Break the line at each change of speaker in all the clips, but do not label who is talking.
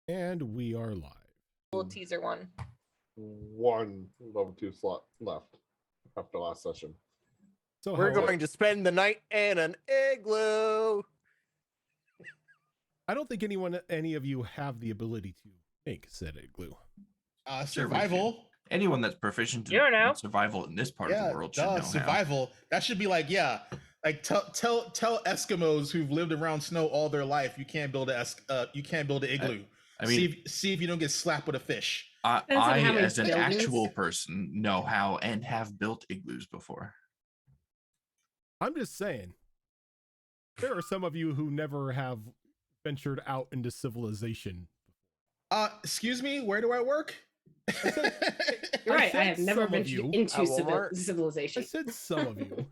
And we are live.
Little teaser one.
One level 2 slot left after last session.
So
We're
how-
going to spend the night in an igloo.
I don't think any of you have the ability to make said igloo.
Survival.
Anyone that's proficient
You don't know.
in survival in this part of the world should know
survival. That should be like, like tell Eskimos who've lived around snow all their life you can't build an igloo.
I mean,
see if you don't get slapped with a fish.
I
how many
as an
buildings.
actual person, know how and have built igloos before.
I'm just saying, there are some of you who never have ventured out into civilization.
Excuse me, where do I work?
You're right.
said
I have never
some of
ventured
you.
into
Walmart.
I
civilization.
said some of you.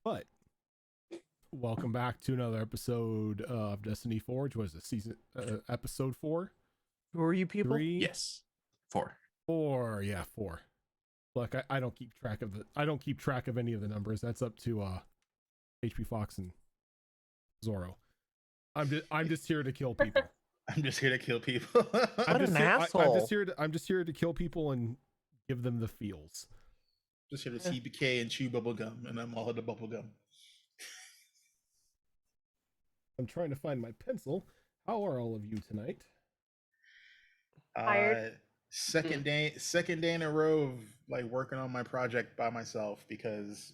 But welcome back to another episode of Destiny Forge. Was it episode 4?
Who are you people?
3?
Yes, 4.
4. Yeah, 4. Look, I don't keep track of any of the numbers. That's up to HP Fox and Zorro. I'm just here to kill people.
I'm just here to kill people.
What an asshole.
I'm just here to kill people and give them the feels.
Just here to TBK and chew bubble gum, and I'm all out of bubble gum.
I'm trying to find my pencil. How are all of you tonight?
Tired.
Second day in a row of like working on my project by myself because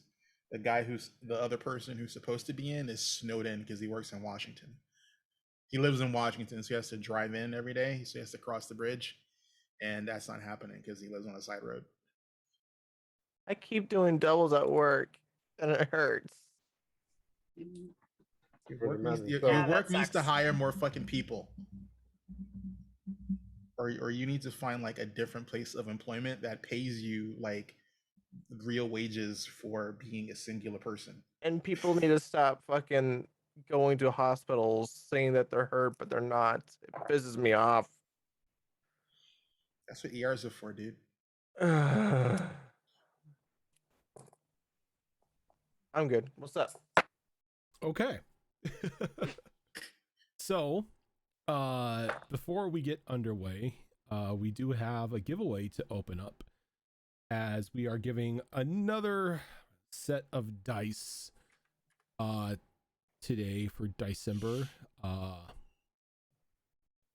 the other person who's supposed to be in is snowed in because he works in Washington. He lives in Washington, so he has to drive in every day. So he has to cross the bridge, and that's not happening because he lives on a side road.
I keep doing doubles at work, and it hurts.
Your
Yeah,
work
that
needs to
sucks.
hire more fucking people, or you need to find like a different place of employment that pays you like real wages for being a singular person.
And people need to stop fucking going to hospitals saying that they're hurt, but they're not. It pisses me off.
That's what ERs are for, dude.
I'm good. What's up?
Okay. So, before we get underway, we do have a giveaway to open up as we are giving another set of dice today for December.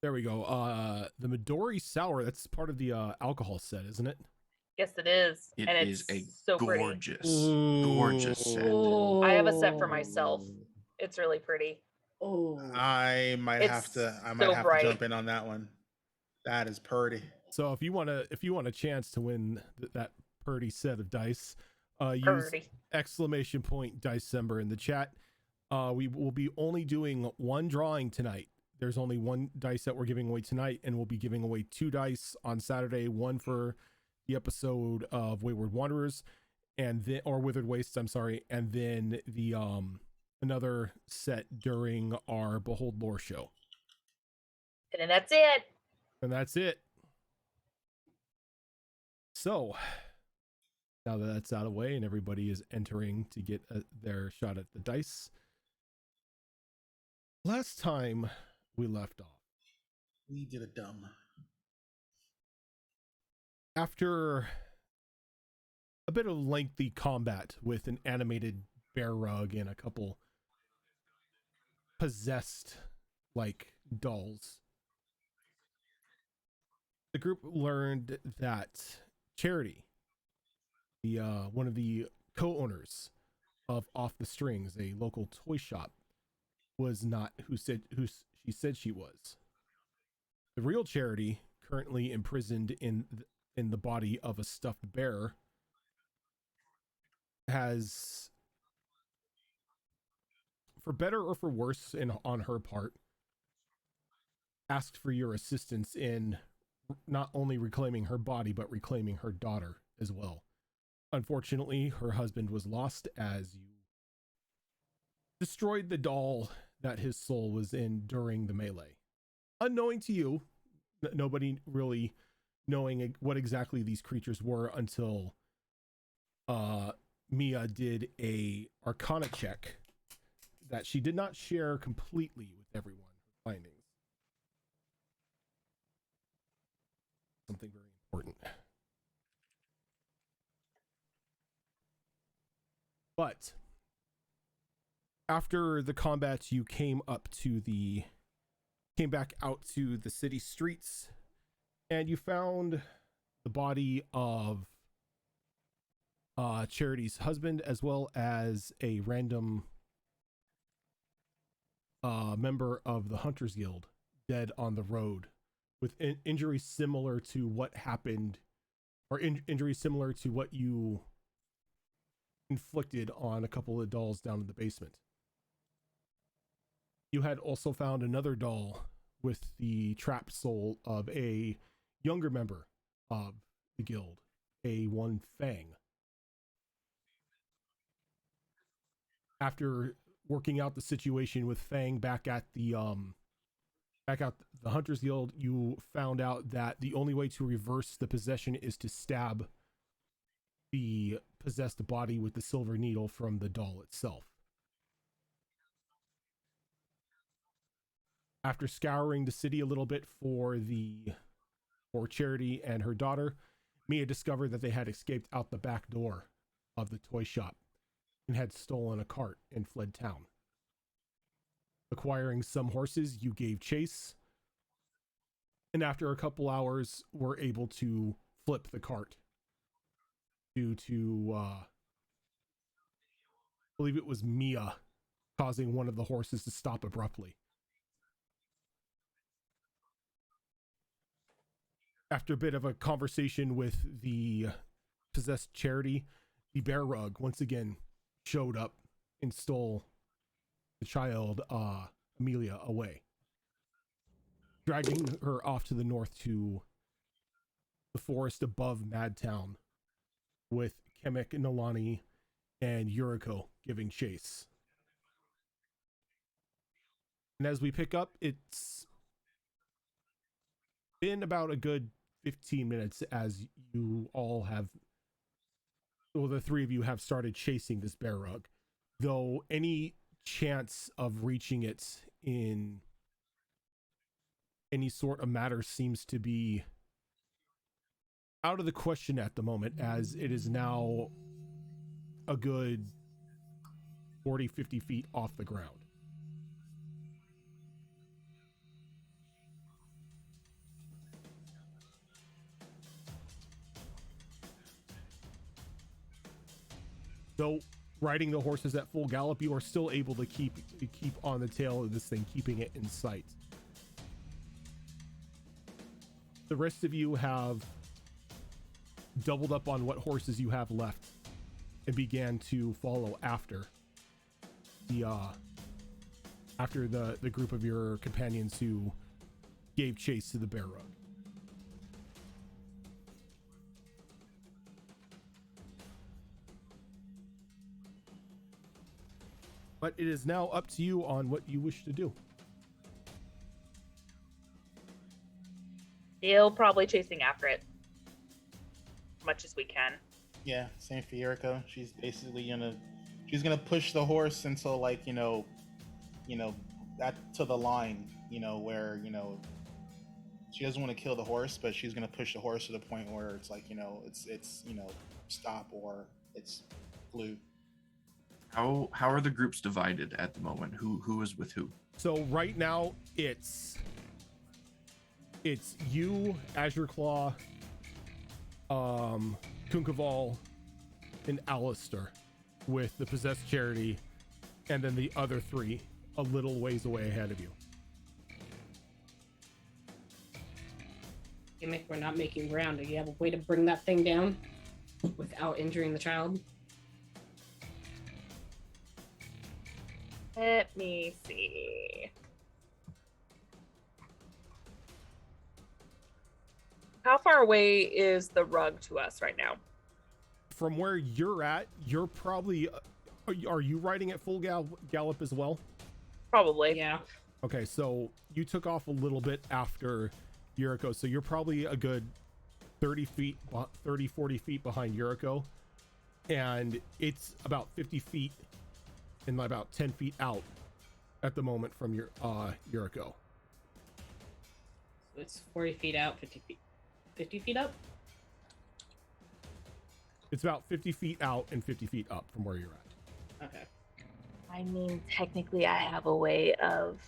There we go. The Midori Sour, that's part of the alcohol set, isn't it?
Yes, it is.
It
and
is
it's
a
so pretty.
gorgeous set.
I have a set for myself. It's really pretty.
Oh,
I might
It's
have to
so bright.
jump in on that one. That is pretty.
So if you want a chance to win that purdy set of dice, use
Pretty.
!December in the chat. We will be only doing one drawing tonight. There's only one dice that we're giving away tonight, and we'll be giving away 2 dice on Saturday, one for the episode of Wayward Wanderers or Withered Wastes, I'm sorry, and then the another set during our Behold Lore show.
And then that's it.
And that's it. So, now that that's out of the way and everybody is entering to get their shot at the dice. Last time we left off,
We did a dumb.
after a bit of lengthy combat with an animated bear rug and a couple possessed like dolls, the group learned that Charity, the one of the co-owners of Off the Strings, a local toy shop, was not who she said she was. The real Charity, currently imprisoned in the body of a stuffed bear, has, for better or for worse on her part, asked for your assistance in not only reclaiming her body, but reclaiming her daughter as well. Unfortunately, her husband was lost as you destroyed the doll that his soul was in during the melee. Unknowing to you, nobody really knowing what exactly these creatures were until Mia did a Arcana check that she did not share completely with everyone her findings. Something very important. But after the combats, you came back out to the city streets, and you found the body of Charity's husband, as well as a random member of the Hunters Guild dead on the road with injuries similar to what happened, or injuries similar to what you inflicted on a couple of dolls down in the basement. You had also found another doll with the trapped soul of a younger member of the guild, a one Fang. After working out the situation with Fang back at the Hunters Guild, you found out that the only way to reverse the possession is to stab the possessed body with the silver needle from the doll itself. After scouring the city a little bit for Charity and her daughter, Mia discovered that they had escaped out the back door of the toy shop and had stolen a cart and fled town. Acquiring some horses, you gave chase, and after a couple hours were able to flip the cart due to I believe it was Mia causing one of the horses to stop abruptly. After a bit of a conversation with the possessed Charity, the bear rug once again showed up and stole the child, Amelia, away, dragging her off to the north to the forest above Madtown, with Kemek, Nalani, and Yuriko giving chase. And as we pick up, it's been about a good 15 minutes as you all have, well, the three of you have started chasing this bear rug, though any chance of reaching it in any sort of matter seems to be out of the question at the moment, as it is now a good 40-50 feet off the ground. So, riding the horses at full gallop, you are still able to keep on the tail of this thing, keeping it in sight. The rest of you have doubled up on what horses you have left and began to follow after the group of your companions who gave chase to the bear rug. But it is now up to you on what you wish to do.
Still probably chasing after it as much as we can.
Yeah, same for Yuriko. She's basically gonna push the horse until, like, that to the line, where, she doesn't want to kill the horse, but she's gonna push the horse to the point where it's like, it's stop or it's glue.
How are the groups divided at the moment? Who is with who?
So right now it's you, Azure Claw, Kunkaval, and Alistair with the possessed Charity, and then the other three a little ways away ahead of you.
Gimmick, we're not making ground. Do you have a way to bring that thing down without injuring the child?
Let me see. How far away is the rug to us right now?
From where you're at, you're probably are you riding at full gallop as well?
Probably.
Yeah.
Okay, so you took off a little bit after Yuriko, so you're probably a good 40 feet behind Yuriko, and it's about 50 feet and about 10 feet out at the moment from your Yuriko.
So it's 40 feet out, 50 feet. 50 feet up?
It's about 50 feet out and 50 feet up from where you're at.
Okay.
I mean, technically, I have a way of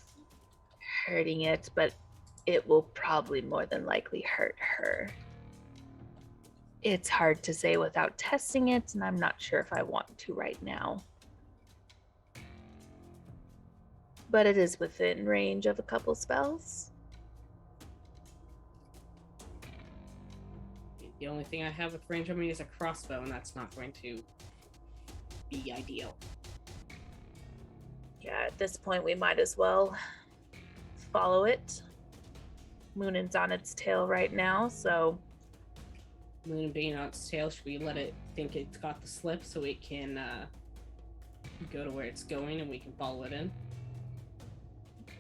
hurting it, but it will probably more than likely hurt her. It's hard to say without testing it, and I'm not sure if I want to right now. But it is within range of a couple spells.
The only thing I have with range on me is a crossbow, and that's not going to be ideal.
Yeah, at this point, we might as well follow it. Moonin's on its tail right now, so
Moon being on its tail, should we let it think it's got the slip so it can go to where it's going and we can follow it in?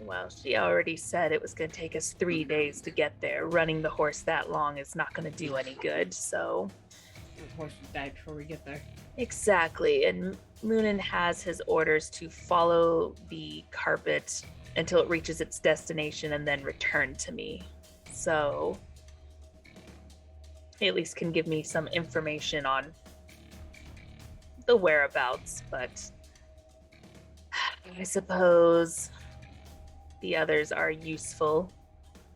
well, she already said it was going to take us 3 days to get there. Running the horse that long is not going to do any good, so...
The horse would die before we get there.
Exactly, and Moonin has his orders to follow the carpet until it reaches its destination and then return to me. So... he at least can give me some information on the whereabouts, but... I suppose... the others are useful.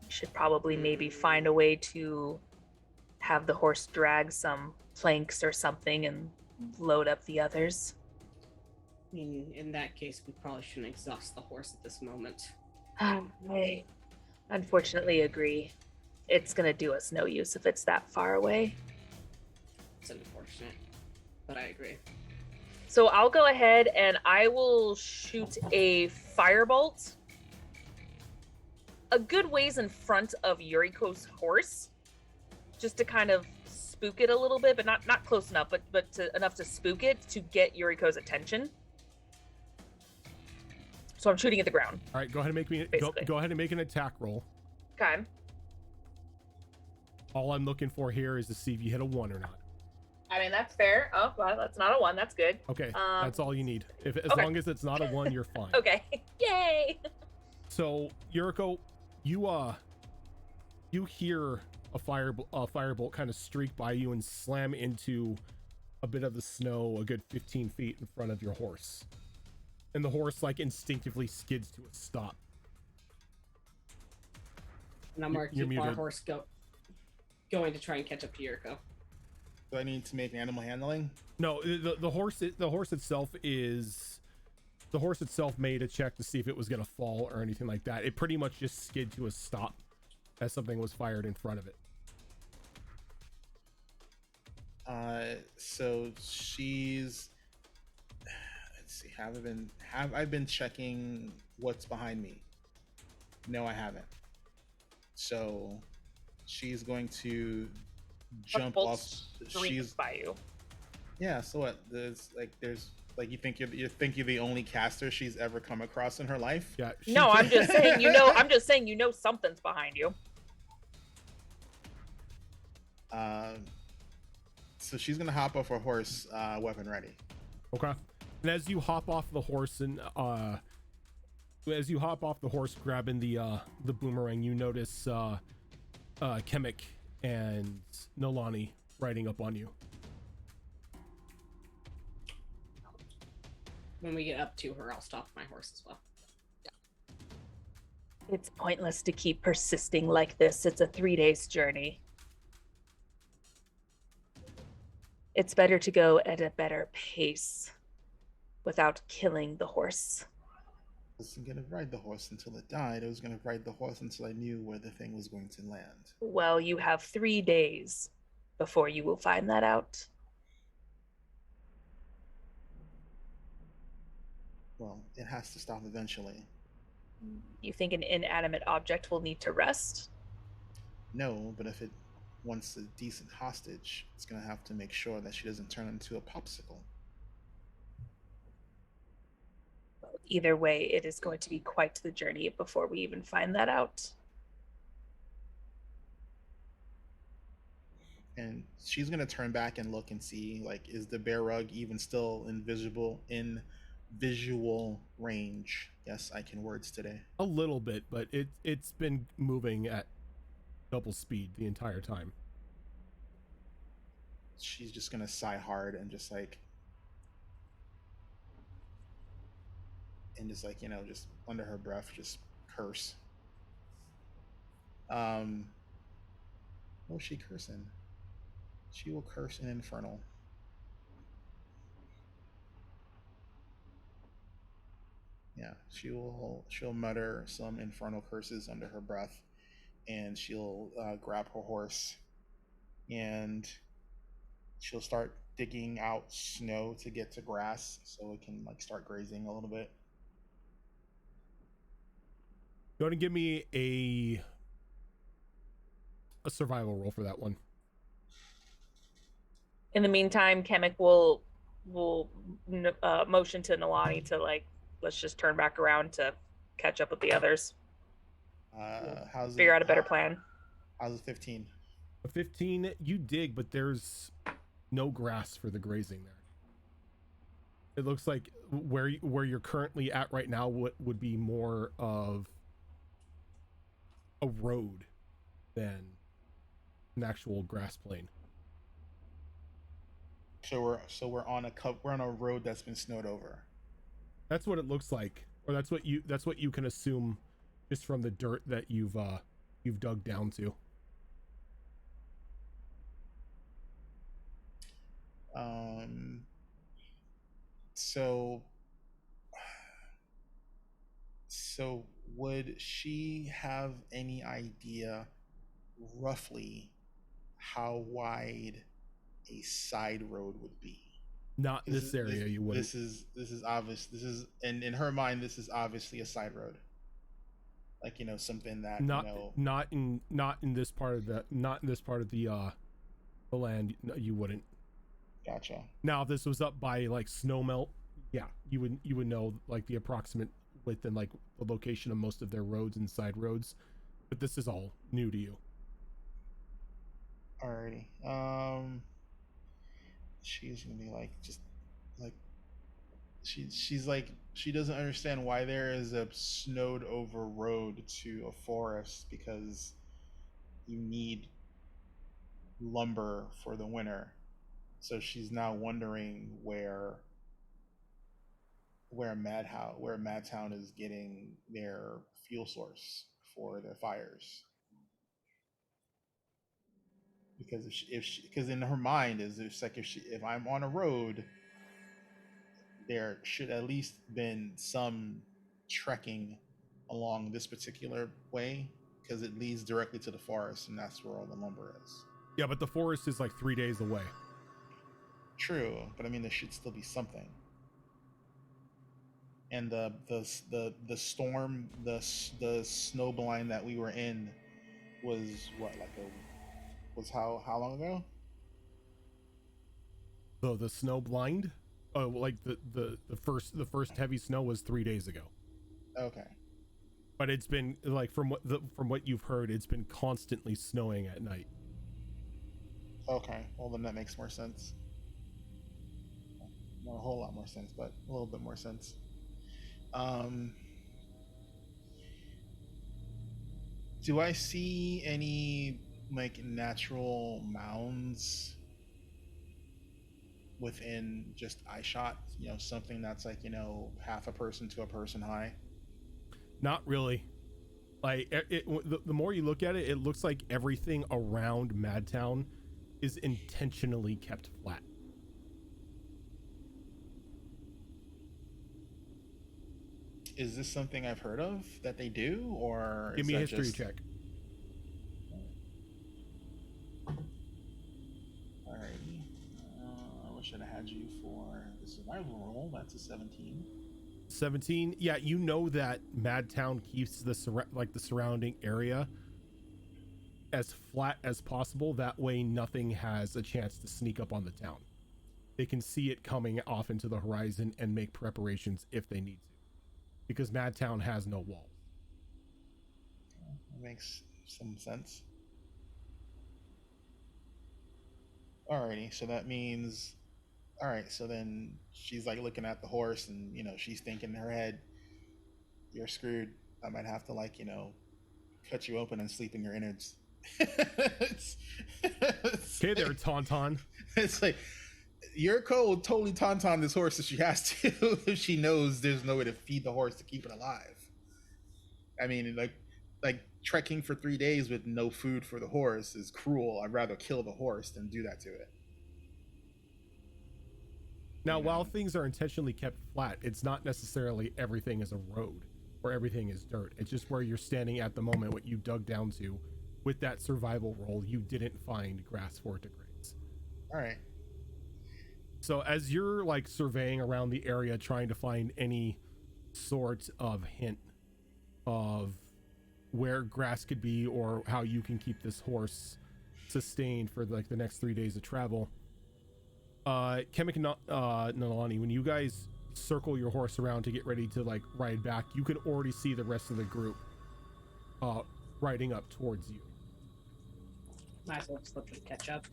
We should probably maybe find a way to have the horse drag some planks or something and load up the others.
I mean, in that case, we probably shouldn't exhaust the horse at this moment.
I unfortunately agree. It's gonna do us no use if it's that far away.
It's unfortunate, but I agree.
So I'll go ahead and I will shoot a firebolt a good ways in front of Yuriko's horse, just to kind of spook it a little bit, but not close enough, but enough to spook it to get Yuriko's attention. So I'm shooting at the ground.
All right, go ahead and make me go ahead and make an attack roll.
Okay.
All I'm looking for here is to see if you hit a 1 or not.
I mean, that's fair. Oh, well, that's not a 1. That's good.
Okay, that's all you need. As
okay.
long as it's not a 1, you're fine.
Okay. Yay!
So, Yuriko, you hear a firebolt kind of streak by you and slam into a bit of the snow a good 15 feet in front of your horse. And the horse, like, instinctively skids to a stop.
And I'm marking our horse going to try and catch up to Yuriko.
Do I need to make an animal handling?
No, the horse itself made a check to see if it was gonna fall or anything like that. It pretty much just skid to a stop as something was fired in front of it.
So she's. Let's see. Have I been checking what's behind me? No, I haven't. So she's going to jump off. She's
by you.
Yeah. So what? There's you think you're the only caster she's ever come across in her life?
Yeah.
No, I'm just saying I'm just saying something's behind you.
So she's gonna hop off her horse, weapon ready.
Okay. And as you hop off the horse grabbing the boomerang, you notice Kemek and Nolani riding up on you.
When we get up to her, I'll stop my horse as well.
It's pointless to keep persisting like this. It's a 3 days journey. It's better to go at a better pace without killing the horse.
I wasn't gonna ride the horse until it died. I was gonna ride the horse until I knew where the thing was going to land.
Well, you have 3 days before you will find that out.
Well, it has to stop eventually.
You think an inanimate object will need to rest?
No, but if it wants a decent hostage, it's gonna have to make sure that she doesn't turn into a popsicle.
Either way, it is going to be quite the journey before we even find that out.
And she's gonna turn back and look and see, is the bear rug even still in visual range Yes, I can words today.
A little bit, but it's been moving at double speed the entire time.
She's just gonna sigh hard and just like, just under her breath, just curse. What's she cursing? She will curse in infernal. Yeah, she'll mutter some infernal curses under her breath, and she'll grab her horse, and she'll start digging out snow to get to grass so it can like start grazing a little bit.
You want to give me a survival roll for that one?
In the meantime, Kemek will motion to Nalani to like, let's just turn back around to catch up with the others. Figure out a better plan.
How's a 15?
A 15, you dig, but there's no grass for the grazing there. It looks like where you're currently at right now would be more of a road than an actual grass plain.
So we're on a road that's been snowed over.
That's what it looks like, or that's what you can assume just from the dirt that you've dug down to.
So would she have any idea roughly how wide a side road would be?
Not in this area, you wouldn't.
This is obvious. And in her mind, this is obviously a side road. Like, something that
not in this part of the land, you wouldn't.
Gotcha.
Now, if this was up by like snow melt, yeah, you would know like the approximate width and like the location of most of their roads and side roads, but this is all new to you.
Alrighty. She's gonna be like, just like, she's like, she doesn't understand why there is a snowed over road to a forest, because you need lumber for the winter. So she's now wondering where Madtown is getting their fuel source for their fires. Because because in her mind is, it's like, if I'm on a road, there should at least been some trekking along this particular way, because it leads directly to the forest, and that's where all the lumber is.
Yeah, but the forest is like 3 days away.
True, but I mean, there should still be something. And the storm, the snow blind that we were in was how long ago?
The snow blind, like the first heavy snow was 3 days ago.
Okay.
But it's been like, from what you've heard, it's been constantly snowing at night.
Okay, well then that makes more sense. Not a whole lot more sense, but a little bit more sense. Do I see any like natural mounds within just eye shot? Something that's like, half a person to a person high?
Not really. Like, the more you look at it, it looks like everything around Madtown is intentionally kept flat.
Is this something I've heard of that they do, or
Give me a history check.
Alrighty. What should I had you for the survival roll? That's a 17.
17. Yeah, you know that Madtown keeps the surrounding area as flat as possible. That way nothing has a chance to sneak up on the town. They can see it coming off into the horizon and make preparations if they need to, because Madtown has no walls.
That makes some sense. Alrighty, so that means, alright, so then she's like looking at the horse, and she's thinking in her head, you're screwed. I might have to, like, cut you open and sleep in your innards.
Okay, there, Tauntaun.
It's like Yuriko will totally tauntaun this horse if she has to, if she knows there's no way to feed the horse to keep it alive. I mean, like trekking for 3 days with no food for the horse is cruel. I'd rather kill the horse than do that to it.
Now, while things are intentionally kept flat, it's not necessarily everything is a road or everything is dirt. It's just where you're standing at the moment, what you dug down to. With that survival roll, you didn't find grass for it to graze.
All right.
So as you're like surveying around the area, trying to find any sort of hint of where grass could be or how you can keep this horse sustained for like the next 3 days of travel, Kemek and Nalani, when you guys circle your horse around to get ready to like ride back, you can already see the rest of the group riding up towards you.
Might as well just let them catch up.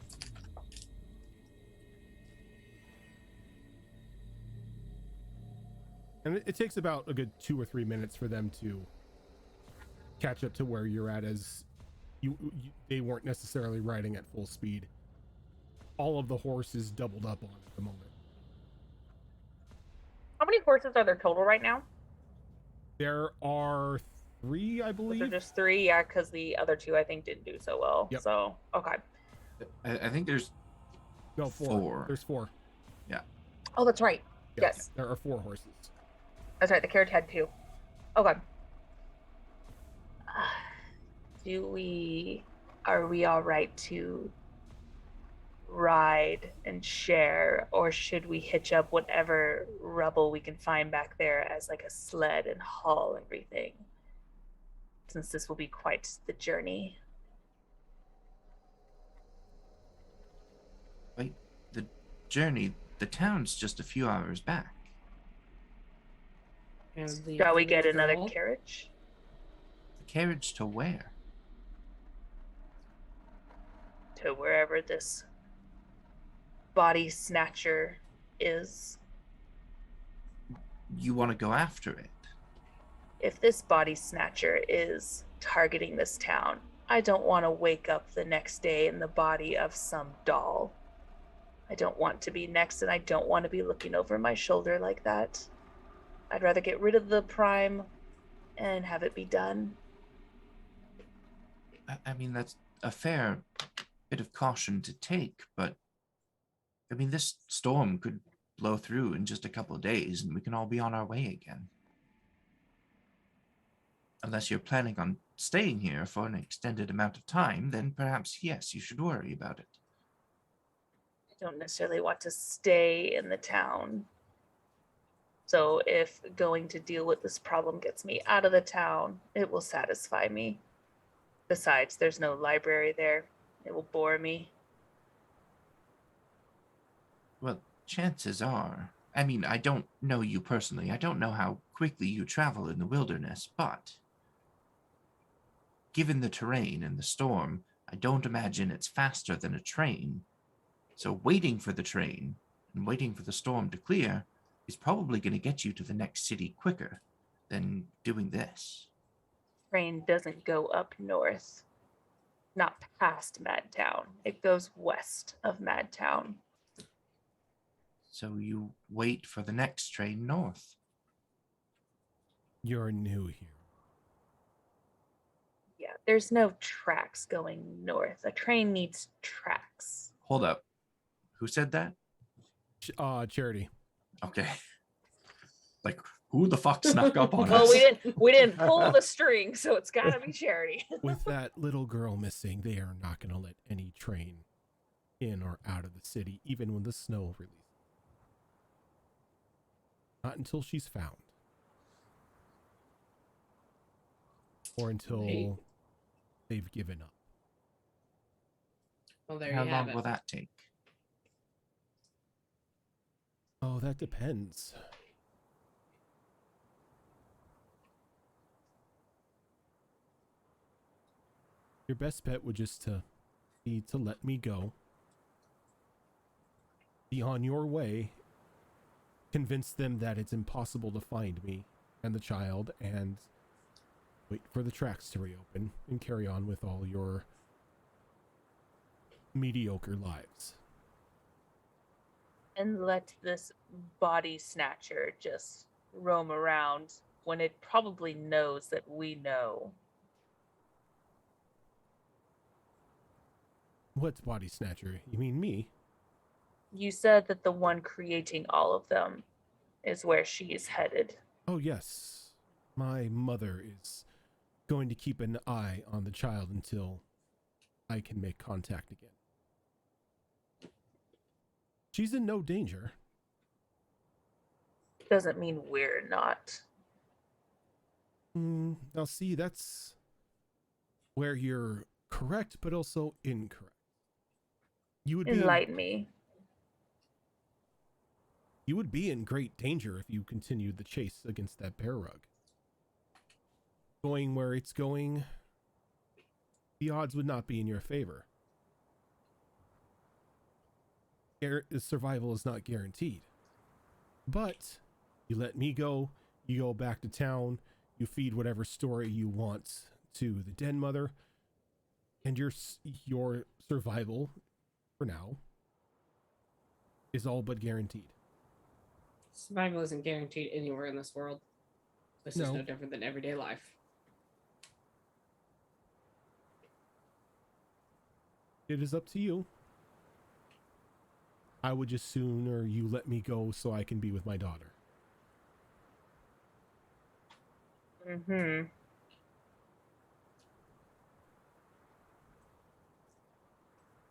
And it takes about a good 2 or 3 minutes for them to catch up to where you're at, as they weren't necessarily riding at full speed. All of the horses doubled up on at the moment.
How many horses are there total right now?
There are 3, I believe.
They're just 3, yeah, because the other 2 I think didn't do so well.
Yep.
So okay.
I think there's
No, 4.
4.
There's 4.
Oh, that's right.
Yeah,
Yes,
there are 4 horses.
that's right. The carriage had 2. Okay. Are we all right to ride and share, or should we hitch up whatever rubble we can find back there as like a sled and haul everything, since this will be quite the journey?
Wait, the journey, the town's just a few hours back.
And the
Shall we get
little
another
girl-
carriage?
The carriage to where?
To wherever this body snatcher is.
You want to go after it?
If this body snatcher is targeting this town, I don't want to wake up the next day in the body of some doll. I don't want to be next, and I don't want to be looking over my shoulder like that. I'd rather get rid of the prime and have it be done.
I mean, that's a fair bit of caution to take, but I mean, this storm could blow through in just a couple of days and we can all be on our way again. Unless you're planning on staying here for an extended amount of time, then perhaps, yes, you should worry about it.
I don't necessarily want to stay in the town. So if going to deal with this problem gets me out of the town, it will satisfy me. Besides, there's no library there. It will bore me.
Well, chances are, I mean, I don't know you personally. I don't know how quickly you travel in the wilderness, but given the terrain and the storm, I don't imagine it's faster than a train. So waiting for the train and waiting for the storm to clear is probably going to get you to the next city quicker than doing this.
Train doesn't go up north. Not past Madtown. It goes west of Madtown.
So you wait for the next train north.
You're new here.
Yeah, there's no tracks going north. A train needs tracks.
Hold up. Who said that?
Charity.
Okay. Like, who the fuck snuck up on
Well,
us?
we didn't pull the string, so it's gotta be Charity.
With that little girl missing, they are not going to let any train in or out of the city, even when the snow releases. Not until she's found. Or until
Wait.
they've given up.
Well, there
How
you have
long
it.
will that take?
Oh, that depends. Your best bet would just be to let me go. Be on your way. Convince them that it's impossible to find me. and the child and wait for the tracks to reopen and carry on with all your mediocre lives.
And let this body snatcher just roam around when it probably knows that we know.
What's body snatcher? You mean me?
You said that the one creating all of them is where she is headed.
Oh, yes. My mother is going to keep an eye on the child until I can make contact again. She's in no danger.
Doesn't mean we're not.
Now, see, that's where you're correct, but also incorrect. You would
Enlighten me.
You would be in great danger if you continued the chase against that bear rug. Going where it's going, the odds would not be in your favor. Survival is not guaranteed. But you let me go, you go back to town, you feed whatever story you want to the den mother, and your survival, for now, is all but guaranteed.
Survival isn't guaranteed anywhere in this world. This is
No.
no different than everyday life.
It is up to you. I would just sooner you let me go so I can be with my daughter.
Mm-hmm.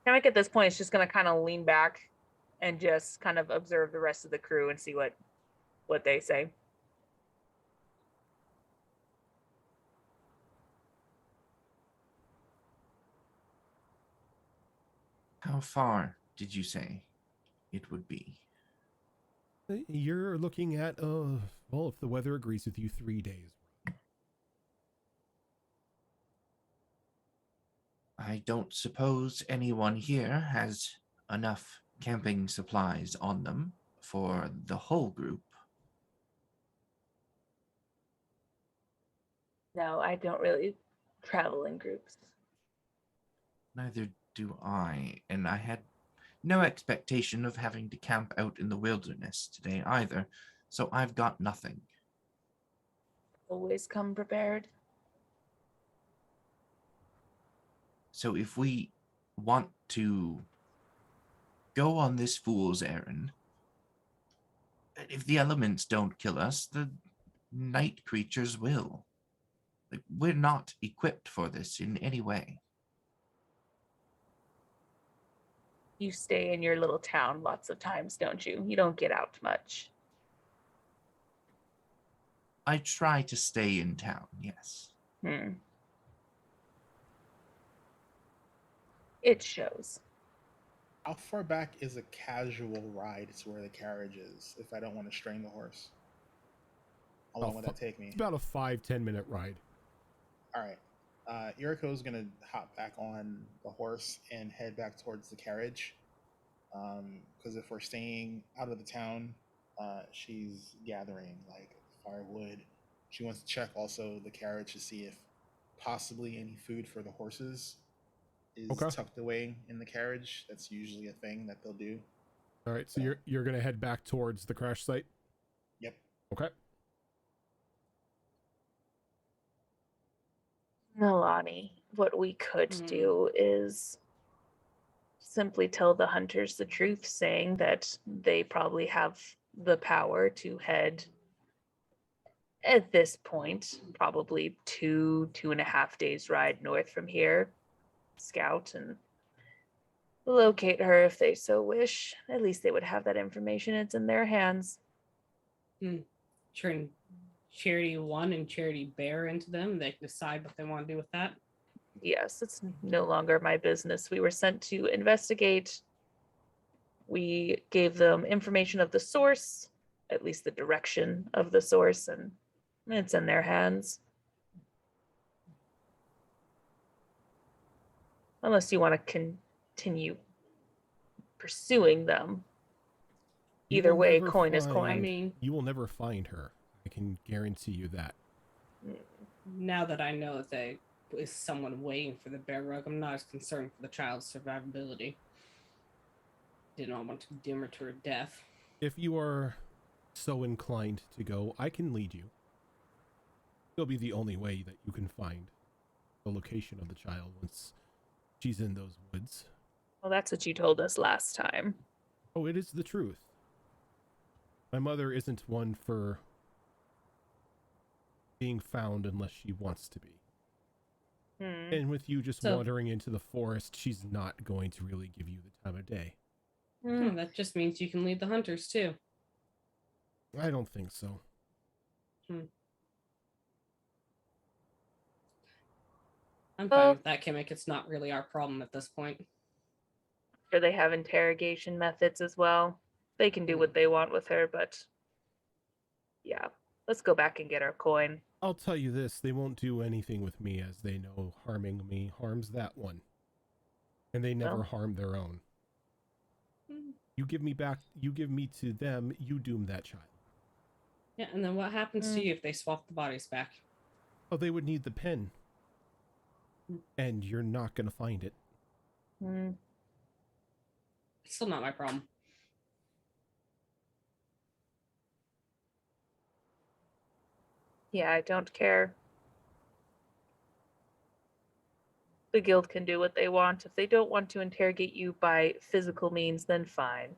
Kamek at this point is just going to kind of lean back and just kind of observe the rest of the crew and see what they say.
How far did you say it would be?
You're looking at, well, if the weather agrees with you, 3 days.
I don't suppose anyone here has enough camping supplies on them for the whole group.
No, I don't really travel in groups.
Neither do I, and I had no expectation of having to camp out in the wilderness today either, so I've got nothing.
Always come prepared.
So if we want to go on this fool's errand, if the elements don't kill us, the night creatures will. Like, we're not equipped for this in any way.
You stay in your little town lots of times, don't you? You don't get out much.
I try to stay in town, yes.
It shows.
How far back is a casual ride to where the carriage is if I don't want to strain the horse? How long would that take me?
It's about a 5-10 minute ride.
All right. Yuriko's going to hop back on the horse and head back towards the carriage. Because if we're staying out of the town, she's gathering like firewood. She wants to check also the carriage to see if possibly any food for the horses is tucked away in the carriage. That's usually a thing that they'll do.
All right, so you're going to head back towards the crash site?
Yep.
Okay.
Milani, what we could do is simply tell the hunters the truth, saying that they probably have the power to head at this point, probably 2.5 days ride north from here, scout and locate her if they so wish. At least they would have that information. It's in their hands.
Turn Charity 1 and Charity Bear into them. They can decide what they want to do with that.
Yes, it's no longer my business. We were sent to investigate. We gave them information of the source, at least the direction of the source, and it's in their hands. Unless you want to continue pursuing them. Either way, coin is coin.
I mean,
you will never find her. I can guarantee you that.
Now that I know that there is someone waiting for the bear rug, I'm not as concerned for the child's survivability. Did not want to doom her to her death.
If you are so inclined to go, I can lead you. It'll be the only way that you can find the location of the child once she's in those woods.
Well, that's what you told us last time.
Oh, it is the truth. My mother isn't one for being found unless she wants to be. And with you just wandering into the forest, she's not going to really give you the time of day.
That just means you can lead the hunters too.
I don't think so.
I'm fine with that, Kimmick. It's not really our problem at this point.
Sure, they have interrogation methods as well. They can do what they want with her, but yeah, let's go back and get our coin.
I'll tell you this, they won't do anything with me, as they know harming me harms that one. And they never harm their own. You give me to them, you doom that child.
Yeah, and then what happens to you if they swap the bodies back?
Oh, they would need the pen. And you're not going to find it.
It's still not my problem.
Yeah, I don't care. The guild can do what they want. If they don't want to interrogate you by physical means, then fine.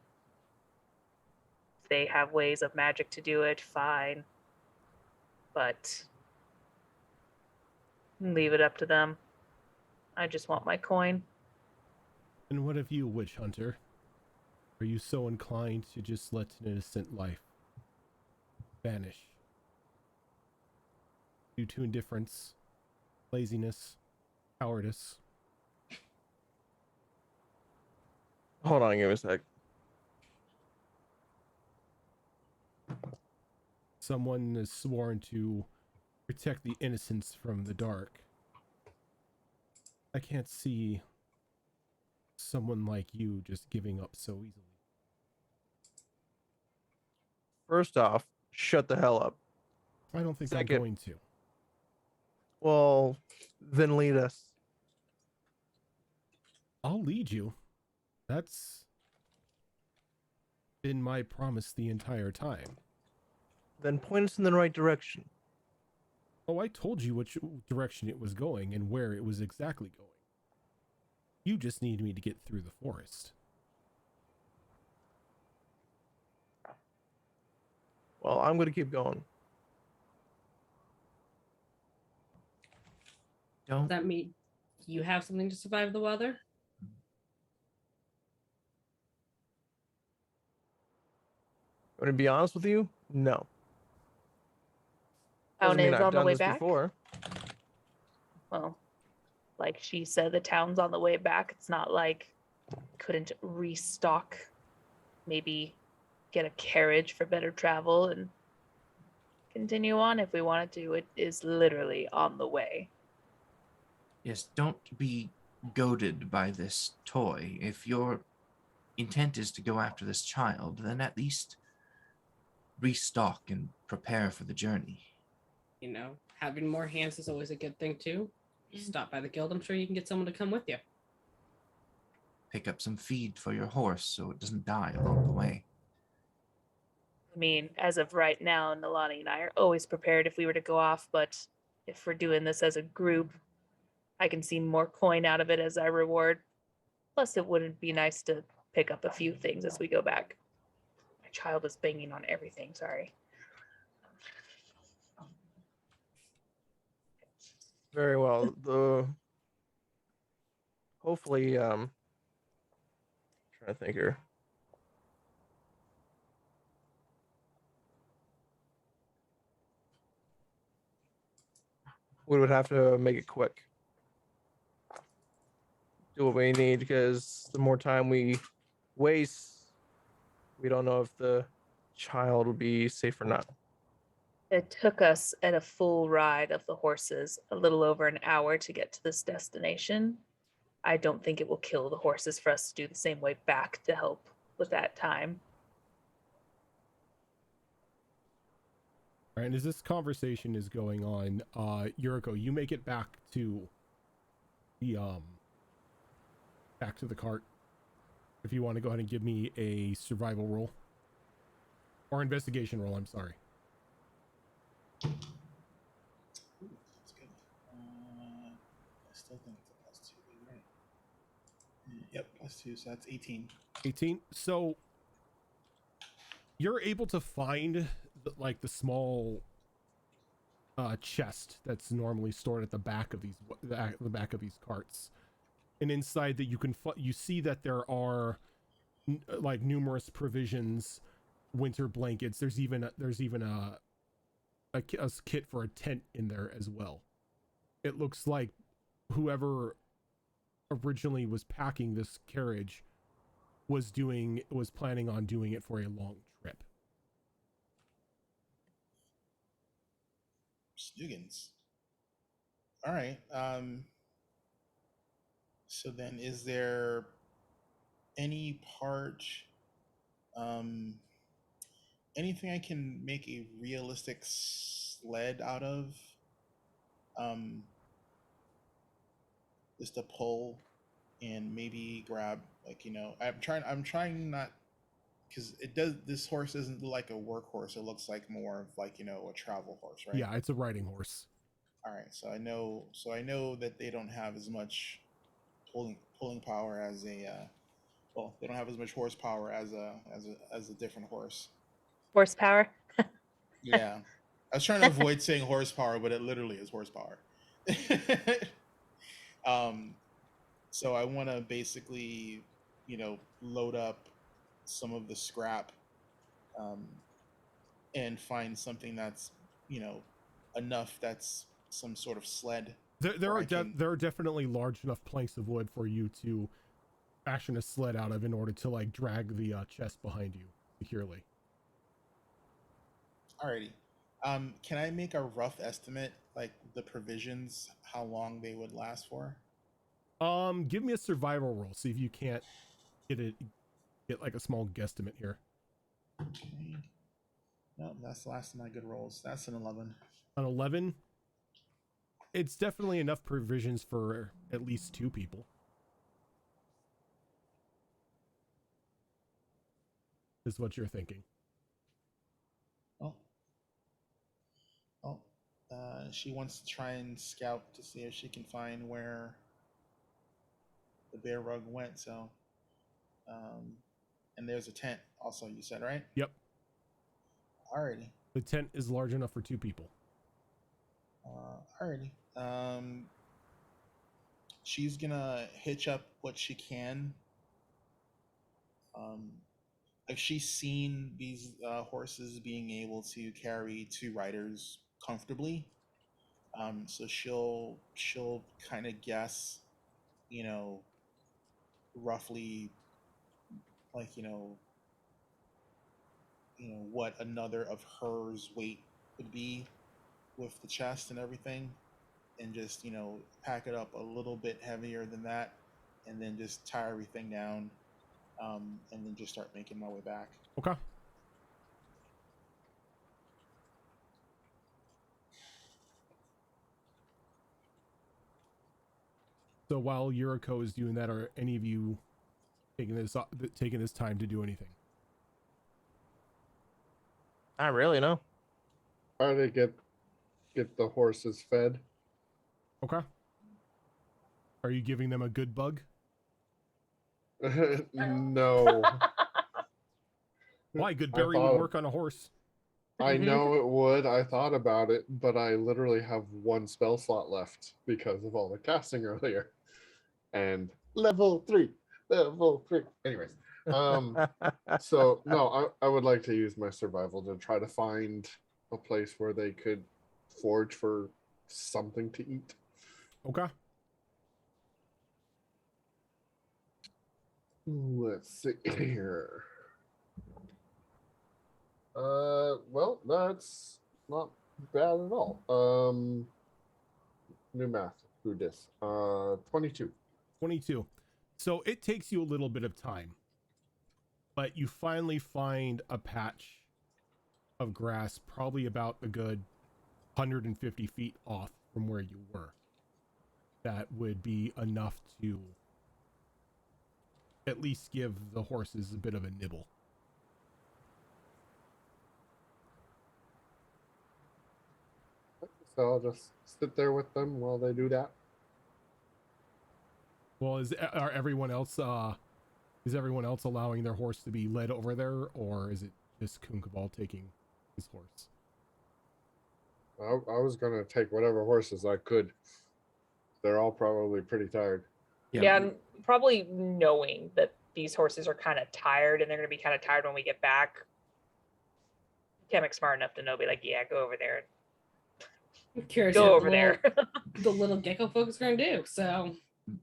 If they have ways of magic to do it, fine. But leave it up to them. I just want my coin.
And what of you, witch hunter? Are you so inclined to just let an innocent life vanish due to indifference, laziness, cowardice?
Hold on, give me a sec.
Someone is sworn to protect the innocents from the dark. I can't see someone like you just giving up so easily.
First off, shut the hell up.
I don't think
Second.
I'm going to.
Well, then lead us.
I'll lead you. That's been my promise the entire time.
Then point us in the right direction.
Oh, I told you which direction it was going and where it was exactly going. You just need me to get through the forest.
Well, I'm going to keep going.
Does that mean you have something to survive the weather?
I'm going to be honest with you, no.
Town
Doesn't mean
is
I've
on the
done
way
this
back.
before.
Well, like she said, the town's on the way back. It's not like couldn't restock, maybe get a carriage for better travel and continue on if we wanted to. It is literally on the way.
Yes, don't be goaded by this toy. If your intent is to go after this child, then at least restock and prepare for the journey.
You know, having more hands is always a good thing too. Stop by the guild. I'm sure you can get someone to come with you.
Pick up some feed for your horse so it doesn't die along the way.
I mean, as of right now, Nalani and I are always prepared if we were to go off, but if we're doing this as a group, I can see more coin out of it as our reward. Plus, it wouldn't be nice to pick up a few things as we go back. My child is banging on everything, sorry.
Very well. Hopefully, trying to think here. We would have to make it quick. Do what we need, because the more time we waste, we don't know if the child will be safe or not.
It took us at a full ride of the horses a little over an hour to get to this destination. I don't think it will kill the horses for us to do the same way back to help with that time.
All And as this conversation is going on, Yuriko, you make it back to the cart. If you want to go ahead and give me a survival roll. Or investigation roll, I'm sorry.
Ooh, that's good. I still think it's a +2, right? Yep, +2, so that's 18.
18. So you're able to find the small chest that's normally stored at the back of these carts, and inside that you see that there are numerous provisions, winter blankets. There's even a kit for a tent in there as well. It looks like whoever originally was packing this carriage was planning on doing it for a long trip.
Snoogans. All right. So then, is there any part, anything I can make a realistic sled out of? Just to pull and maybe grab, I'm trying not, because this horse isn't like a workhorse. It looks like more of a travel horse, right?
Yeah, it's a riding horse.
All right, so I know that they don't have as much pulling power as they don't have as much horsepower as a different horse.
Horsepower.
Yeah, I was trying to avoid saying horsepower, but it literally is horsepower. So I want to basically, load up some of the scrap, and find something that's, enough that's some sort of sled.
There are definitely large enough planks of wood for you to fashion a sled out of in order to drag the chest behind you securely.
Alrighty. Can I make a rough estimate, like the provisions, how long they would last for?
Give me a survival roll. See if you can't get like a small guesstimate here.
Okay. No, that's the last of my good rolls. That's an 11.
An 11. It's definitely enough provisions for at least 2 people. Is what you're thinking.
She wants to try and scout to see if she can find where the bear rug went. So, and there's a tent also, you said, right?
Yep.
Alrighty.
The tent is large enough for 2 people.
Alrighty. She's gonna hitch up what she can. Like she's seen these horses being able to carry 2 riders comfortably. So she'll kind of guess, roughly, like what another of hers weight would be with the chest and everything, and just pack it up a little bit heavier than that, and then just tie everything down, and then just start making my way back.
Okay. So while Yuriko is doing that, are any of you taking this time to do anything?
Not really, no.
Try to get the horses fed.
Okay. Are you giving them a good bug?
No.
Why? Good berry would work on a horse.
I know it would. I thought about it, but I literally have 1 spell slot left because of all the casting earlier. And level 3. Anyways, so no, I would like to use my survival to try to find a place where they could forage for something to eat.
Okay.
Let's see here. Well, that's not bad at all. New math. Who dis? 22.
22. So it takes you a little bit of time, but you finally find a patch of grass, probably about a good 150 feet off from where you were. That would be enough to at least give the horses a bit of a nibble.
So I'll just sit there with them while they do that.
Well, is everyone else allowing their horse to be led over there, or is it just Kunkabal taking his horse?
I was gonna take whatever horses I could. They're all probably pretty tired.
Yeah, and probably knowing that these horses are kind of tired and they're going to be kind of tired when we get back. Kamek's smart enough to know, be like, yeah, go over there.
I'm curious
Go
what
over there.
the little gecko folk is going to do. So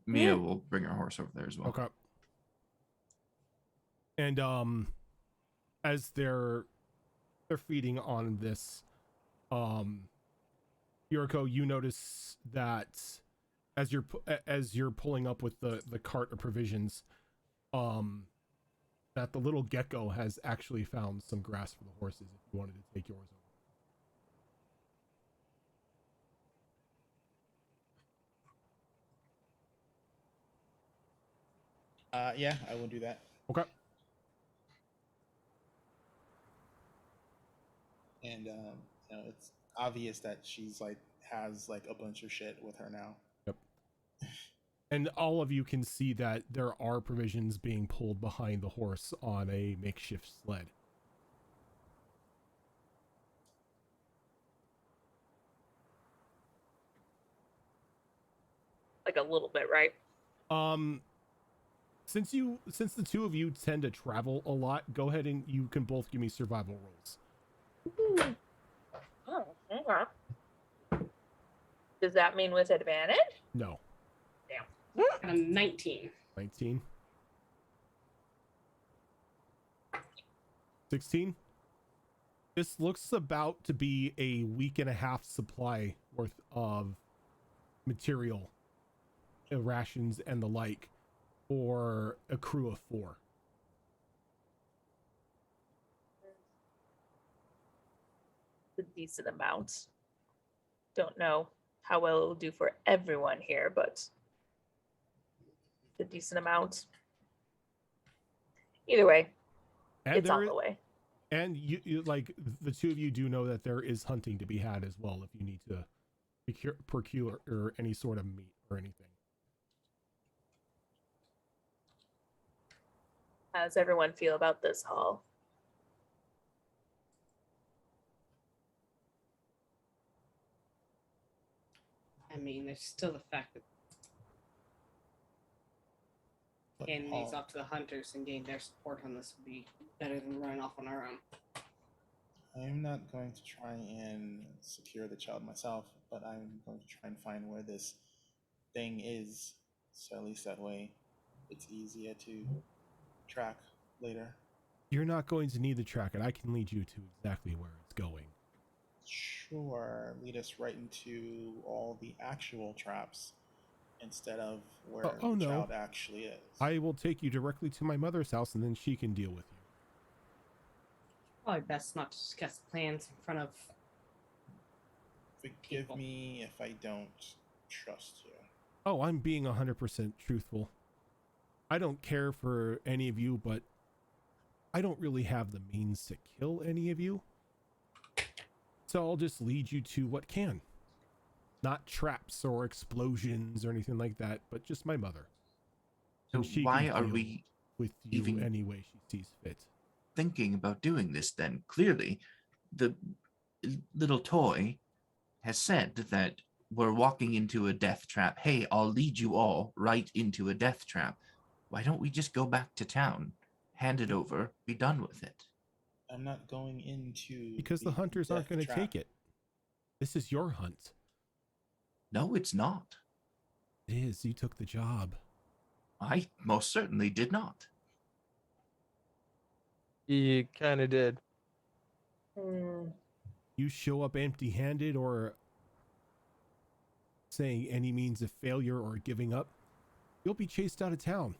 Mia will bring her horse over there as well.
Okay. And as they're feeding on this, Yuriko, you notice that as you're pulling up with the cart of provisions, that the little gecko has actually found some grass for the horses if you wanted to take yours over.
Yeah, I will do that.
Okay.
And it's obvious that she's has a bunch of shit with her now.
Yep. And all of you can see that there are provisions being pulled behind the horse on a makeshift sled.
Like a little bit, right?
Since the two of you tend to travel a lot, go ahead and you can both give me survival rolls.
Oh, okay. Does that mean with advantage?
No.
Damn.
I'm 19.
19. 16. This looks about to be a week and a half supply worth of material, rations and the like, for a crew of 4.
A decent amount. Don't know how well it will do for everyone here, but a decent amount. Either way,
And
it's on the way.
And you like the two of you do know that there is hunting to be had as well if you need to procure or any sort of meat or anything.
How does everyone feel about this haul?
I mean, there's still the fact that handing these off to the hunters and getting their support on this would be better than running off on our own.
I'm not going to try and secure the child myself, but I'm going to try and find where this thing is, so at least that way it's easier to track later.
You're not going to need to track it. I can lead you to exactly where it's going.
Sure, lead us right into all the actual traps instead of where the child actually is.
I will take you directly to my mother's house and then she can deal with you.
Probably best not to discuss plans in front of
Forgive
people.
me if I don't trust you.
Oh, I'm being 100% truthful. I don't care for any of you, but I don't really have the means to kill any of you. So I'll just lead you to what can. Not traps or explosions or anything like that, but just my mother.
So
And she
why
can
are
deal
we
with you
even
any way she sees fit?
thinking about doing this then? Clearly, the little toy has said that we're walking into a death trap. Hey, I'll lead you all right into a death trap. Why don't we just go back to town, hand it over, be done with it?
I'm not going into
Because the hunters aren't
death
going to
trap.
take it. This is your hunt.
No, it's not.
It is. You took the job.
I most certainly did not.
You kind of did.
You show up empty-handed or saying any means of failure or giving up, you'll be chased out of town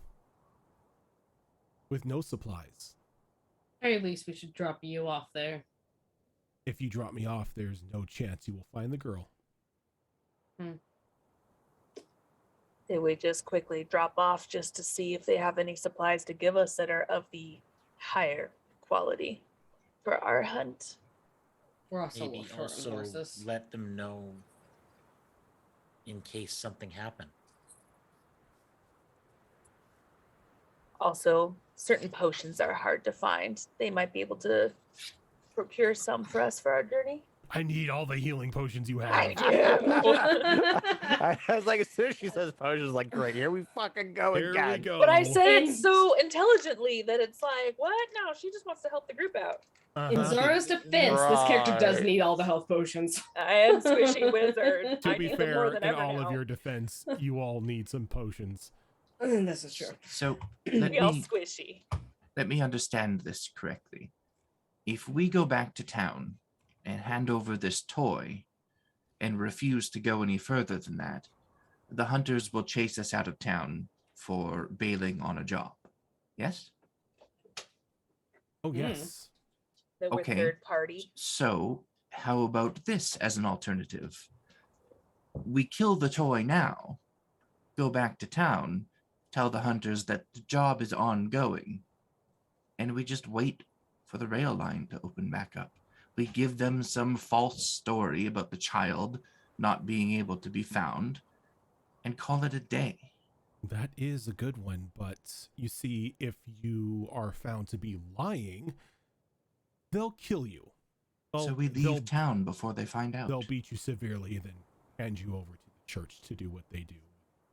with no supplies.
very least we should drop you off there.
If you drop me off, there's no chance you will find the girl.
They would just quickly drop off just to see if they have any supplies to give us that are of the higher quality for our hunt.
We're also
Maybe
short on
also
horses.
let them know in case something happened.
Also, certain potions are hard to find. They might be able to procure some for us for our journey.
I need all the healing potions you
I
have.
do.
I was like, as soon as she says potions, like, great, here we fucking go
Here we
again.
go.
But I said it
And-
so intelligently that it's like, what? No, she just wants to help the group out.
In
Uh-huh.
Zoro's defense, this character does
Right.
need all the health potions.
I am squishy wizard.
To
I
be
need them more
fair,
than
in
ever
all
now.
of your defense, you all need some potions.
This is true.
So let
We all
me
squishy.
understand this correctly. If we go back to town and hand over this toy and refuse to go any further than that, the hunters will chase us out of town for bailing on a job. Yes?
Oh,
Hmm.
yes.
That we're
Okay.
third party.
So, how about this as an alternative? We kill the toy now, go back to town, tell the hunters that the job is ongoing, and we just wait for the rail line to open back up. We give them some false story about the child not being able to be found and call it a day.
That is a good one, but you see, if you are found to be lying, they'll kill you.
So we leave town before they find out.
They'll beat you severely and then hand you over to the church to do what they do.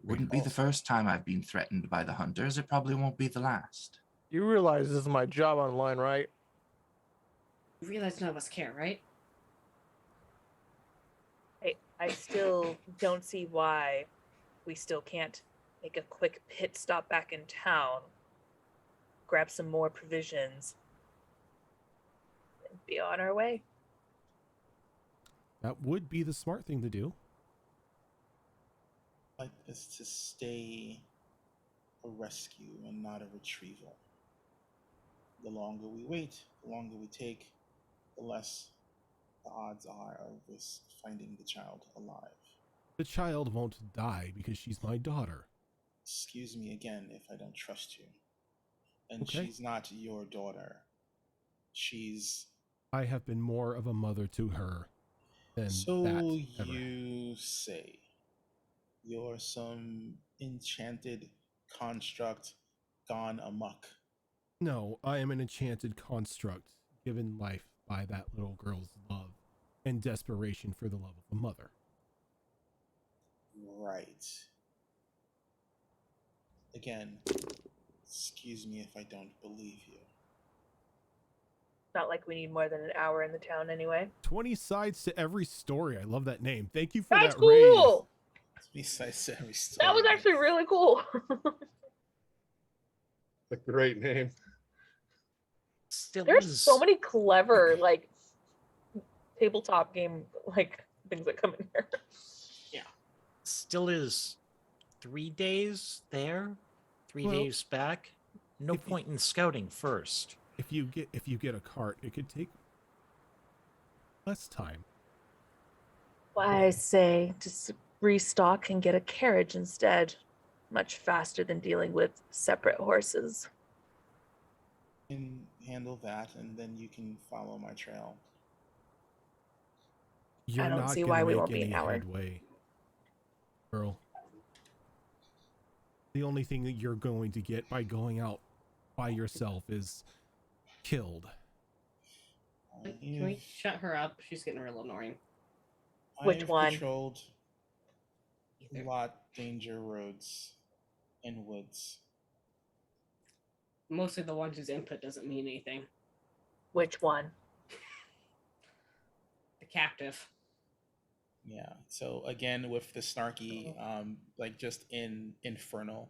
Wouldn't be the first time I've been threatened by the hunters. It probably won't be the last.
You realize this is my job online, right?
You realize none of us care, right?
I still don't see why we still can't make a quick pit stop back in town, grab some more provisions, and be on our way.
That would be the smart thing to do.
Like this to stay a rescue and not a retrieval. The longer we wait, the longer we take, the less the odds are of us finding the child alive.
The child won't die because she's my daughter.
Excuse me again if I don't trust you. And
Okay.
she's not your daughter. She's...
I have been more of a mother to her than
So
that ever.
you say. You're some enchanted construct gone amok.
No, I am an enchanted construct given life by that little girl's love and desperation for the love of a mother.
Right. Again, excuse me if I don't believe you.
Not like we need more than an hour in the town anyway.
20 sides to every story. I love that name. Thank you for
That's
that raise.
cool.
Besides every story.
That was actually really cool.
A great name.
Still
There's
is
so many clever like tabletop game like things that come in here.
still is 3 days there, 3
Well,
days back. No
if you-
point in scouting first.
If you get a cart, it could take less time.
Why I say just restock and get a carriage instead. Much faster than dealing with separate horses.
You can handle that, and then you can follow my trail.
You're
don't
not
see
gonna
why we
make
won't be
any
an hour.
headway, girl. The only thing that you're going to get by going out by yourself is killed.
Can we shut her up? She's getting real annoying.
Which
I've
one?
patrolled a
Either.
lot danger roads and woods.
Mostly the ones whose input doesn't mean anything.
Which one?
The captive.
Yeah. So again, with the snarky, like just in Infernal,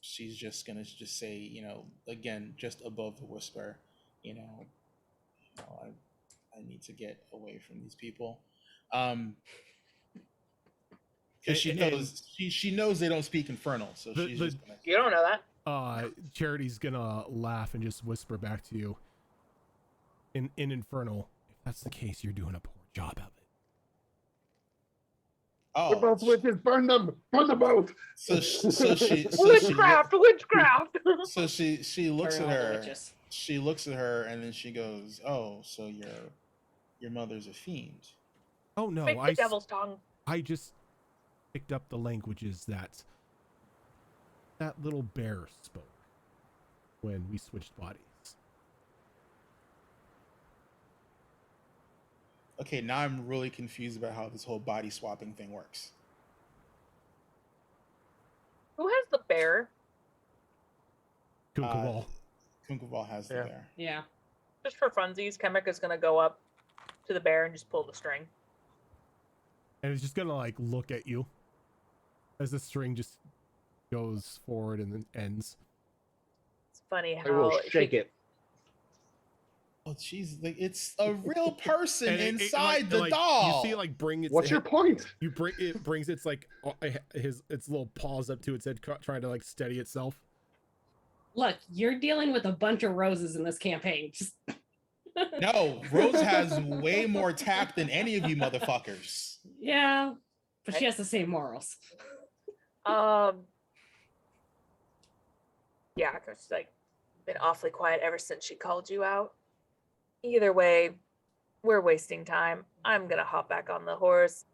she's just gonna just say, again, just above the whisper, I need to get away from these people, because she
And-
knows she knows they don't speak Infernal, so
The-
she's
the-
just gonna.
You don't know that.
Charity's gonna laugh and just whisper back to you in Infernal. If that's the case, you're doing a poor job of it.
We're
Oh,
both witches. Burn them. Burn them both.
Witchcraft, witchcraft.
so she looks
Burn
at
all the
her.
witches.
She looks at her and then she goes, "Oh, so your mother's a fiend."
Oh no,
Speak the devil's tongue.
I just picked up the languages that little bear spoke when we switched bodies.
Okay, now I'm really confused about how this whole body swapping thing works.
Who has the bear?
Kunkaval.
Kunkaval has the
Yeah.
bear.
Yeah.
Just for funsies, Kemek is gonna go up to the bear and just pull the string.
And it's just gonna like look at you as the string just goes forward and then ends.
It's funny
I will
how
shake it.
Oh, jeez, like it's a real person
And it,
inside the
like,
doll.
You see, like, bring its.
What's your point?
You bring it brings its like its little paws up to its head, trying to like steady itself.
Look, you're dealing with a bunch of roses in this campaign. Just
No, Rose has way more tact than any of you motherfuckers.
yeah, but she has the same morals.
yeah, because she's like been awfully quiet ever since she called you out. Either way, we're wasting time. I'm gonna hop back on the horse,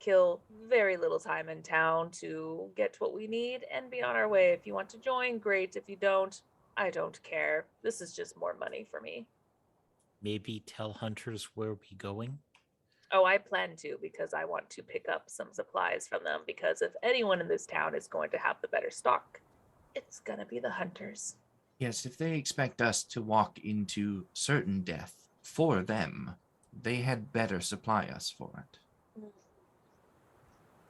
kill very little time in town to get what we need, and be on our way. If you want to join, great. If you don't, I don't care. This is just more money for me.
Maybe tell hunters where we're going.
Oh, I plan to, because I want to pick up some supplies from them, because if anyone in this town is going to have the better stock, it's gonna be the hunters.
Yes, if they expect us to walk into certain death for them, they had better supply us for it.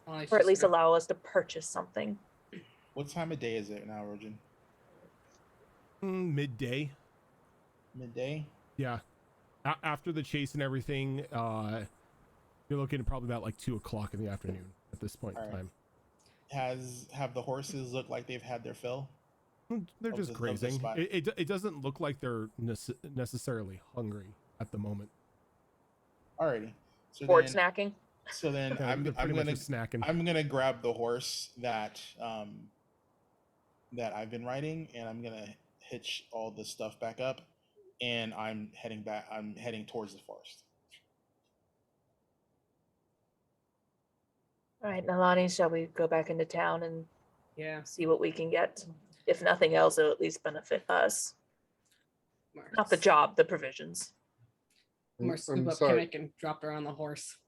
Or at least allow us to purchase something.
What time of day is it now, Rojan?
Midday.
Midday?
Yeah. After the chase and everything, you're looking at probably about like 2 o'clock in the afternoon at this point in time.
Have the horses looked like they've had their fill?
They're
Of
just
the
grazing.
spot.
It doesn't look like they're necessarily hungry at the moment.
Alrighty. So
Board
then,
snacking.
so then
They're
I'm
pretty much
gonna
just snacking.
I'm gonna grab the horse that that I've been riding, and I'm gonna hitch all the stuff back up, and I'm heading back. I'm heading towards the forest.
All right, Nalani, shall we go back into town and
Yeah.
see what we can get? If nothing else, it'll at least benefit us. Not the job, the provisions.
More scoop
I'm
up
sorry.
Kimmick and drop her on the horse.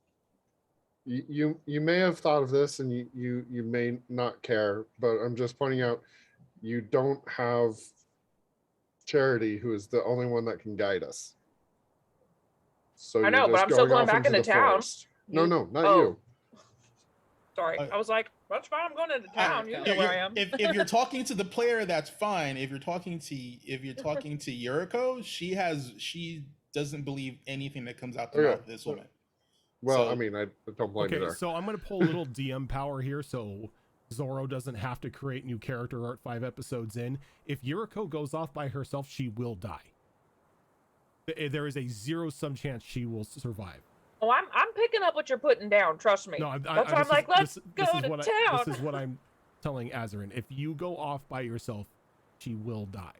You may have thought of this, and you may not care, but I'm just pointing out you don't have Charity, who is the only one that can guide us. So
I know,
you're
but
just
I'm still going
off
back
into
into
the
town.
forest. No,
You-
no, not
oh.
you.
Sorry, I was like, that's fine. I'm going into town. You know where I am.
If you're talking to the player, that's fine. If you're talking to Yuriko, she doesn't believe anything that comes out the
Okay.
mouth of this woman.
Well,
So-
I mean, I don't blame you
Okay,
there.
so I'm gonna pull a little DM power here, so Zoro doesn't have to create new character art 5 episodes in. If Yuriko goes off by herself, she will die. There is a 0-sum chance she will survive.
Oh, I'm picking up what you're putting down. Trust me.
No,
That's why I'm like, let's go to town.
This is what I'm telling Azarin. If you go off by yourself, she will die.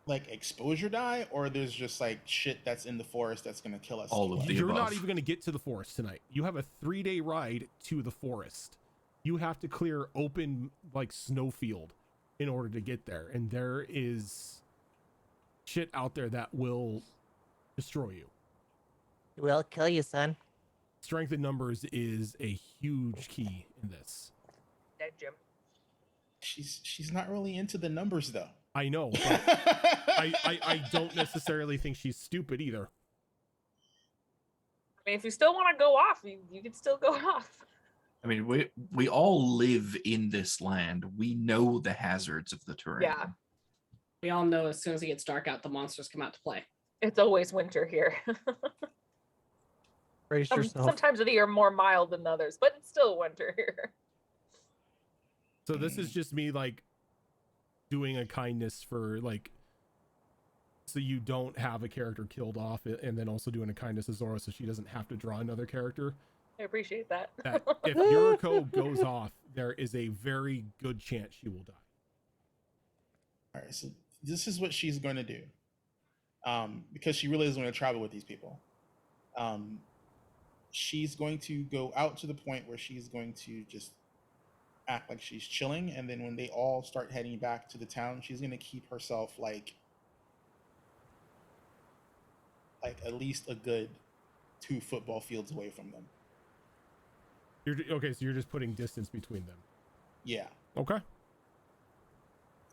Like exposure die, or there's just like shit that's in the forest that's gonna kill us.
All of
anyway?
the
You're not
above.
even going to get to the forest tonight. You have a 3-day ride to the forest. You have to clear open like snowfield in order to get there, and there is shit out there that will destroy you.
We'll kill you, son.
Strength in numbers is a huge key in this.
Dead Jim.
She's not really into the numbers though.
I know, but I don't necessarily think she's stupid either.
I mean, if you still want to go off, you can still go off.
I mean, we all live in this land. We know the hazards of the terrain.
Yeah.
We all know as soon as it gets dark out, the monsters come out to play.
It's always winter here.
Brace yourself.
Sometimes of the year more mild than others, but it's still winter here.
So this is just me like doing a kindness for like so you don't have a character killed off and then also doing a kindness to Zora so she doesn't have to draw another character.
I appreciate that.
That if Yuriko goes off, there is a very good chance she will die.
All right, so this is what she's going to do, because she really is going to travel with these people. She's going to go out to the point where she's going to just act like she's chilling, and then when they all start heading back to the town, she's going to keep herself like at least a good 2 football fields away from them.
Okay, so you're just putting distance between them.
Yeah.
Okay.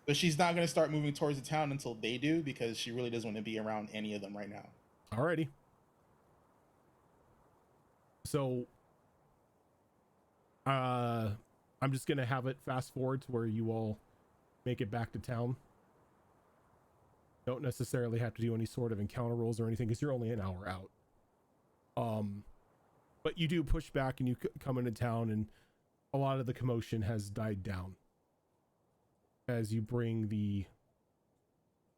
But she's not going to start moving towards the town until they do, because she really doesn't want to be around any of them right now.
Alrighty. So, I'm just going to have it fast forward to where you all make it back to town. Don't necessarily have to do any sort of encounter rolls or anything because you're only an hour out. But you do push back and you come into town, and a lot of the commotion has died down as you bring the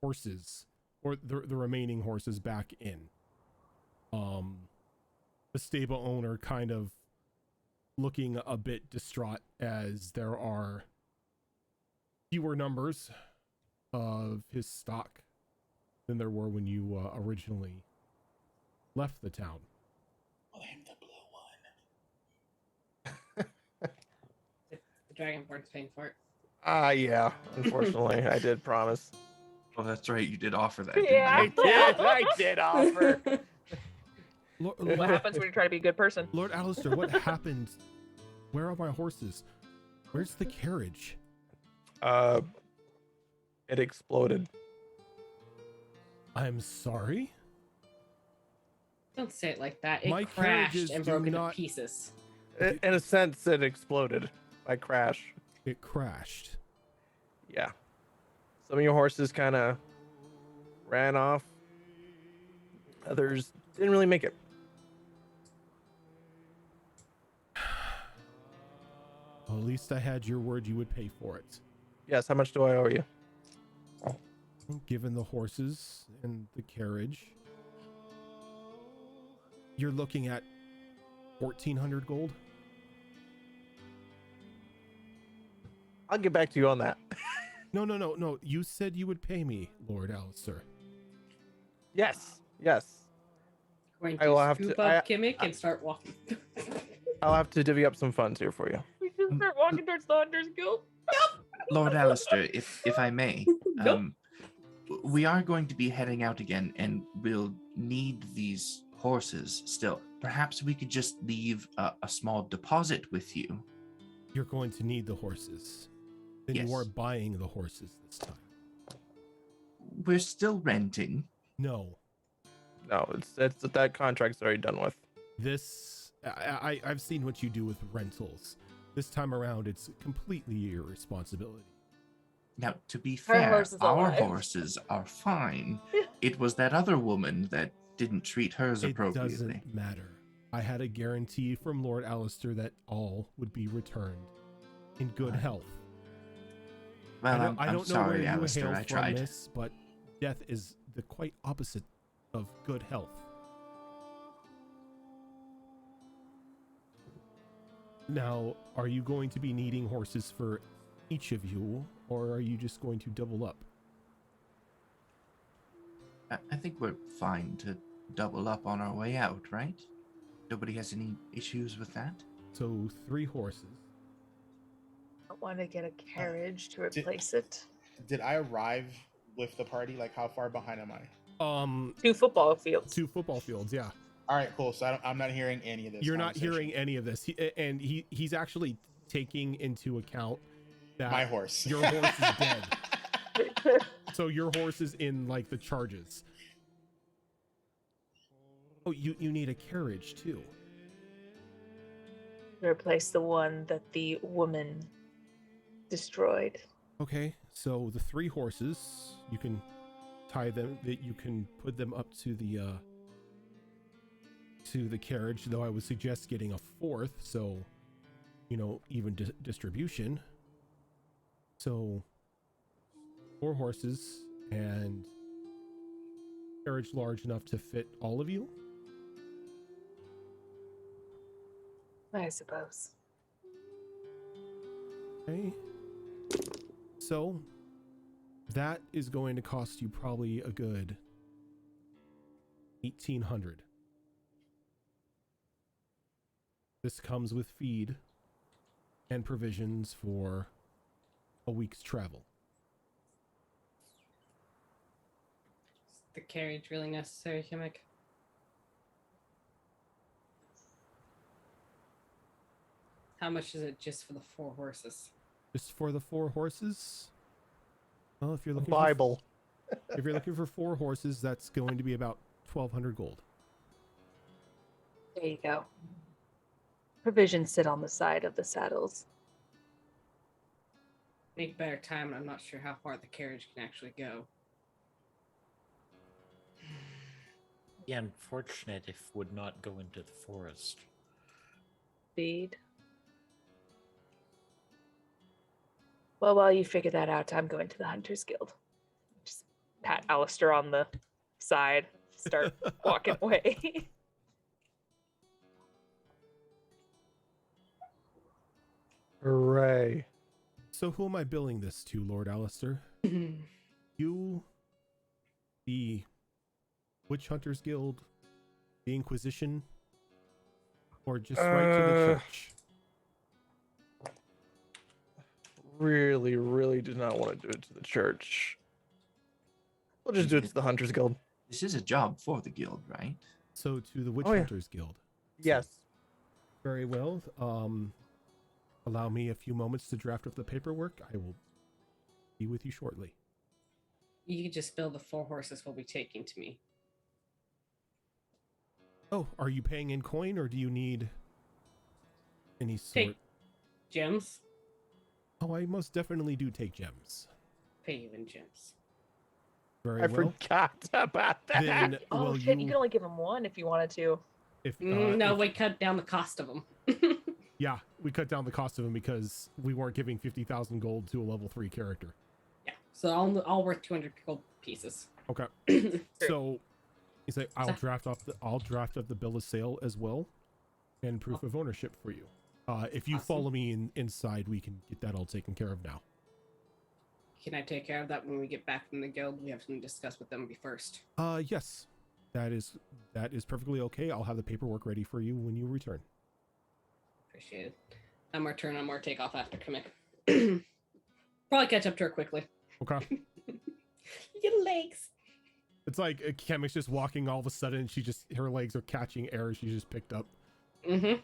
horses or the remaining horses back in. The stable owner kind of looking a bit distraught as there are fewer numbers of his stock than there were when you originally left the town.
Blame the blue one.
The Dragonborn's paying for it.
Yeah. Unfortunately, I did promise.
Oh, that's right. You did offer that.
Yeah.
Didn't you?
I did offer.
What happens when you try to be a good person?
Lord Alistair, what happened? Where are my horses? Where's the carriage?
It exploded.
I'm sorry?
Don't say it like that. It
My
crashed
carriages
and
do
broke into
not-
pieces.
In a sense, it exploded by crash.
It crashed.
Yeah. Some of your horses kind of ran off. Others didn't really make it.
Well, at least I had your word you would pay for it.
Yes, how much do I owe you?
Given the horses and the carriage, you're looking at 1,400 gold.
I'll get back to you on that.
No. You said you would pay me, Lord Alistair.
Yes.
Going
I will
to
have
scoop
to-
up Kimmick and start walking.
I'll have to divvy up some funds here for you.
We should start walking towards the Hunter's Guild.
Lord Alistair, if I may,
Nope.
we are going to be heading out again, and we'll need these horses still. Perhaps we could just leave a small deposit with you.
You're going to need the horses. Then
Yes.
you are buying the horses this time.
We're still renting.
No.
No, it's that contract's already done with.
This I've seen what you do with rentals. This time around, it's completely your responsibility.
Now, to be
Our
fair,
horse is
our
alive.
horses are fine. It was that other woman that didn't treat hers
It
appropriately.
doesn't matter. I had a guarantee from Lord Alistair that all would be returned in good health.
Well,
I
I'm
don't know
sorry,
where you
Alistair.
hail
I
from
tried.
this, but death is the quite opposite of good health. Now, are you going to be needing horses for each of you, or are you just going to double up?
I think we're fine to double up on our way out, right? Nobody has any issues with that?
So 3 horses.
I want to get a carriage to replace it.
Did I arrive with the party? Like, how far behind am I?
2 football fields.
2 football fields, yeah.
All right, cool. So I'm not hearing any of this.
You're not
conversation.
hearing any of this. He's actually taking into account that
My horse.
your horse is dead. So your horse is in like the charges. Oh, you need a carriage too.
Replace the one that the woman destroyed.
Okay, so the 3 horses, you can tie them, that you can put them up to the carriage, though I would suggest getting a 4th, so even distribution. So 4 horses, and carriage large enough to fit all of you?
I suppose.
Okay. So that is going to cost you probably a good 1,800. This comes with feed and provisions for a week's travel.
Is the carriage really necessary, Himmick? How much is it just for the 4 horses?
Just for the 4 horses? Well, if you're
A
looking
Bible.
if you're looking for 4 horses, that's going to be about 1,200 gold.
There you go. Provisions sit on the side of the saddles.
Make better time, and I'm not sure how far the carriage can actually go.
The unfortunate if would not go into the forest.
Feed. Well, while you figure that out, I'm going to the Hunters Guild. Just pat Alistair on the side, start walking away.
Hooray.
So who am I billing this to, Lord Alistair? You, the Witch Hunters Guild, the Inquisition, or just right to the church?
Really, really do not want to do it to the church. We'll just do it to the Hunters Guild.
This is a job for the guild, right?
So to the Witch
Oh, yeah.
Hunters Guild.
Yes.
Very well. Allow me a few moments to draft up the paperwork. I will be with you shortly.
You could just bill the 4 horses we'll be taking to me.
Oh, are you paying in coin or do you need any sort?
Take gems.
Oh, I most definitely do take gems.
Pay you in gems.
Very
I
well.
forgot about that.
Then
Oh
will
shit, you can only give him 1 if you wanted to.
if
No,
if-
we cut down the cost of them.
yeah, we cut down the cost of them because we weren't giving 50,000 gold to a level 3 character.
Yeah, so all worth 200 gold pieces.
Okay. So he's like, I'll draft up the bill of sale as well and proof of ownership for you. If you
Awesome.
follow me inside, we can get that all taken care of now.
Can I take care of that when we get back from the guild? We have something to discuss with them first.
Yes. That is perfectly okay. I'll have the paperwork ready for you when you return.
Appreciate it. I'm our turn. I'm our take off after Kamek. Probably catch up to her quickly.
Okay.
Your legs.
It's like Kamek's just walking all of a sudden. Her legs are catching air. She just picked up.
Mm-hmm.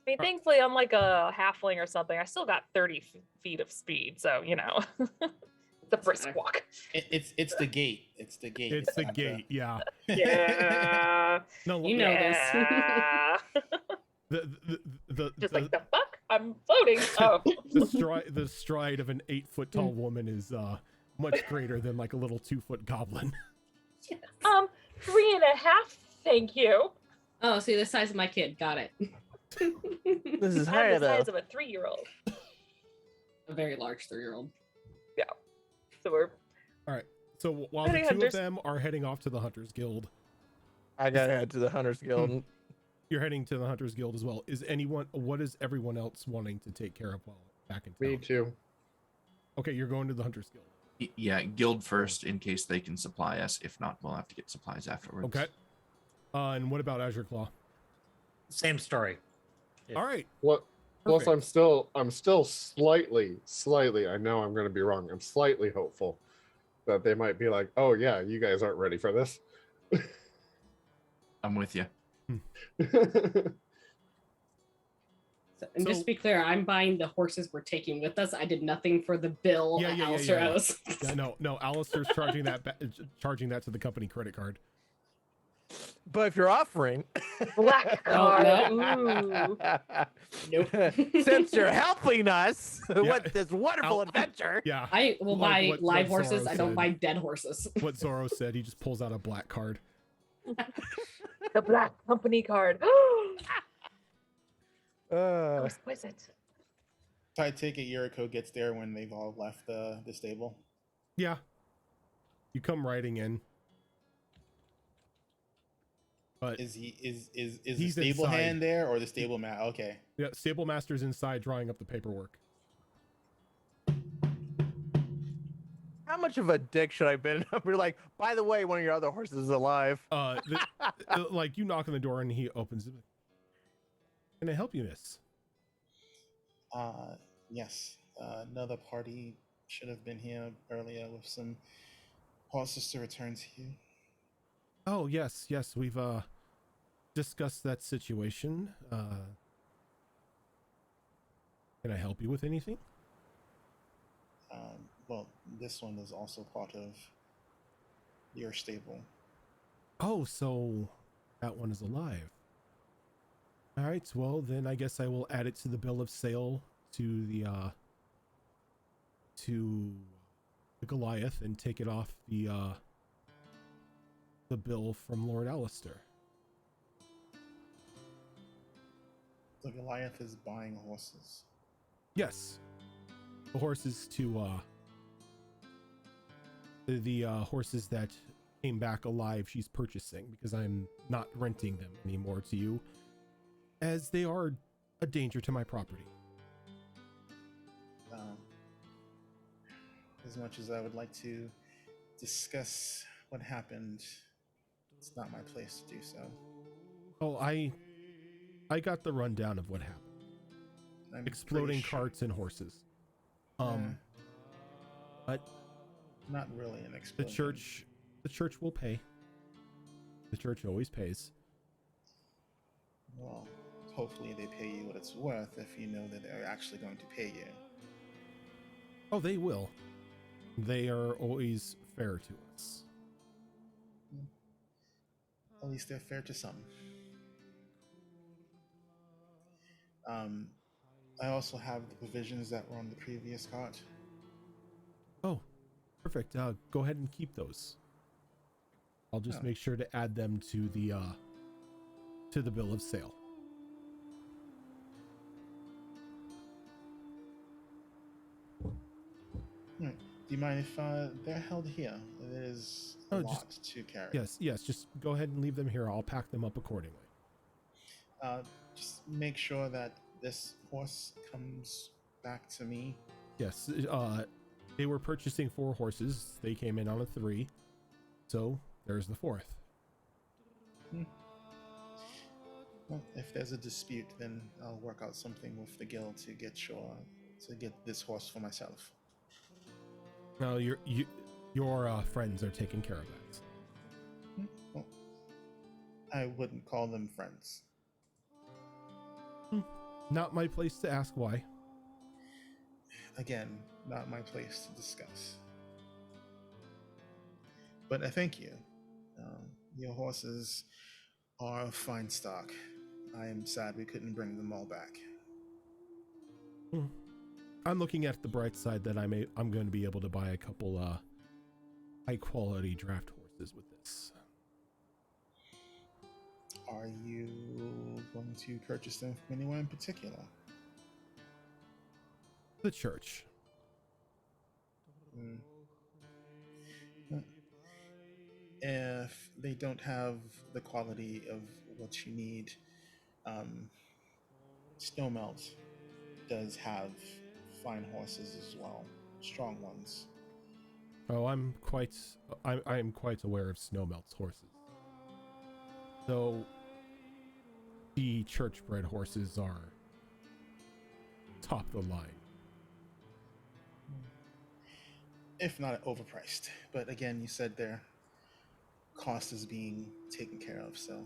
I mean, thankfully, I'm like a halfling or something. I still got 30 feet of speed, so you know, it's a brisk walk.
It's the gate. It's the gate.
It's the
not
gate. Yeah.
Yeah.
No.
You know
Yeah.
the
Just like the fuck, I'm floating. Oh.
the stride of an 8 foot tall woman is much greater than like a little 2 foot goblin.
3.5. Thank you.
Oh, see the size of my kid. Got it.
This is
I'm
higher
the
though.
size of a 3-year-old.
A very large 3-year-old.
So we're
All right. So while the
Heading
two
hunters.
of them are heading off to the Hunters Guild,
I gotta head to the Hunters Guild.
you're heading to the Hunters Guild as well. What is everyone else wanting to take care of while back in
Me
town?
too.
Okay, you're going to the Hunters Guild.
Yeah, guild first in case they can supply us. If not, we'll have to get supplies afterwards.
Okay. And what about Azure Claw?
Same story. If-
All right.
What? Plus,
Perfect.
I'm still slightly. I know I'm going to be wrong. I'm slightly hopeful that they might be like, "Oh yeah, you guys aren't ready for this."
I'm with you.
And just to be clear, I'm buying the horses we're taking with us. I did nothing for the bill
Yeah,
that
yeah, yeah,
Alistair
yeah, yeah.
owes.
Yeah, no. Alistair's charging charging that to the company credit card.
But if you're offering,
black
Oh,
card.
no.
Ooh.
Nope.
since you're helping us with this wonderful
Al-
adventure,
Yeah.
I will
Like
buy
what
live
Zoro
horses. I don't
said.
buy dead horses.
What Zoro said, he just pulls out a black card.
The black company card. Exquisite.
So I take it Yuriko gets there when they've all left the stable.
Yeah. You come riding in. But
Is the
He's
stable
inside.
hand there or the stable man? Okay.
yeah, stable master's inside drawing up the paperwork.
How much of a dick should I have been? We're like, by the way, one of your other horses is alive.
Like you knock on the door and he opens it. Can I help you, miss?
Yes. Another party should have been here earlier with some horses to return to you.
Oh, yes, we've discussed that situation. Can I help you with anything?
Well, this one is also part of your stable.
Oh, so that one is alive. All right, well then I guess I will add it to the bill of sale to the Goliath and take it off the bill from Lord Alistair.
The Goliath is buying horses.
Yes, the horses to the horses that came back alive. She's purchasing because I'm not renting them anymore to you, as they are a danger to my property.
As much as I would like to discuss what happened, it's not my place to do so.
Oh, I got the rundown of what happened.
I'm
Exploding
pretty sure-
carts and horses. But
Not really an
the
explosion.
church will pay. The church always pays.
Well, hopefully they pay you what it's worth if you know that they're actually going to pay you.
Oh, they will. They are always fair to us.
At least they're fair to some. I also have the provisions that were on the previous cart.
Oh, perfect. Go ahead and keep those. I'll just
Oh.
make sure to add them to the bill of sale.
Right. Do you mind if they're held here? There's a lot to carry.
Yes. Just go ahead and leave them here. I'll pack them up accordingly.
Just make sure that this horse comes back to me.
Yes. They were purchasing 4 horses. They came in on a 3. So there's the 4th.
Well, if there's a dispute, then I'll work out something with the guild to get this horse for myself.
No, your friends are taking care of that.
Well, I wouldn't call them friends.
Not my place to ask why.
Again, not my place to discuss. But I thank you. Your horses are of fine stock. I am sad we couldn't bring them all back.
I'm looking at the bright side that I'm going to be able to buy a couple high quality draft horses with this.
Are you going to purchase them from anyone in particular?
The church.
If they don't have the quality of what you need, Snowmelt does have fine horses as well, strong ones.
Oh, I am quite aware of Snowmelt's horses. So the church-bred horses are top of the line.
If not overpriced. But again, you said their cost is being taken care of, so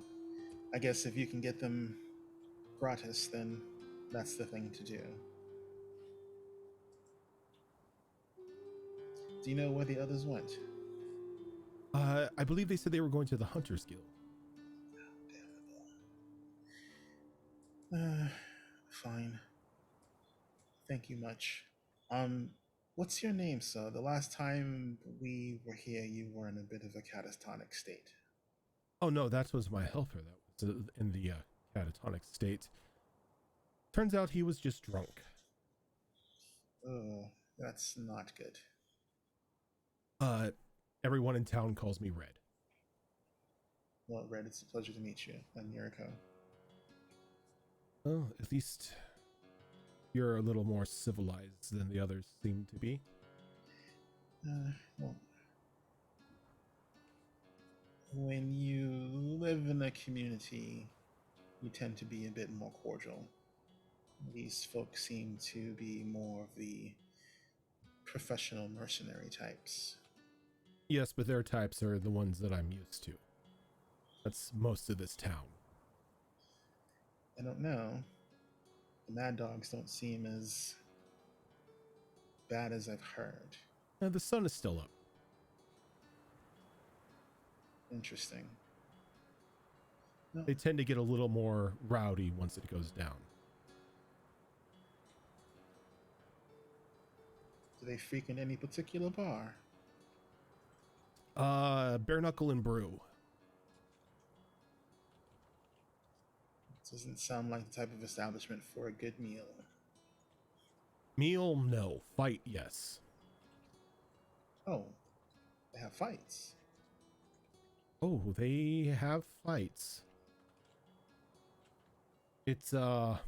I guess if you can get them gratis, then that's the thing to do. Do you know where the others went?
I believe they said they were going to the Hunters Guild.
Fine. Thank you much. What's your name, sir? The last time we were here, you were in a bit of a catatonic state.
Oh no, that was my helper that was in the catatonic state. Turns out he was just drunk.
Oh, that's not good.
Everyone in town calls me Red.
Well, Red, it's a pleasure to meet you. I'm Yuriko.
Well, at least you're a little more civilized than the others seem to be.
Well, when you live in a community, you tend to be a bit more cordial. These folks seem to be more of the professional mercenary types.
Yes, but their types are the ones that I'm used to. That's most of this town.
I don't know. The Mad Dogs don't seem as bad as I've heard.
The sun is still up.
Interesting. No,
They tend to get a little more rowdy once it goes down.
do they frequent any particular bar?
Bare Knuckle and Brew.
Doesn't sound like the type of establishment for a good meal.
Meal, no. Fight, yes.
Oh, they have fights.
Oh, they have fights. It's a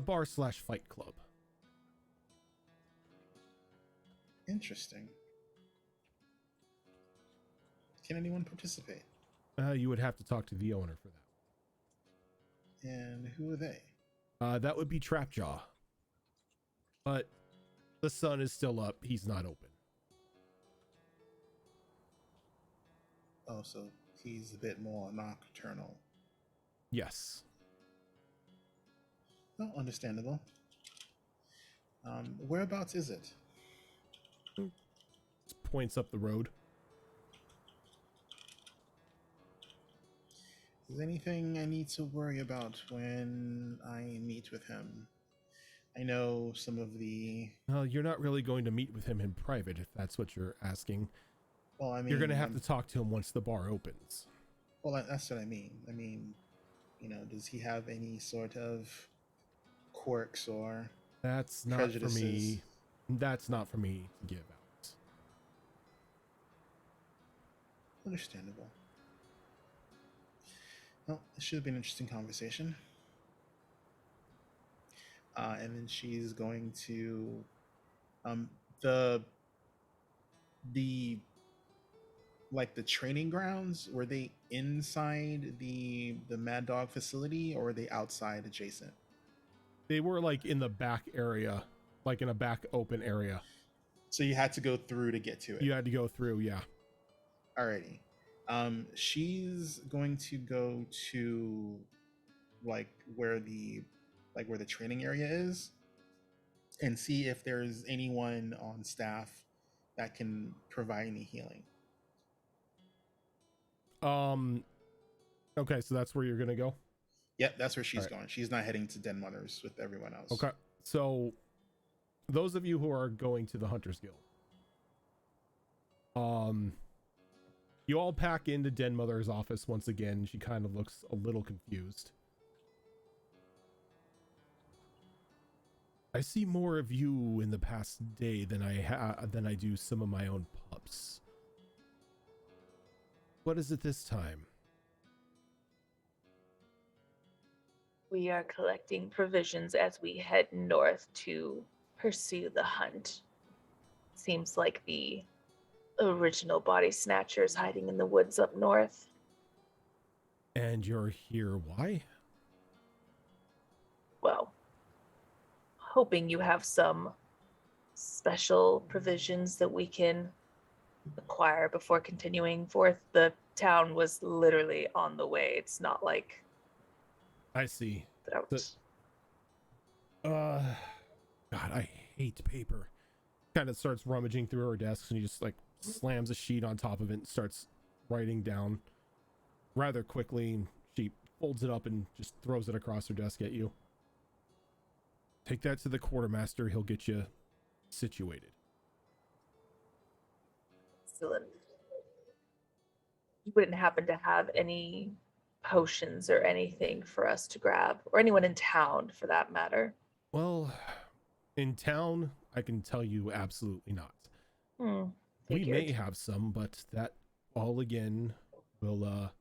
bar / fight club.
Interesting. Can anyone participate?
You would have to talk to the owner for that.
And who are they?
That would be Trapjaw. But the sun is still up. He's not open.
Oh, so he's a bit more nocturnal.
Yes.
Oh, understandable. Whereabouts is it?
Just points up the road.
Is there anything I need to worry about when I meet with him? I know some of the...
You're not really going to meet with him in private, if that's what you're asking.
Well, I mean...
You're going to have to talk to him once the bar opens.
Well, that's what I mean. I mean, does he have any sort of quirks or
That's not for me. That's not for me to give out.
Understandable. Well, it should be an interesting conversation. And then she's going to the like the training grounds, were they inside the Mad Dog facility or were they outside adjacent?
They were like in the back area, like in a back open area.
So you had to go through to get to it.
You had to go through, yeah.
Alrighty. She's going to go to where the training area is and see if there's anyone on staff that can provide any healing.
Okay, so that's where you're gonna go?
Yep, that's where she's
All right.
going. She's not heading to Den Mother's with everyone else.
Okay, so those of you who are going to the Hunters Guild, you all pack into Den Mother's office once again. She kind of looks a little confused. I see more of you in the past day than I do some of my own pups. What is it this time?
We are collecting provisions as we head north to pursue the hunt. Seems like the original body snatchers hiding in the woods up north.
And you're here, why?
Well, hoping you have some special provisions that we can acquire before continuing forth. The town was literally on the way. It's not like
I see.
that.
God, I hate paper. Kind of starts rummaging through her desk and he just like slams a sheet on top of it and starts writing down rather quickly. She folds it up and just throws it across her desk at you. Take that to the quartermaster. He'll get you situated.
Excellent. You wouldn't happen to have any potions or anything for us to grab, or anyone in town for that matter?
Well, in town, I can tell you absolutely not. We
Figured.
may have some, but that all again We'll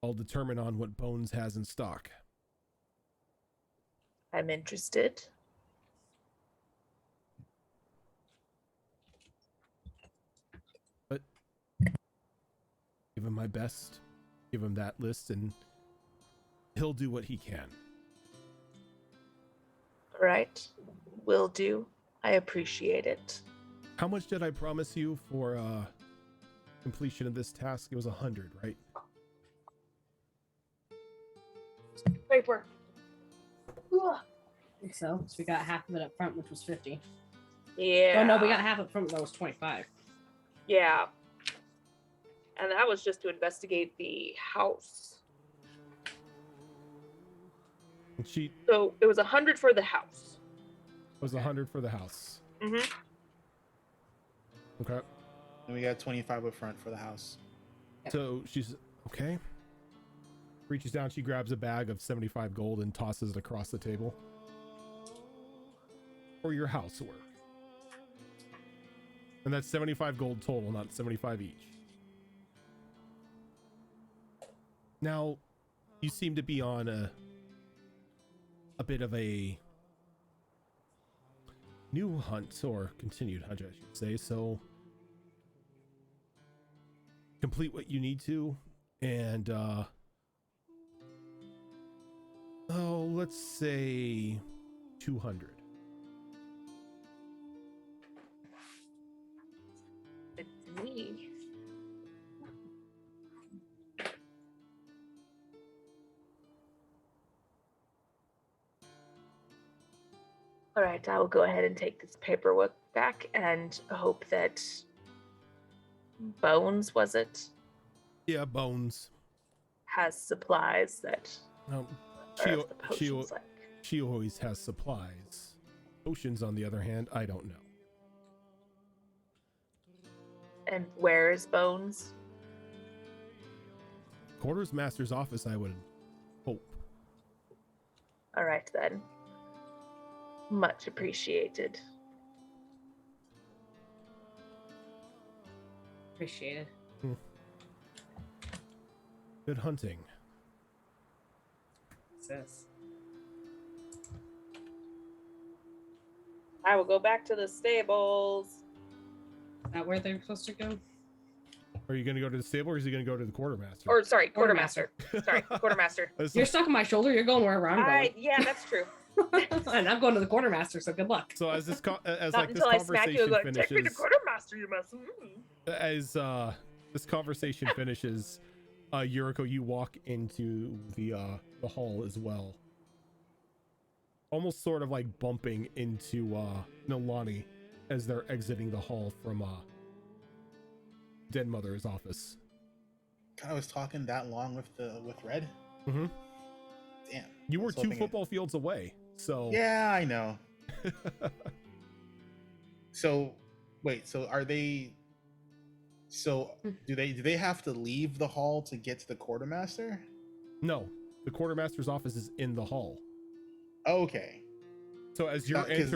all determine on what Bones has in stock.
I'm interested.
But give him my best. Give him that list, and he'll do what he can.
All right. Will do. I appreciate it.
How much did I promise you for completion of this task? It was 100, right?
Paper.
I think so. So we got half of it up front, which was 50.
Yeah.
Oh no, we got half up front, that was 25.
Yeah. And that was just to investigate the house.
And she
So it was 100 for the house.
was 100 for the house.
Mm-hmm.
Okay.
And we got 25 up front for the house.
So she's okay. Reaches down, she grabs a bag of 75 gold and tosses it across the table. For your housework. And that's 75 gold total, not 75 each. Now, you seem to be on a bit of a new hunt, or continued hunt, I should say, so complete what you need to, and let's say 200.
It's me. All right, I will go ahead and take this paperwork back and hope that Bones, was it,
Yeah, Bones.
has supplies that
Um,
are
she,
of the potions like.
she always has supplies. Potions, on the other hand, I don't know.
And where is Bones?
Quarters Master's office, I would hope.
All right then. Much appreciated.
Appreciated.
Good hunting.
Sis.
I will go back to the stables.
Is that where they're supposed to go?
Are you going to go to the stable, or is he going to go to the quartermaster?
Or sorry,
Quartermaster.
quartermaster. Sorry, quartermaster.
That's
You're
like-
stuck on my shoulder. You're going wherever I'm going.
Yeah, that's true.
And I'm going to the quartermaster, so good luck.
So as this as
Not
like this
until I smack you
conversation
and go, take me to
finishes,
quartermaster, you must.
as this conversation finishes, Yuriko, you walk into the hall as well, almost sort of like bumping into Nilani as they're exiting the hall from Den Mother's office.
God, I was talking that long with Red.
Mm-hmm.
Damn.
You
I
were
was
2
hoping
football fields away, so
Yeah, I know. So, wait. So are they? So do they have to leave the hall to get to the quartermaster?
No, the quartermaster's office is in the hall.
Okay.
So as you're
'Cause-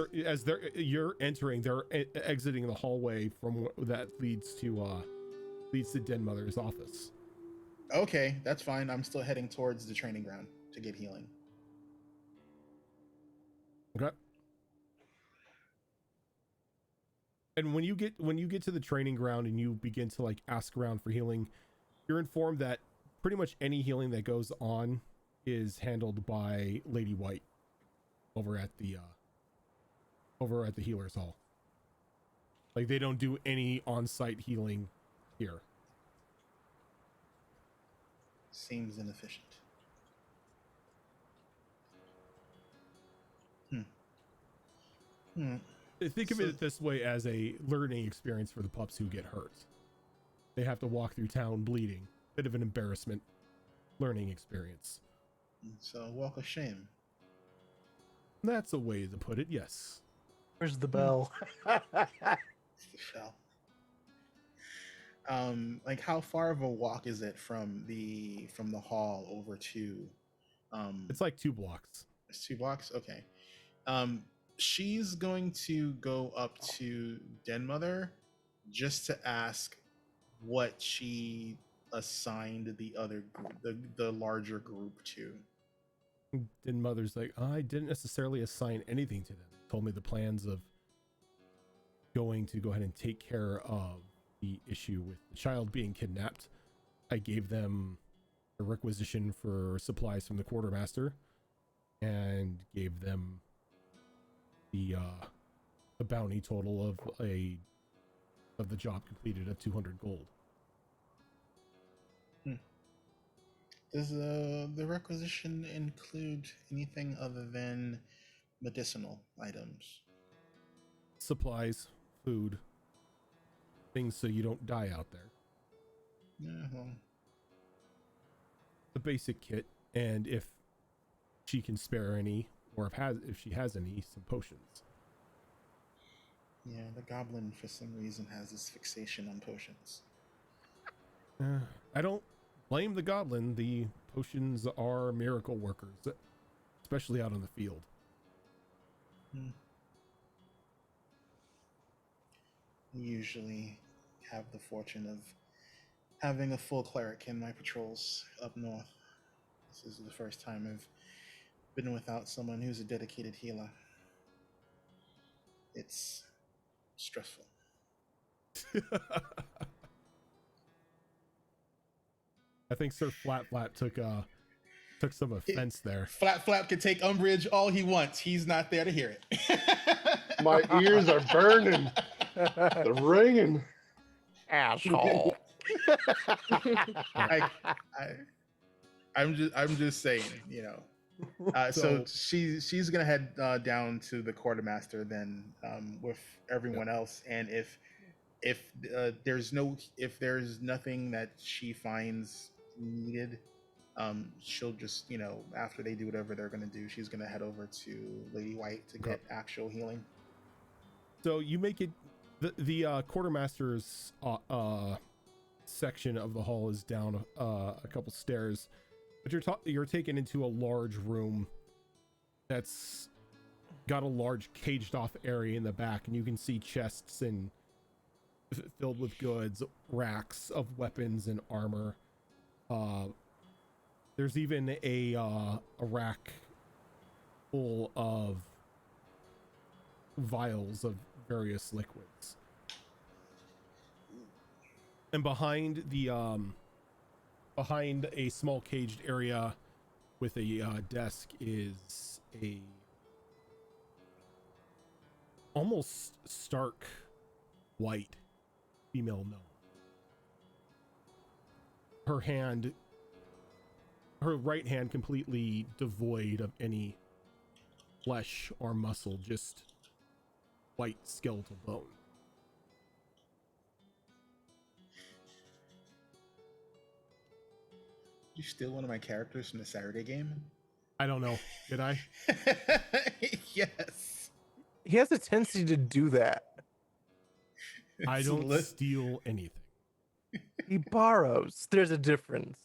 you're entering, they're exiting the hallway from that leads to Den Mother's office.
Okay, that's fine. I'm still heading towards the training ground to get healing.
Okay. And when you get to the training ground and you begin to like ask around for healing, you're informed that pretty much any healing that goes on is handled by Lady White over at the healer's hall. Like, they don't do any on-site healing here.
Seems inefficient.
Think of it this way, as a learning experience for the pups who get hurt. They have to walk through town bleeding. Bit of an embarrassment. Learning experience.
So walk of shame.
That's a way to put it, yes.
Where's the bell?
It's the shell. Like, how far of a walk is it from the hall over to?
It's like 2 blocks.
It's 2 blocks. Okay. She's going to go up to Den Mother just to ask what she assigned the other the larger group to?
And Mother's like, I didn't necessarily assign anything to them. Told me the plans of going to go ahead and take care of the issue with the child being kidnapped. I gave them a requisition for supplies from the quartermaster and gave them the bounty total of the job completed at 200 gold.
Does the requisition include anything other than medicinal items?
Supplies, food, things so you don't die out there.
Yeah, well,
The basic kit, and if she can spare any, or if she has any, some potions.
yeah, the goblin for some reason has this fixation on potions.
I don't blame the goblin. The potions are miracle workers, especially out in the field.
I usually have the fortune of having a full cleric in my patrols up north. This is the first time I've been without someone who's a dedicated healer. It's stressful.
I think Sir Flat Flat took some offense there.
Flap Flap can take umbrage all he wants. He's not there to hear it.
My ears are burning. They're ringing.
Asshole.
I'm just saying, you know. So she's gonna head down to the quartermaster then with everyone else, and if there's nothing that she finds needed, she'll just, you know, after they do whatever they're gonna do, she's gonna head over to Lady White to get actual healing.
So you make it. The quartermaster's section of the hall is down a couple stairs, but you're taken into a large room that's got a large caged off area in the back, and you can see chests and filled with goods, racks of weapons and armor. There's even a rack full of vials of various liquids. And behind a small caged area with a desk is a almost stark white female gnome. Her right hand completely devoid of any flesh or muscle, just white skeletal bone.
You steal one of my characters from the Saturday game?
I don't know. Did I?
Yes.
He has a tendency to do that.
I don't steal anything.
He borrows. There's a difference.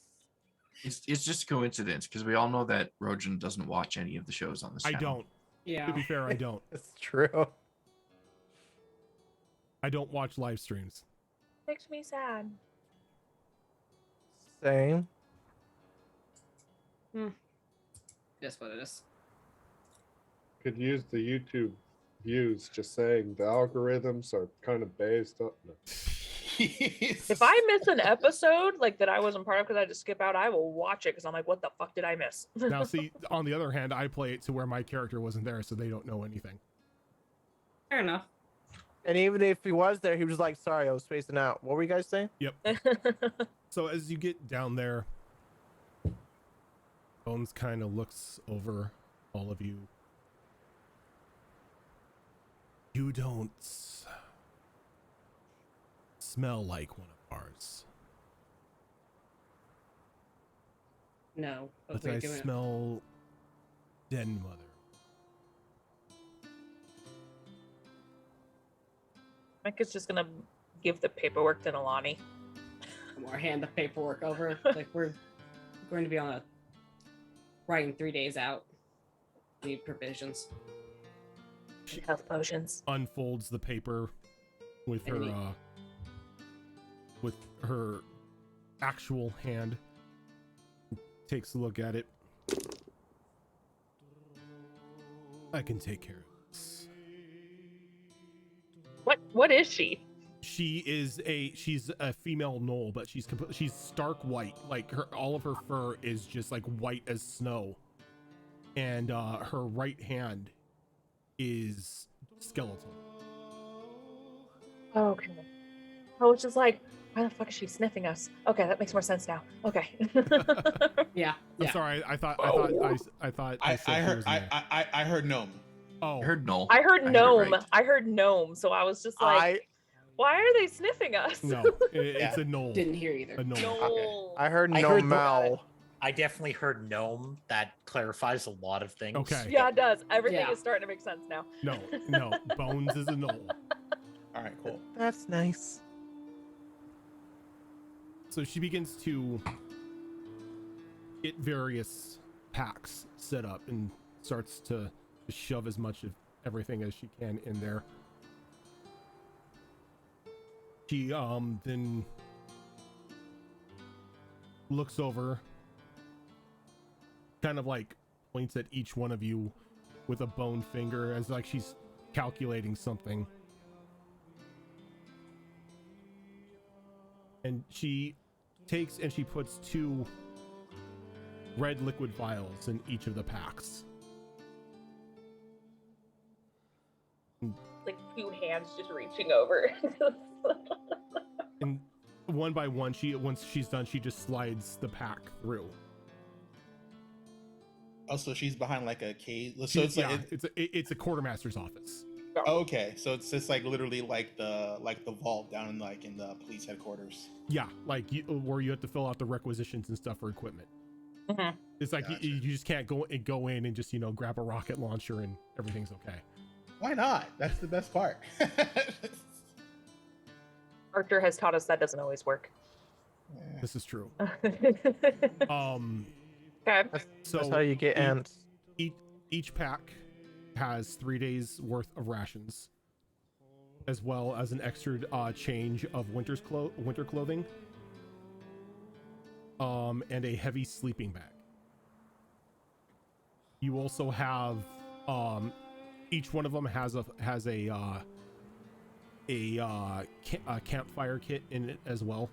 It's just a coincidence because we all know that Rojan doesn't watch any of the shows on this
I
channel.
don't.
Yeah.
To be fair, I don't.
It's true.
I don't watch live streams.
Makes me sad.
Same.
That's what it is.
Could use the YouTube views, just saying the algorithms are kind of based on. No.
If I miss an episode like that I wasn't part of because I had to skip out, I will watch it because I'm like, what the fuck did I miss?
Now, see, on the other hand, I play it to where my character wasn't there, so they don't know anything.
Fair enough.
And even if he was there, he was like, sorry, I was spacing out. What were you guys saying?
Yep. So as you get down there, Bones kind of looks over all of you. You don't smell like one of ours,
No.
but I smell Den Mother.
Mike is just gonna give the paperwork to Nalani.
Or hand the paperwork over. Like, we're going to be on a writing 3 days out. Need provisions.
Health potions.
Unfolds the paper with
And
her actual hand. Takes a look at it. I can take care of this.
What is she?
She's a female gnoll, but she's stark white. Like all of her fur is just like white as snow, and her right hand is skeletal.
Okay. I was just like, why the fuck is she sniffing us? Okay, that makes more sense now. Okay.
Yeah.
I'm
Yeah.
sorry. I thought
I
said she
heard
was a gnoll.
I heard gnome.
Oh,
I heard Null.
I heard
it
gnome.
right.
I heard gnome. So I was just like, why are they sniffing us?
no, it's a gnoll.
Didn't hear either.
A gnoll.
No.
I heard
I
no
heard
mal.
I definitely heard gnome. That clarifies a lot of things.
Okay.
Yeah, it does. Everything
Yeah.
is starting to make sense now.
No. Bones is a gnoll.
All right, cool.
That's nice.
So she begins to get various packs set up and starts to shove as much of everything as she can in there. She then looks over, kind of like points at each one of you with a bone finger as like she's calculating something. And she takes and she puts 2 red liquid vials in each of the packs.
Like 2 hands just reaching over.
And one by one, once she's done, she just slides the pack through.
Also, she's behind like a cage. So it's like
it's a quartermaster's office.
okay. So it's just like literally like the vault down in the police headquarters.
Yeah, like where you have to fill out the requisitions and stuff for equipment.
Mhm.
It's like
Gotcha.
you just can't go in and just grab a rocket launcher and everything's okay.
Why not? That's the best part.
Archer has taught us that doesn't always work.
This is true.
Okay.
So
That's how you get ants.
each pack has 3 days worth of rations, as well as an extra change of winter clothing, and a heavy sleeping bag. You also have each one of them has a campfire kit in it as well.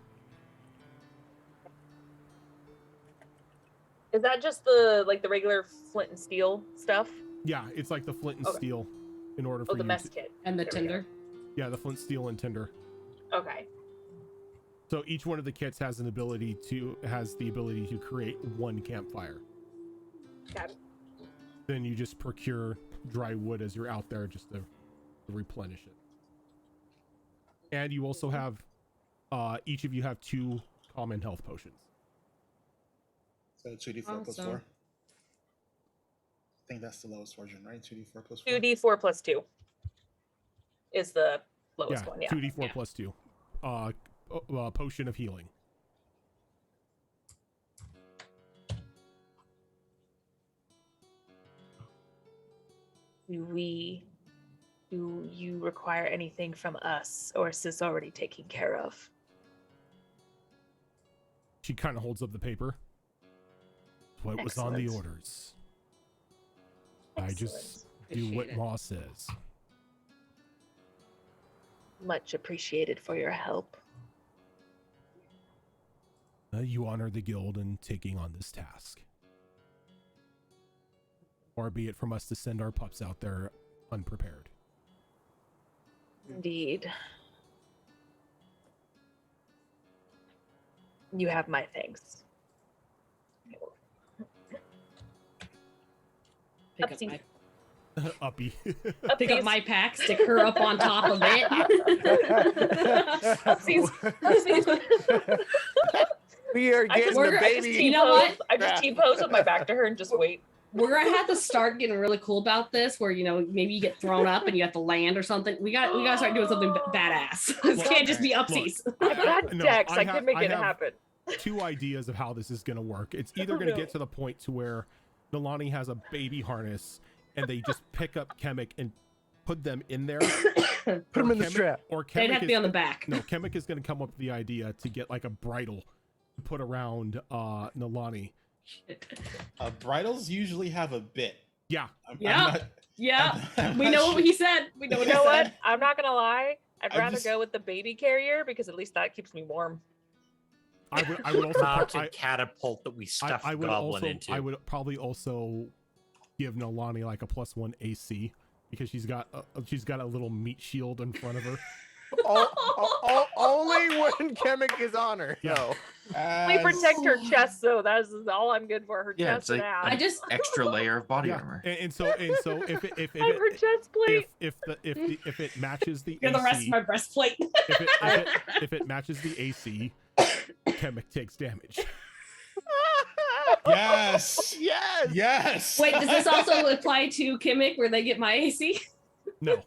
Is that just the regular flint and steel stuff?
Yeah, it's like the flint and
Okay.
steel in order for
Oh, the
you
mess
to,
kit.
And the
There we go.
tinder.
yeah, the flint, steel, and tinder.
Okay.
So each one of the kits has the ability to create 1 campfire.
Got it.
Then you just procure dry wood as you're out there just to replenish it. And you also have each of you have 2 common health potions.
So 2d4 plus
Awesome.
4. I think that's the lowest version, right? 2d4 plus 4.
2d4 plus 2 is the lowest
Yeah,
one. Yeah.
2d4
Yeah.
plus 2. Potion of healing.
Do you require anything from us, or is this already taken care of?
She kind of holds up the paper. What was on the
Excellent.
orders? I just
Excellent.
do what
Appreciate it.
Ma says.
Much appreciated for your help.
You honor the guild in taking on this task. Far be it from us to send our pups out there unprepared.
Indeed. You have my thanks.
Pick up
Upsies.
my
Uppy.
pick up my pack, stick her up on top of it.
Upsies. Upsies.
We are
I
getting
just,
the
I just
baby.
You know what?
T-pose. I just T-pose with my back to her and just wait.
We're gonna have to start getting really cool about this, where maybe you get thrown up and you have to land or something. We gotta start doing something badass. It can't just be upsies.
I've got
No,
decks. I
have-
can make it
have
happen.
2 ideas of how this is going to work. It's either
Oh,
going to
no.
get to the point to where Nalani has a baby harness and they just pick up Kemek and put them in there.
Put him in the
Kemek-
strap.
Or
They'd
Kemek
have to be on the back.
No, Kemek is going to come up with the idea to get like a bridle put around Nalani.
Bridals usually have a bit.
Yeah.
We know what he said. We know what
You
he
know
said.
what? I'm not gonna lie. I'd
I'm
rather
just-
go with the baby carrier because at least that keeps me warm.
I would also
Mounted catapult that we stuffed
I would
Goblin
also
into.
I would probably also give Nalani like a +1 AC because she's got a little meat shield in front of her.
Only when Kemek is on her.
Yeah.
No.
We protect her chest, so that's all I'm good for. Her
Yeah,
chest
it's like
and ass.
I just
extra layer of body
Yeah.
armor.
And so if
I'm her chest plate.
if it matches the
you're
AC,
the rest of my breastplate.
if it matches the AC, Kemek takes damage.
Yes.
Yes.
Yes.
Wait, does this also apply to Kimmik where they get my AC?
No.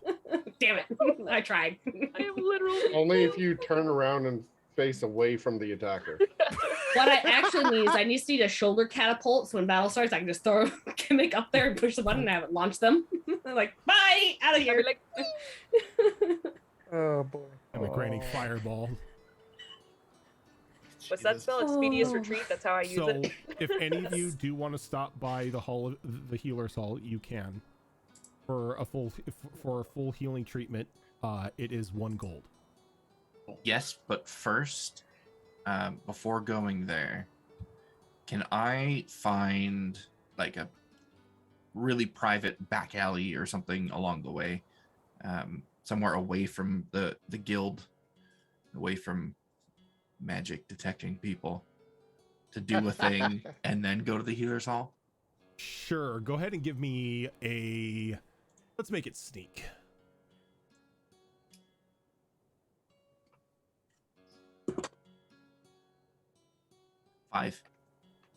Damn it. I tried.
I am literally
Only if you turn around and face away from the attacker.
What I actually need is I just need a shoulder catapult so when battle starts I can just throw Kimmik up there and push the button and have it launch them. Like, bye! Out of
I'd
here.
be like,
Oh boy.
Kemek raining fireball.
what's that spell? Expedious
Oh.
Retreat. That's how I use
So
it.
if any of you do want to stop by the healer's hall, you can for a full healing treatment. It is 1 gold.
Yes, but first, before going there, can I find like a really private back alley or something along the way, somewhere away from the guild, away from magic detecting people, to do a thing and then go to the healer's hall?
Sure. Go ahead and give me a. Let's make it sneak.
Five.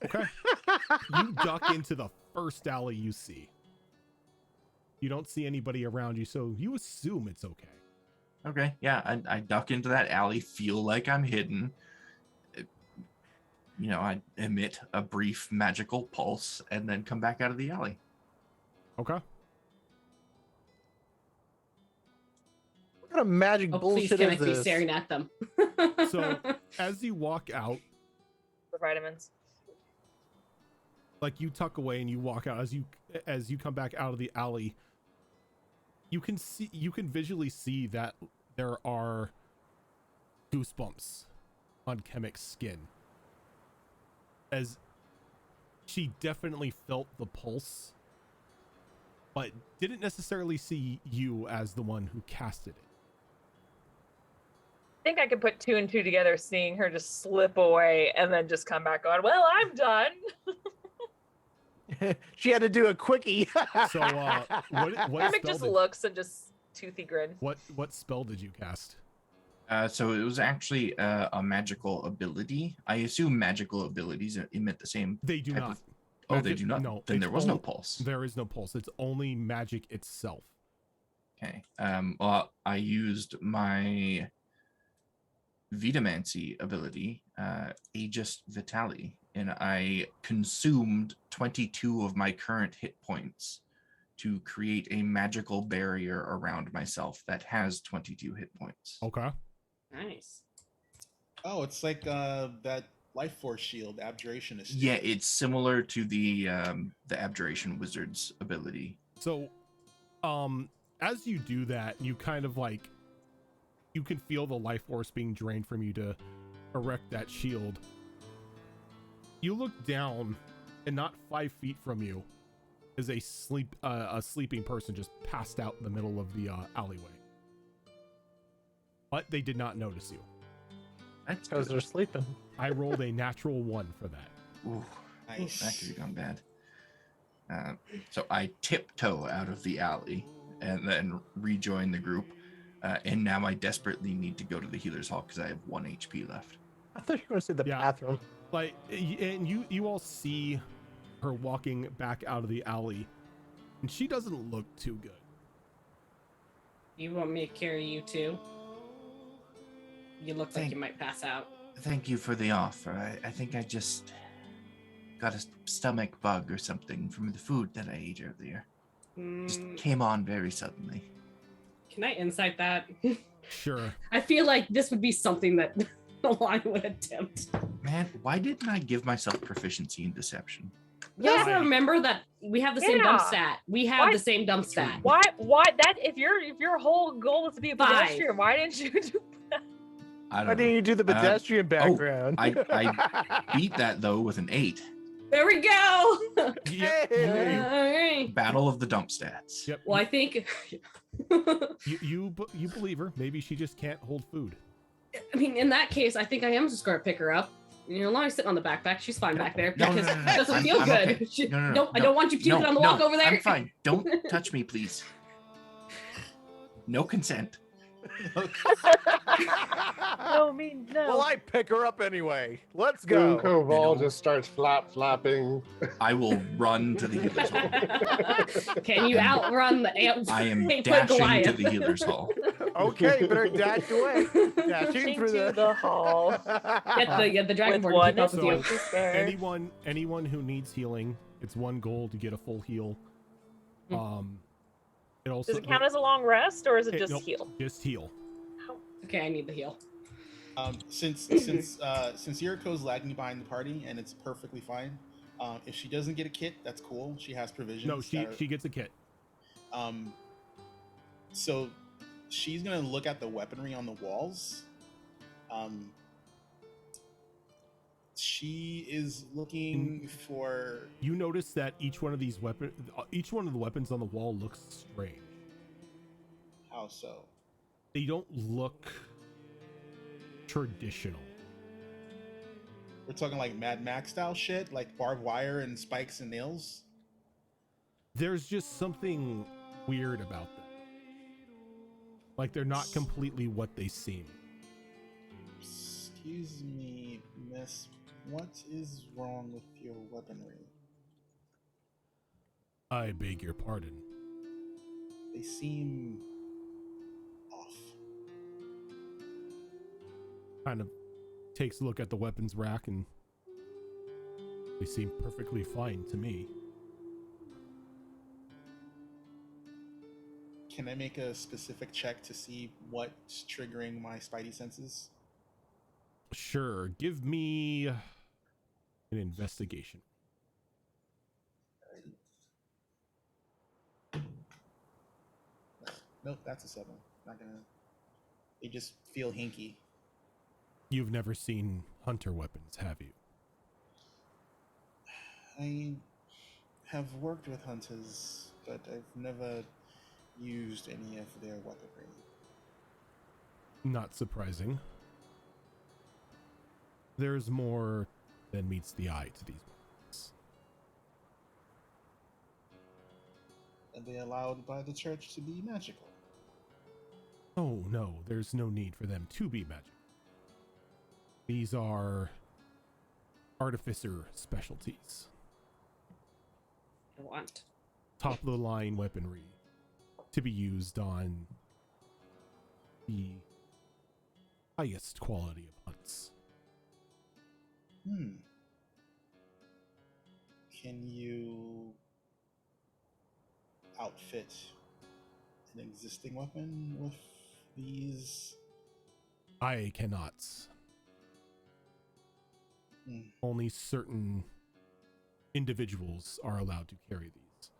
Okay. You duck into the first alley you see. You don't see anybody around you, so you assume it's okay.
Okay, yeah, I duck into that alley, feel like I'm hidden. I emit a brief magical pulse and then come back out of the alley.
Okay.
What kind of magic
Oh, please
bullshit
can I
is
be
this?
staring at them?
So as you walk out,
For vitamins.
like you tuck away and you walk out, as you come back out of the alley, you can visually see that there are goosebumps on Kemek's skin, as she definitely felt the pulse, but didn't necessarily see you as the one who casted it.
I think I could put 2 and 2 together, seeing her just slip away and then just come back on. Well, I'm done.
She had to do a quickie.
So what
Kamek
spell
just
did,
looks and just toothy grin.
what spell did you cast?
So it was actually a magical ability. I assume magical abilities emit the same.
They do
type
not.
of- Oh, they
Magic-
do not.
No,
Then
it's
there was no
all-
pulse.
There is no pulse. It's only magic itself.
Okay. Well, I used my Vitamancy ability, Aegis Vitali, and I consumed 22 of my current hit points to create a magical barrier around myself that has 22 hit points.
Okay.
Nice.
Oh, it's like that life force shield, abjuration is.
Yeah, it's similar to the Abjuration Wizard's ability.
So, as you do that, you kind of like, you can feel the life force being drained from you to erect that shield. You look down, and not 5 feet from you is a sleeping person just passed out in the middle of the alleyway. But they did not notice you.
That's
Because
good.
they're sleeping.
I rolled a natural 1 for that.
Ooh,
Nice.
that could have gone bad. So I tiptoe out of the alley and then rejoin the group. And now I desperately need to go to the healer's hall because I have 1 HP left.
I thought you were going to say the
Yeah.
bathroom.
Like, and you all see her walking back out of the alley, and she doesn't look too good.
You want me to carry you too? You look like
Thank-
you might pass out.
Thank you for the offer. I think I just got a stomach bug or something from the food that I ate earlier. Just came on very suddenly.
Can I insight that?
Sure.
I feel like this would be something that know I would attempt.
Man, why didn't I give myself proficiency in deception?
You also
Yeah.
remember that we have the same dump
Yeah.
stat. We have
Why-
the same dump stat.
Why that if your whole goal is to be a
5.
pedestrian, why didn't you do
I
Why
don't
didn't
know.
you do the pedestrian background?
I beat that though with an 8.
There we go.
Yep.
Hey.
Alright.
Battle of the dump stats.
Yep.
Well, I think
You believe her. Maybe she just can't hold food.
I mean, in that case, I think I am just going to pick her up. You know, Lonnie's sitting on the backpack. She's fine back there
No, no,
because
no, no,
it doesn't
I'm-
feel
I'm
good.
okay.
She-
No,
nope, I don't want you puking on the walk over there.
I'm fine. Don't touch me, please. No consent.
No, me no.
Well, I pick her up anyway. Let's go.
Koval
know.
just starts flapping.
I will run to the healer's hall.
Can you outrun the ant?
I am
8-foot
dashing to
Goliath?
the healer's hall.
Okay, better dash away. Dashing through
to the hall
Get the dragon
with
board
one
to keep up with
So-
you.
empty spare.
Anyone who needs healing, it's one goal to get a full heal. It also
Does it count as a long rest or is it just
nope,
heal?
Just heal.
Okay, I need the heal.
Since Yuriko's lagging behind the party and it's perfectly fine. If she doesn't get a kit, that's cool. She has provisions.
No,
that are-
she gets a kit.
So she's gonna look at the weaponry on the walls. She is looking for.
You notice that each one of the weapons on the wall looks strange.
How so?
They don't look traditional.
We're talking like Mad Max style shit, like barbed wire and spikes and nails.
There's just something weird about them. Like they're not completely what they seem.
Excuse me, miss. What is wrong with your weaponry?
I beg your pardon.
They seem off.
Kind of takes a look at the weapons rack and they seem perfectly fine to me.
Can I make a specific check to see what's triggering my spidey senses?
Sure, give me an investigation.
Nope, that's a 7. Not gonna. They just feel hinky.
You've never seen hunter weapons, have you?
I have worked with hunters, but I've never used any of their weaponry.
Not surprising. There's more than meets the eye to these weapons.
Are they allowed by the church to be magical?
Oh no, there's no need for them to be magic. These are artificer specialties.
I want.
Top of the line weaponry to be used on the highest quality of hunts.
Can you outfit an existing weapon with these?
I cannot. Only certain individuals are allowed to carry these.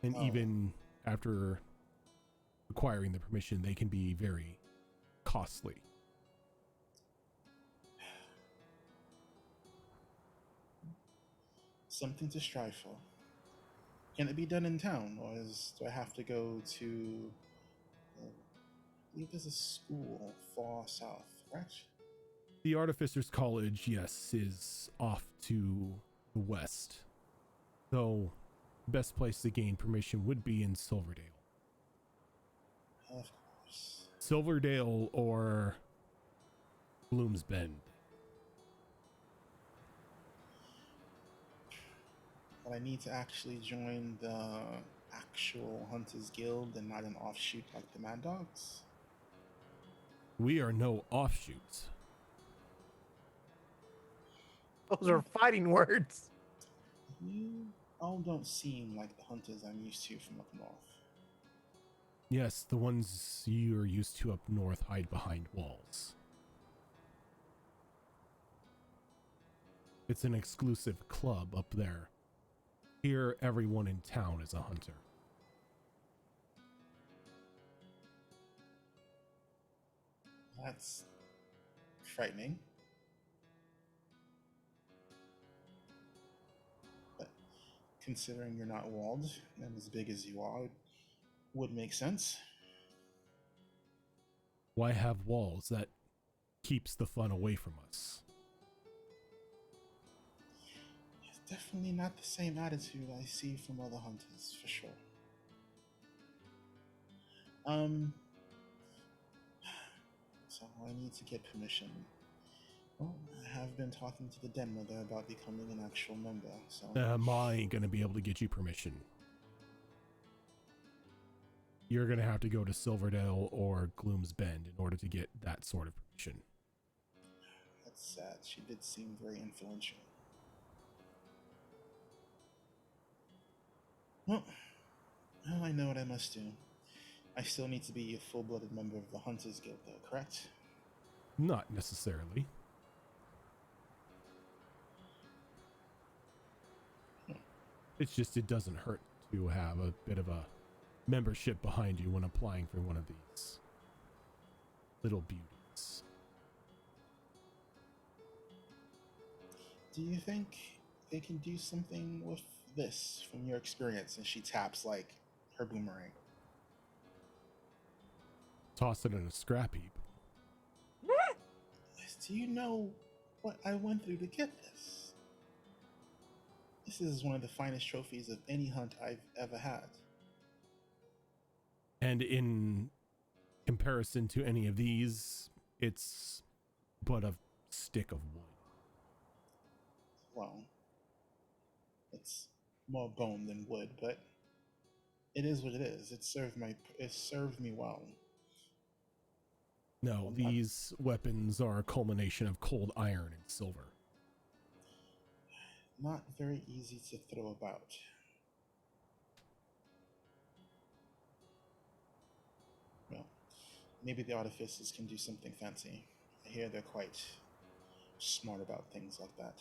And
Oh.
even after acquiring the permission, they can be very costly.
Something to strive for. Can it be done in town, or do I have to go to? I believe there's a school far south, right?
The Artificers College, yes, is off to the west. Though, the best place to gain permission would be in Silverdale.
Of course.
Silverdale or Bloom's Bend.
But I need to actually join the actual Hunters Guild and not an offshoot like the Mad Dogs.
We are no offshoots.
Those are fighting words.
You all don't seem like the hunters I'm used to from up north.
Yes, the ones you're used to up north hide behind walls. It's an exclusive club up there. Here, everyone in town is a hunter.
That's frightening. But considering you're not walled and as big as you are, it would make sense.
Why have walls? That keeps the fun away from us.
It's definitely not the same attitude I see from other hunters, for sure. So I need to get permission. Well, I have been talking to the den mother about becoming an actual member, so...
Ma ain't gonna be able to get you permission. You're gonna have to go to Silverdale or Gloom's Bend in order to get that sort of permission.
That's sad. She did seem very influential. Well, I know what I must do. I still need to be a full-blooded member of the Hunters Guild, though, correct?
Not necessarily. It's just it doesn't hurt to have a bit of a membership behind you when applying for one of these little beauties.
Do you think they can do something with this from your experience? And she taps, like, her boomerang.
Toss it in a scrap heap.
Do you know what I went through to get this? This is one of the finest trophies of any hunt I've ever had.
And in comparison to any of these, it's but a stick of wood.
Well, it's more bone than wood, but it is what it is. It served me well.
No, these weapons are a culmination of cold iron and silver.
Not very easy to throw about. Well, maybe the artificers can do something fancy. I hear they're quite smart about things like that.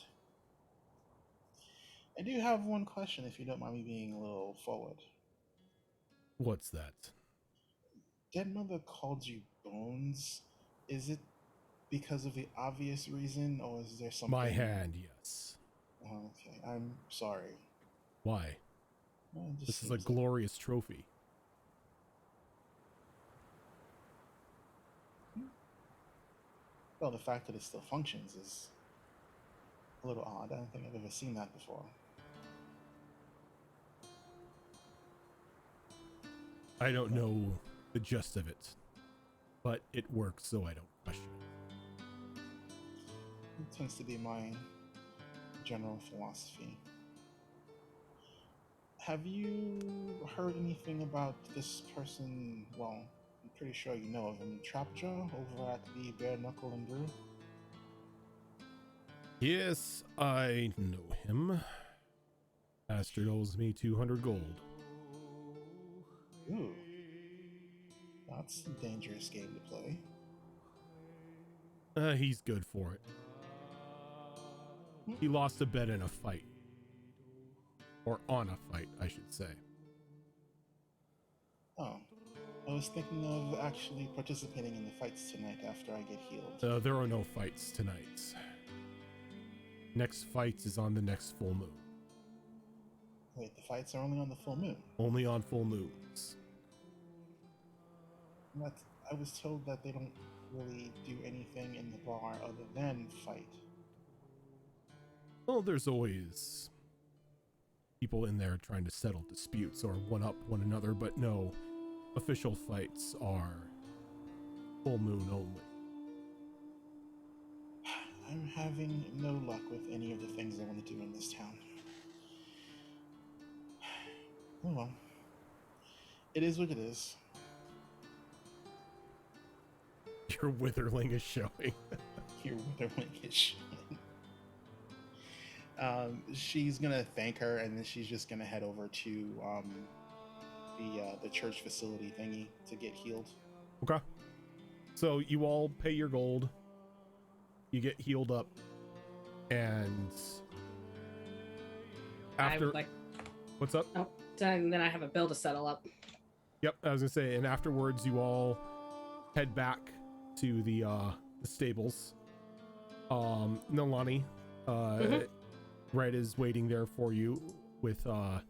I do have one question, if you don't mind me being a little forward.
What's that?
Dead Mother called you Bones. Is it because of the obvious reason, or is there something...
My hand, yes.
Okay, I'm sorry.
Why?
Well, it just
This is a
seems like-
glorious trophy.
Well, the fact that it still functions is a little odd. I don't think I've ever seen that before.
I don't know the gist of it, but it works, so I don't question it.
It tends to be my general philosophy. Have you heard anything about this person? Well, I'm pretty sure you know of him, Trapjaw, over at the Bare Knuckle and Brew.
Yes, I know him. Bastard owes me 200 gold.
Ooh, that's a dangerous game to play.
He's good for it. He lost a bet in a fight. Or on a fight, I should say.
Oh, I was thinking of actually participating in the fights tonight after I get healed.
There are no fights tonight. Next fight is on the next full moon.
Wait, the fights are only on the full moon?
Only on full moons.
I was told that they don't really do anything in the bar other than fight.
Well, there's always people in there trying to settle disputes or one-up one another, but no, official fights are full moon only.
I'm having no luck with any of the things I want to do in this town. Oh well. It is what it is.
Your witherling is showing.
Your witherling is showing. She's gonna thank her, and then she's just gonna head over to the church facility thingy to get healed.
Okay. So you all pay your gold. You get healed up. And
I
after
would like.
what's up?
Oh, and then I have a bill to settle up.
Yep, I was gonna say, and afterwards you all head back to the stables. Nalani, Red is waiting there for you with the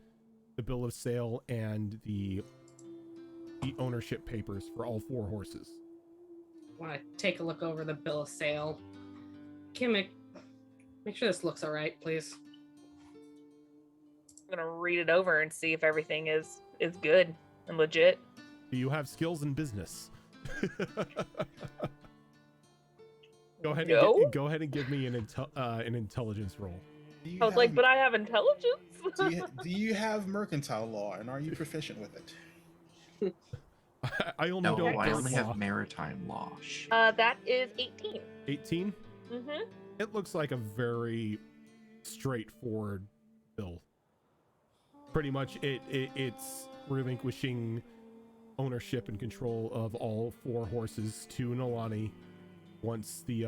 bill of sale and the ownership papers for all 4 horses.
Want to take a look over the bill of sale. Kimmick, make sure this looks all right, please.
I'm gonna read it over and see if everything is good and legit.
Do you have skills in business? Go ahead.
No?
Go ahead and give me an intelligence roll.
Do you
I was
have-
like, but I have intelligence.
do you have mercantile law, and are you proficient with it?
I only
No,
don't.
I
guard
only
law.
have maritime law.
That is 18.
18.
Mm-hmm.
It looks like a very straightforward bill. Pretty much, it's relinquishing ownership and control of all 4 horses to Nalani once the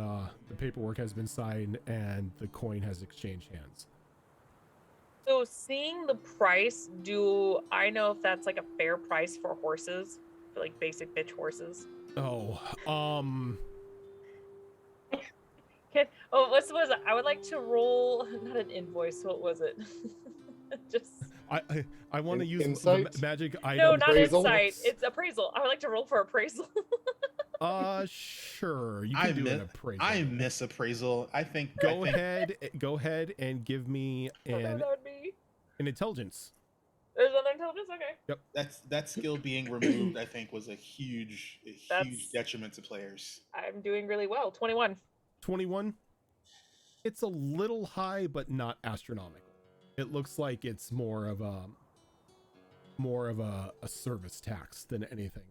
paperwork has been signed and the coin has exchanged hands.
So seeing the price, do I know if that's like a fair price for horses? For like basic bitch horses?
Oh,
Okay. Oh, what was it? I would like to roll, not an invoice, what was it? Just...
I want to use the
Insight?
magic item.
No, not
Appraisal?
insight. It's appraisal. I would like to roll for appraisal.
Sure. You can do an appraisal.
I miss appraisal. I think.
Go ahead and give me
I don't know
an
what that would be.
intelligence.
There's another intelligence? Okay.
That skill being removed, I think, was a huge
That's-
detriment to players.
I'm doing really well. 21.
21. It's a little high, but not astronomical. It looks like it's more of a service tax than anything.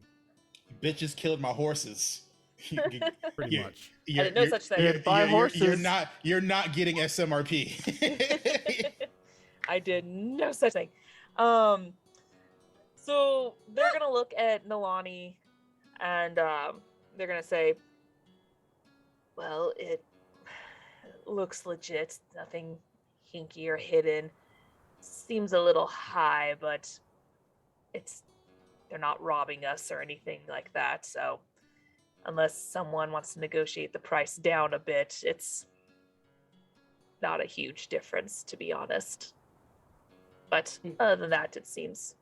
Bitches killed my horses.
Pretty much.
I didn't know such thing.
Buy horses.
You're not getting SMRP.
I did no such thing. So they're gonna look at Nalani and they're gonna say, well, it looks legit, nothing hinky or hidden. Seems a little high, but they're not robbing us or anything like that. So unless someone wants to negotiate the price down a bit, it's not a huge difference, to be honest. But other than that, it seems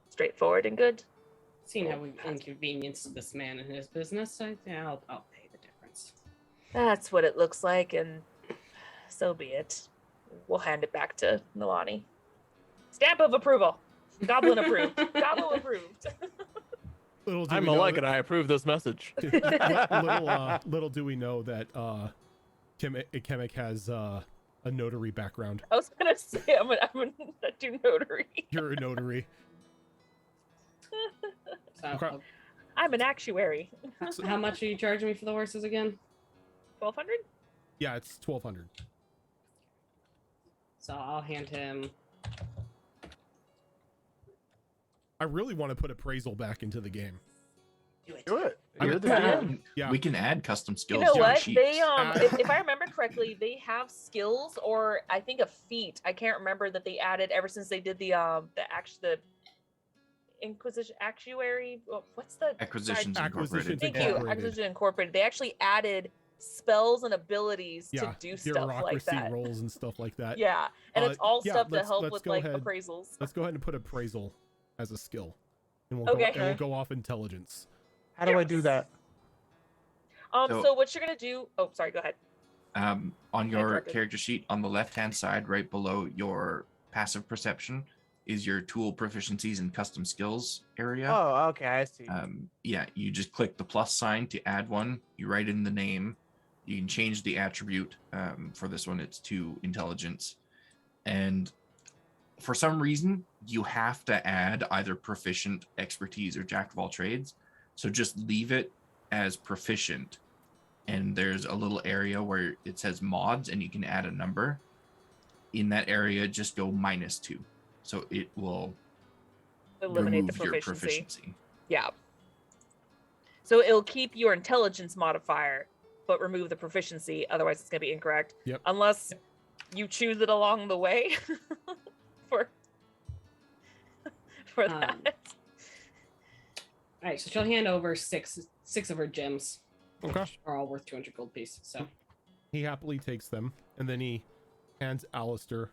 straightforward and good.
Seeing how we've inconvenienced this man and his business, I'll pay the difference.
That's what it looks like, and so be it. We'll hand it back to Nalani. Stamp of approval. Goblin approved. Goblin approved.
Little do
I'm
we know
Odag and I approve this message.
little do we know that Kemek has a notary background.
I was gonna say I'm a do notary.
You're a notary.
So,
Okay.
I'm an actuary.
how much are you charging me for the horses again?
1,200?
Yeah, it's 1,200.
So I'll hand him.
I really want to put appraisal back into the game.
Do it.
I
You're
would-
the DM.
Yeah.
We can add custom
You
skills
know
to our
what?
sheets.
They if I remember correctly, they have skills or I think a feat. I can't remember that they added ever since they did the Inquisition actuary. What's the
Acquisitions
Acquisitions
Incorporated.
Thank you,
Incorporated.
Acquisition Incorporated. They actually added spells and abilities
Yeah,
to do stuff like
bureaucracy
that.
rolls and stuff like that.
Yeah, and it's all
yeah,
stuff to
let's-
help
let's
with
go
like
ahead.
appraisals.
Let's go ahead and put appraisal as a skill, and we'll
Okay.
we'll go off intelligence.
How do I do
Yes.
that?
So-
So what you're gonna do? Oh, sorry. Go ahead.
On your
corrected.
character sheet, on the left-hand side, right below your passive perception, is your tool proficiencies and custom skills area.
Oh, okay, I see.
Yeah, you just click the plus sign to add one. You write in the name. You can change the attribute. For this one, it's to intelligence. And for some reason, you have to add either proficient, expertise, or jack of all trades. So just leave it as proficient. And there's a little area where it says mods, and you can add a number. In that area, just go -2. So it will
Eliminate the
remove your
proficiency.
proficiency.
Yeah. So it'll keep your intelligence modifier, but remove the proficiency. Otherwise, it's going to be incorrect.
Yep.
Unless you choose it along the way for that.
All right, so she'll hand over six of her gems,
Okay.
which are all worth 200 gold pieces. So
He happily takes them, and then he hands Alistair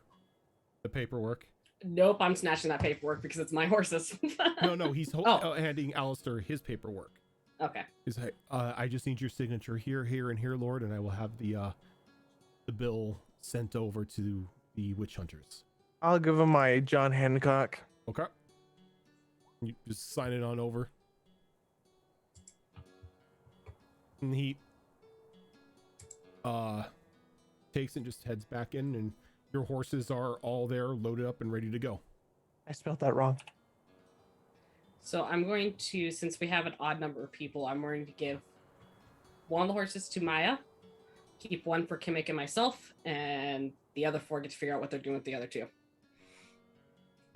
the paperwork.
nope, I'm snatching that paperwork because it's my horses.
No, he's handing Alistair his paperwork.
Okay.
He's like, I just need your signature here, here, and here, Lord, and I will have the bill sent over to the witch hunters.
I'll give him my John Hancock.
Okay. You just sign it on over. And he takes and just heads back in, and your horses are all there, loaded up and ready to go.
I spelled that wrong.
So I'm going to, since we have an odd number of people, I'm going to give one of the horses to Maya, keep one for Kimmick and myself, and the other 4 get to figure out what they're doing with the other 2.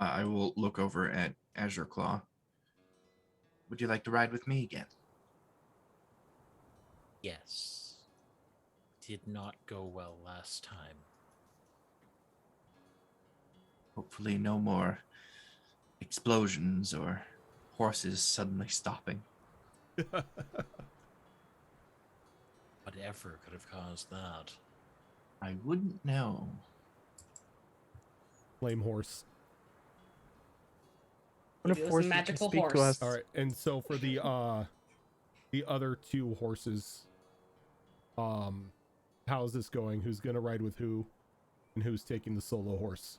I will look over at Azure Claw. Would you like to ride with me again?
Yes. Did not go well last time.
Hopefully no more explosions or horses suddenly stopping.
Whatever could have caused that?
I wouldn't know.
Flame horse.
What
Maybe
if
it was a
horses can
magical
speak to
horse.
us?
All right, and so for the other 2 horses, how's this going? Who's gonna ride with who, and who's taking the solo horse?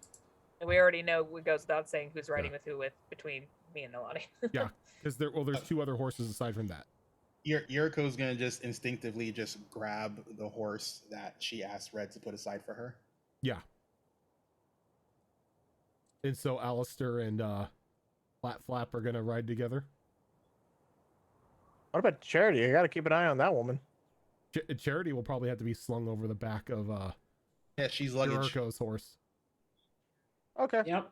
And we already know it goes without saying who's riding with who between me and Nalani.
Yeah, because there's 2 other horses aside from that.
Yuriko's gonna just instinctively just grab the horse that she asked Red to put aside for her.
Yeah. And so Alistair and Flat Flap are gonna ride together.
What about Charity? I gotta keep an eye on that woman.
Charity will probably have to be slung over the back of
Yeah, she's luggage.
Yuriko's horse.
Okay,
Yep.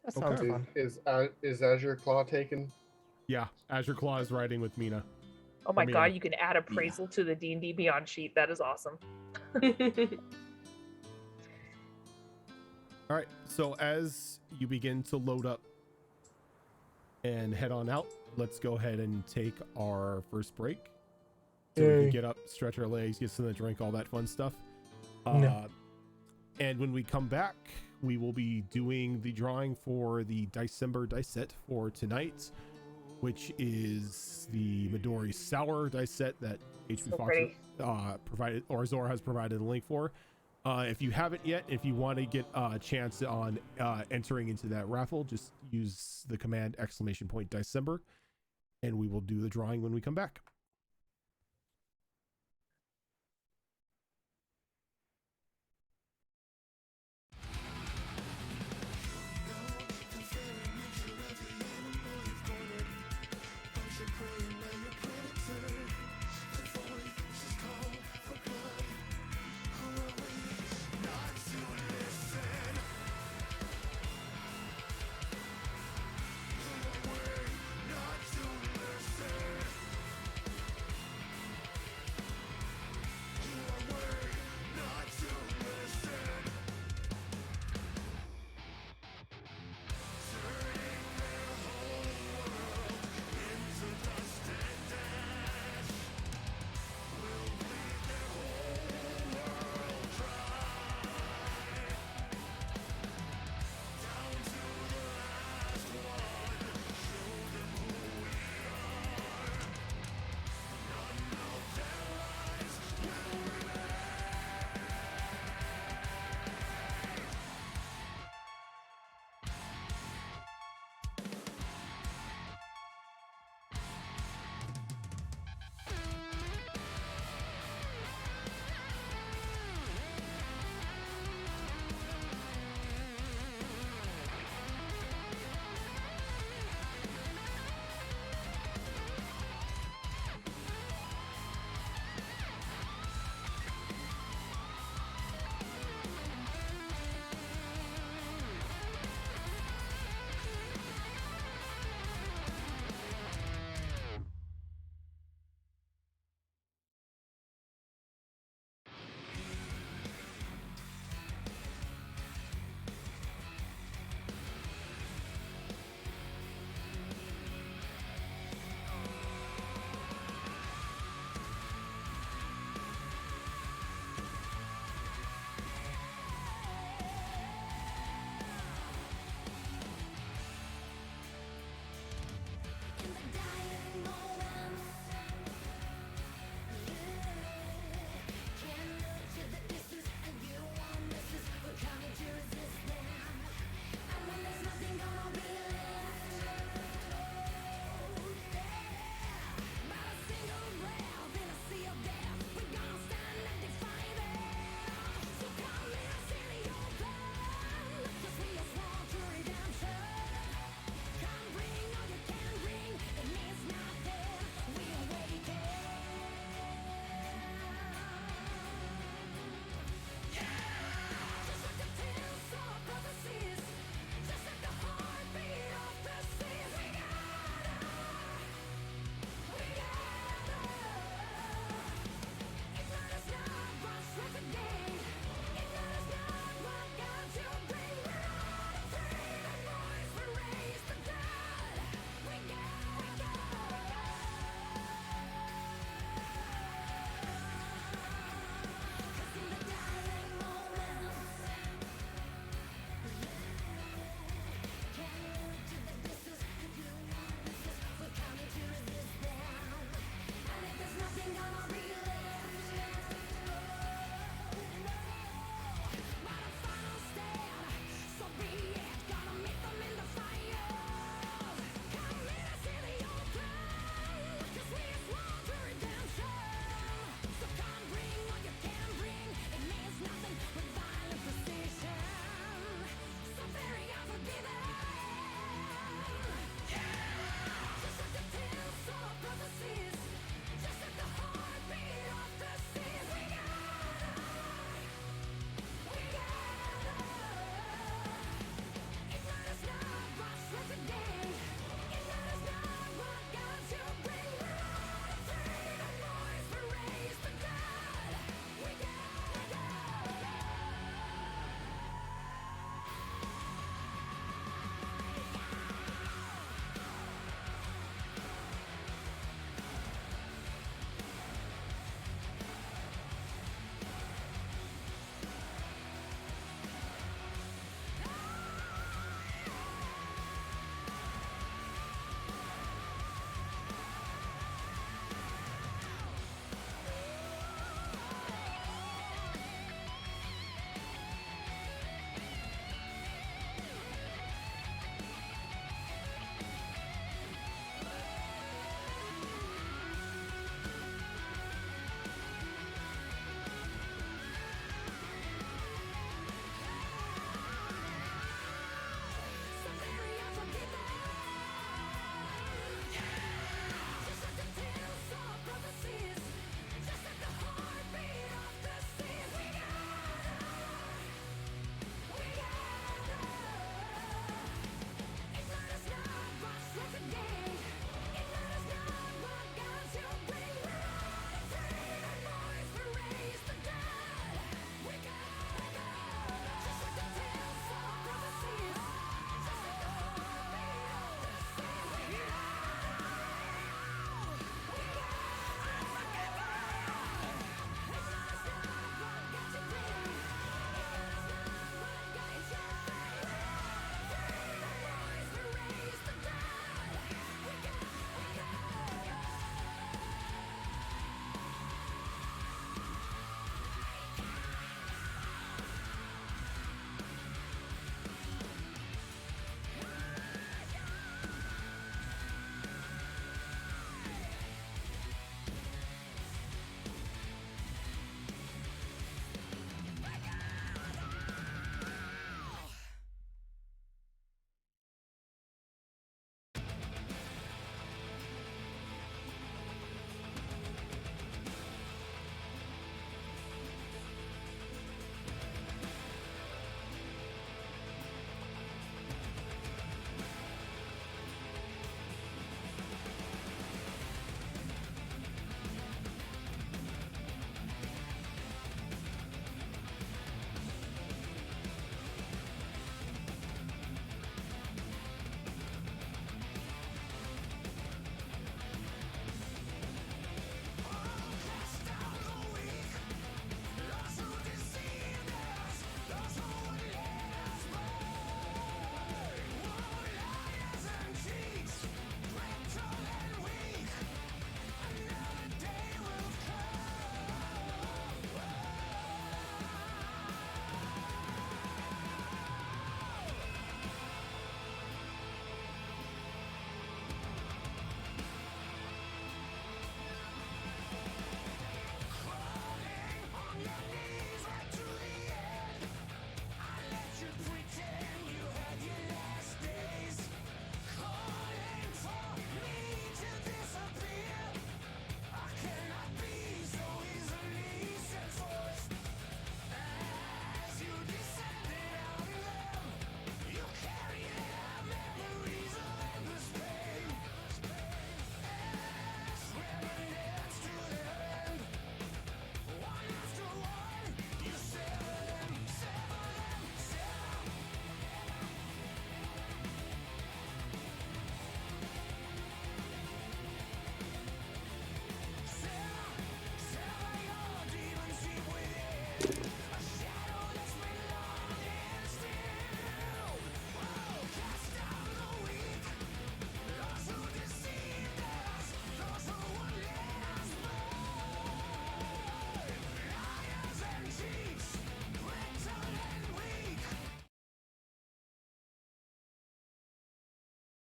that sounds
Okay.
fun.
Is Azure Claw taken?
Yeah, Azure Claw is riding with Mina.
Oh my
Mina.
god, you can add appraisal to the D&D Beyond sheet. That is awesome.
All right, so as you begin to load up and head on out, let's go ahead and take our first break. So we
Yay.
can get up, stretch our legs, get something to drink, all that fun stuff.
No.
And when we come back, we will be doing the drawing for the December dice set for tonight, which is the Midori Sour dice set that HP
So
Fox
pretty.
provided, or Zora has provided a link for. If you haven't yet, if you want to get a chance on entering into that raffle, just use the command !December, and we will do the drawing when we come back.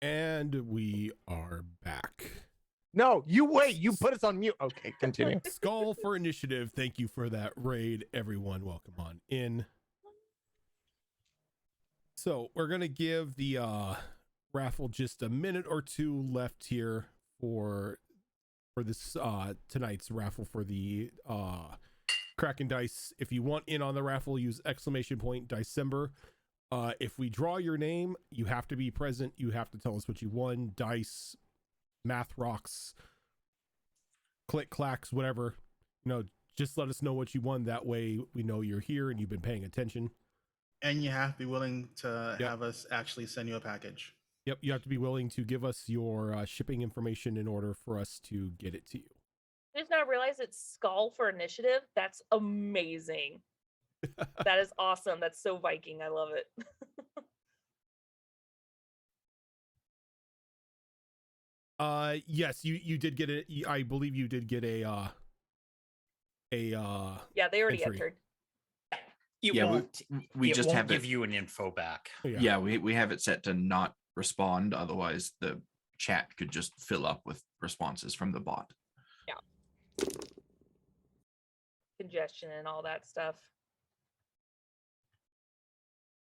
And we are back.
No, you wait. You put us on mute. Okay, continue.
Skull for initiative. Thank you for that raid, everyone. Welcome on in. So we're gonna give the raffle just a minute or two left here for this tonight's raffle for the Kraken dice. If you want in on the raffle, use !December. If we draw your name, you have to be present. You have to tell us what you won. Dice, math rocks, click clacks, whatever. Just let us know what you won. That way we know you're here and you've been paying attention.
And you have to be willing to have us actually send you a package.
Yep, you have to be willing to give us your shipping information in order for us to get it to you.
I just now realized it's Skull for initiative. That's amazing. That is awesome. That's so Viking. I love it.
Yes, you did get it. I believe you did get a
yeah, they already
entry.
entered.
We just
won't
have
give you an info back.
Yeah, we have it set to not respond. Otherwise, the chat could just fill up with responses from the bot.
Yeah. Congestion and all that stuff.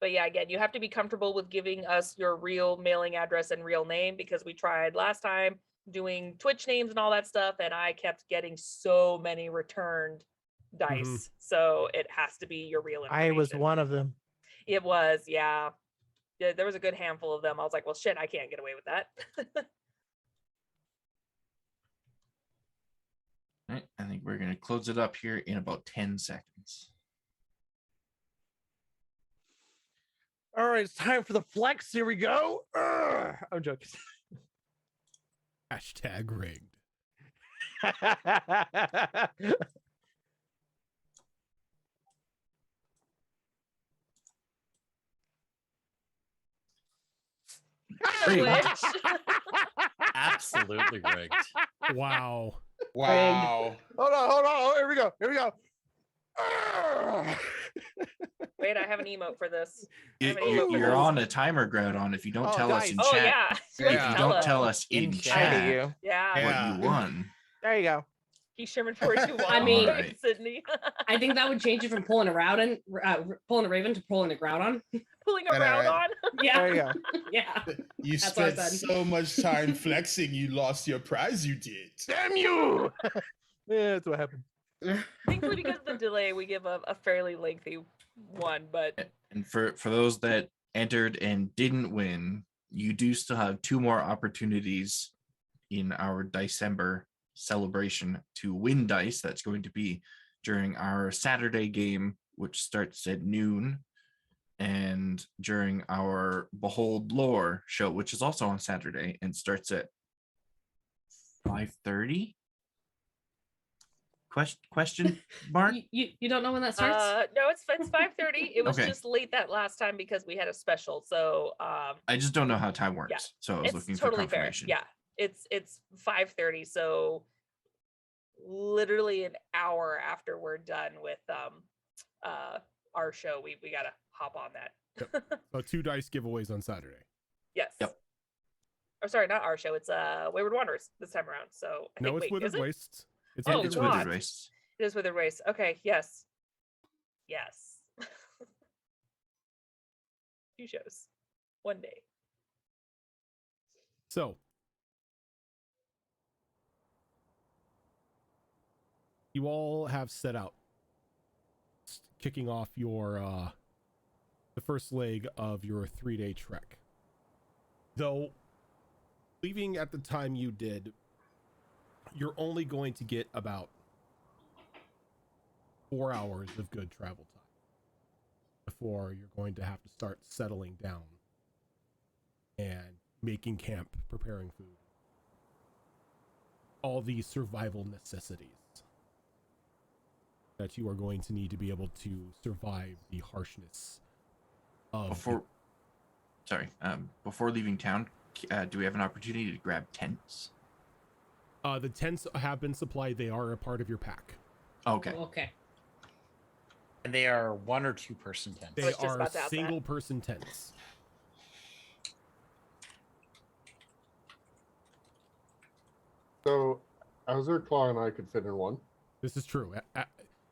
But yeah, again, you have to be comfortable with giving us your real mailing address and real name, because we tried last time doing Twitch names and all that stuff, and I kept getting so many returned dice.
Mm-hmm.
So it has to be your real information.
I was one of them.
It was, yeah. There was a good handful of them. I was like, well, shit, I can't get away with that.
All right, I think we're going to close it up here in about 10 seconds.
All right, it's time for the flex. Here we go. I'm joking.
Hashtag rigged.
Absolutely rigged.
Wow.
Wow.
Hold on. Here we go.
Wait, I have an emote for this.
You're on a timer, Groudon. If you don't tell us in
Oh,
chat,
yeah.
if you don't tell us in chat
Yeah.
what you won.
There you go.
He's Sherman 421.
I mean,
Alright.
Sydney.
I think that would change it from pulling a Raven to pulling a Groudon.
Pulling around on.
Yeah.
There you go.
Yeah.
You
That's what I
spent
said.
so much time flexing, you lost your prize. You did.
Damn you! Yeah, that's what happened.
Thankfully, because of the delay, we give a fairly lengthy one, but
And for those that entered and didn't win, you do still have 2 more opportunities in our December celebration to win dice. That's going to be during our Saturday game, which starts at noon, and during our Behold Lore show, which is also on Saturday and starts at 5:30. Question mark?
You don't know when that starts?
no, it's 5:30. It was
Okay.
just late that last time because we had a special. So
I just don't know how time works,
yeah,
so I was
it's
looking
totally
for confirmation.
fair. Yeah, it's 5:30. So literally an hour after we're done with our show, we gotta hop on that.
So 2 dice giveaways on Saturday.
Yes.
Yep.
Or sorry, not our show. It's Wayward Wanderers this time around. So I
No,
think,
it's
wait,
Withered
is it?
Wastes. It's
Oh,
It's
God.
Withered Race.
It is Withered Race. Okay, yes. 2 shows. 1 day.
So you all have set out, kicking off your the first leg of your 3-day trek. Though leaving at the time you did, you're only going to get about 4 hours of good travel time before you're going to have to start settling down and making camp, preparing food, all these survival necessities that you are going to need to be able to survive the harshness of
Before leaving town, do we have an opportunity to grab tents?
the tents have been supplied. They are a part of your pack.
Okay.
Okay.
And they are 1 or 2 person tents.
They
was just
are
about to ask that.
single person tents.
So, Azure Claw and I could fit in one.
This is true.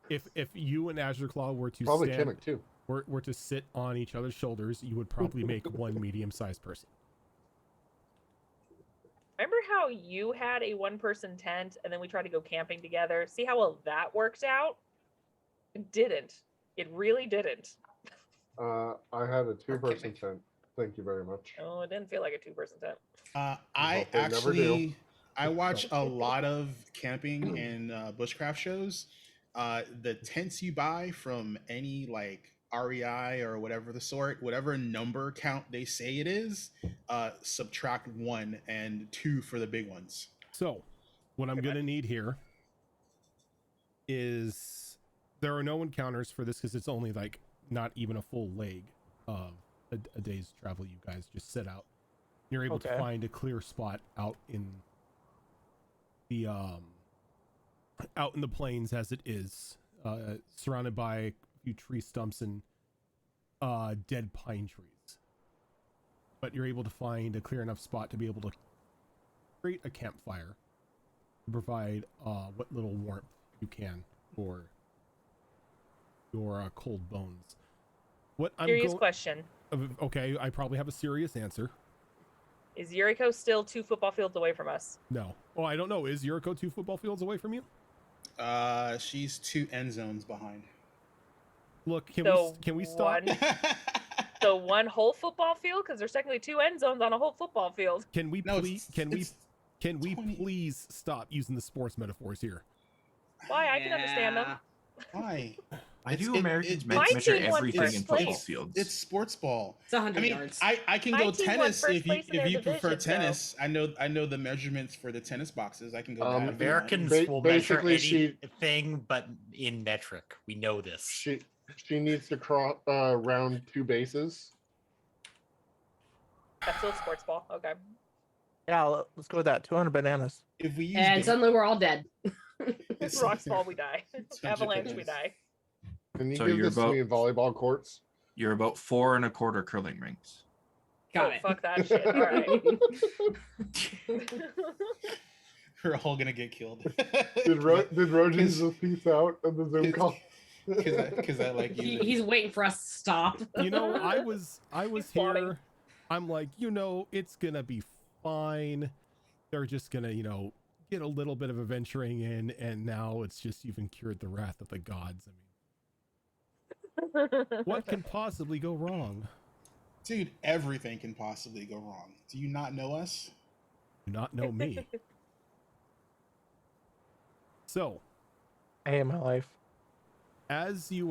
If you and Azure Claw were to
Probably
stand,
Kimmick too.
were to sit on each other's shoulders, you would probably make one medium-sized person.
Remember how you had a one-person tent and then we tried to go camping together? See how well that worked out? It didn't. It really didn't.
I had a 2-person tent. Thank you very much.
Oh, it didn't feel like a 2-person tent.
I never do.
I watch a lot of camping and bushcraft shows. The tents you buy from any like REI or whatever the sort, whatever number count they say it is, subtract 1 and 2 for the big ones.
So, what I'm going to need here is there are no encounters for this because it's only like not even a full leg of a day's travel. You guys just set out. You're able to find a clear spot out in the plains as it is, surrounded by a few tree stumps and dead pine trees. But you're able to find a clear enough spot to be able to create a campfire to provide what little warmth you can for your cold bones. What
Serious question.
Okay, I probably have a serious answer.
Is Yuriko still 2 football fields away from us?
No. Oh, I don't know. Is Yuriko 2 football fields away from you?
She's 2 end zones behind.
Look, can we stop?
So 1 whole football field, because there's technically 2 end zones on a whole football field.
Can we please stop using the sports metaphors here?
Why? I can understand them.
Why?
Why do Americans measure everything in football fields?
It's sports ball.
It's 100 yards.
I can
My
go
team
tennis
won
if
first
you
place in their
prefer
division,
tennis. I know the measurements for the tennis boxes. I can go. that if you want.
Americans will measure
basically
anything but in metric. We know this.
She needs to cross round 2 bases.
That's still sports ball. Okay.
Yeah, let's go with that. 200 bananas.
If we use
And suddenly we're all dead.
Rocks fall, we die. Avalanche, we die.
Can you
So
give
you're
this to
about-
me in volleyball courts?
You're about 4 1/4 curling rings.
Got it.
Fuck that shit. All right.
We're all gonna get killed.
Did Rojan just peace out on the Zoom call?
Because I like you.
He's waiting for us to stop.
You know, I was
plotting.
here. I'm like, it's gonna be fine. They're just gonna, get a little bit of adventuring in, and now it's just you've incurred the wrath of the gods. I mean, what can possibly go wrong?
Dude, everything can possibly go wrong. Do you not know us?
Do not know me. So,
Hey, my life.
as you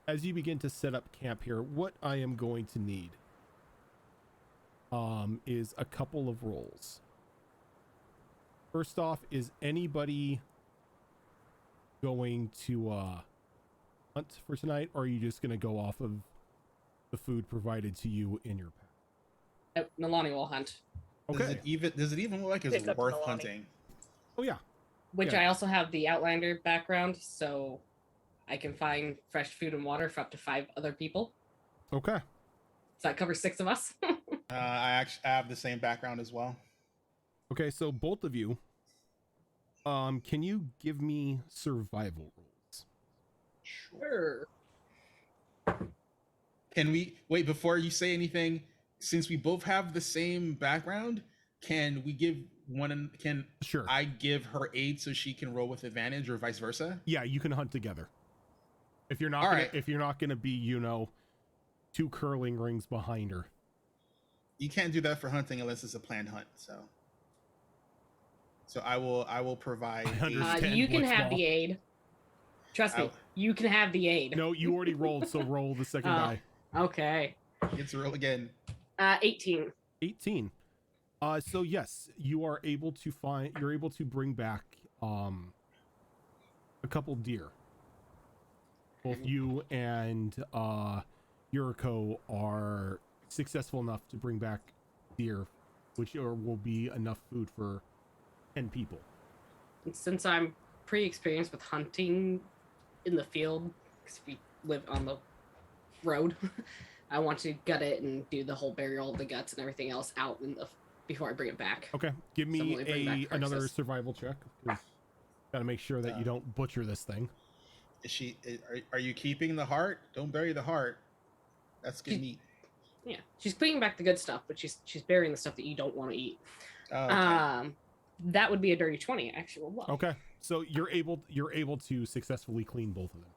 begin to set up camp here, what I am going to need is a couple of rolls. First off, is anybody going to hunt for tonight, or are you just going to go off of the food provided to you in your pack?
Nalani will hunt.
Okay.
Does it even look like it's
Pick up
worth
Milani.
hunting?
Oh yeah.
Which
Yeah.
I also have the Outlander background, so I can find fresh food and water for up to 5 other people.
Okay.
So that covers 6 of us.
I actually have the same background as well.
Okay, so both of you, can you give me survival rolls?
Sure.
Can we wait before you say anything? Since we both have the same background, can we give one? Can
Sure.
I give her aid so she can roll with advantage, or vice versa?
Yeah, you can hunt together. If you're not
All
gonna,
right.
if you're not gonna be, 2 curling rings behind her.
You can't do that for hunting unless it's a planned hunt. So I will provide.
I
aid.
understand.
You can have
Blitzball.
the aid. Trust me,
Ow.
you can have the aid.
No, you already rolled, so roll the second
Oh.
die.
Okay.
Get to roll again.
18.
18. So yes, you're able to bring back a couple deer. Both you and Yuriko are successful enough to bring back deer, which will be enough food for 10 people.
Since I'm pretty experienced with hunting in the field, because we live on the road, I want to gut it and do the whole burial of the guts and everything else out in the before I bring it back.
Okay, give me
Someone bring back
another
Praxis.
survival check. Got to make sure that you don't butcher this thing.
Is she? Are you keeping the heart? Don't bury the heart. That's good meat.
Yeah, she's bringing back the good stuff, but she's burying the stuff that you don't want to eat.
Oh, okay.
That would be a dirty 20, actually. Well,
Okay, so you're able to successfully clean both of them.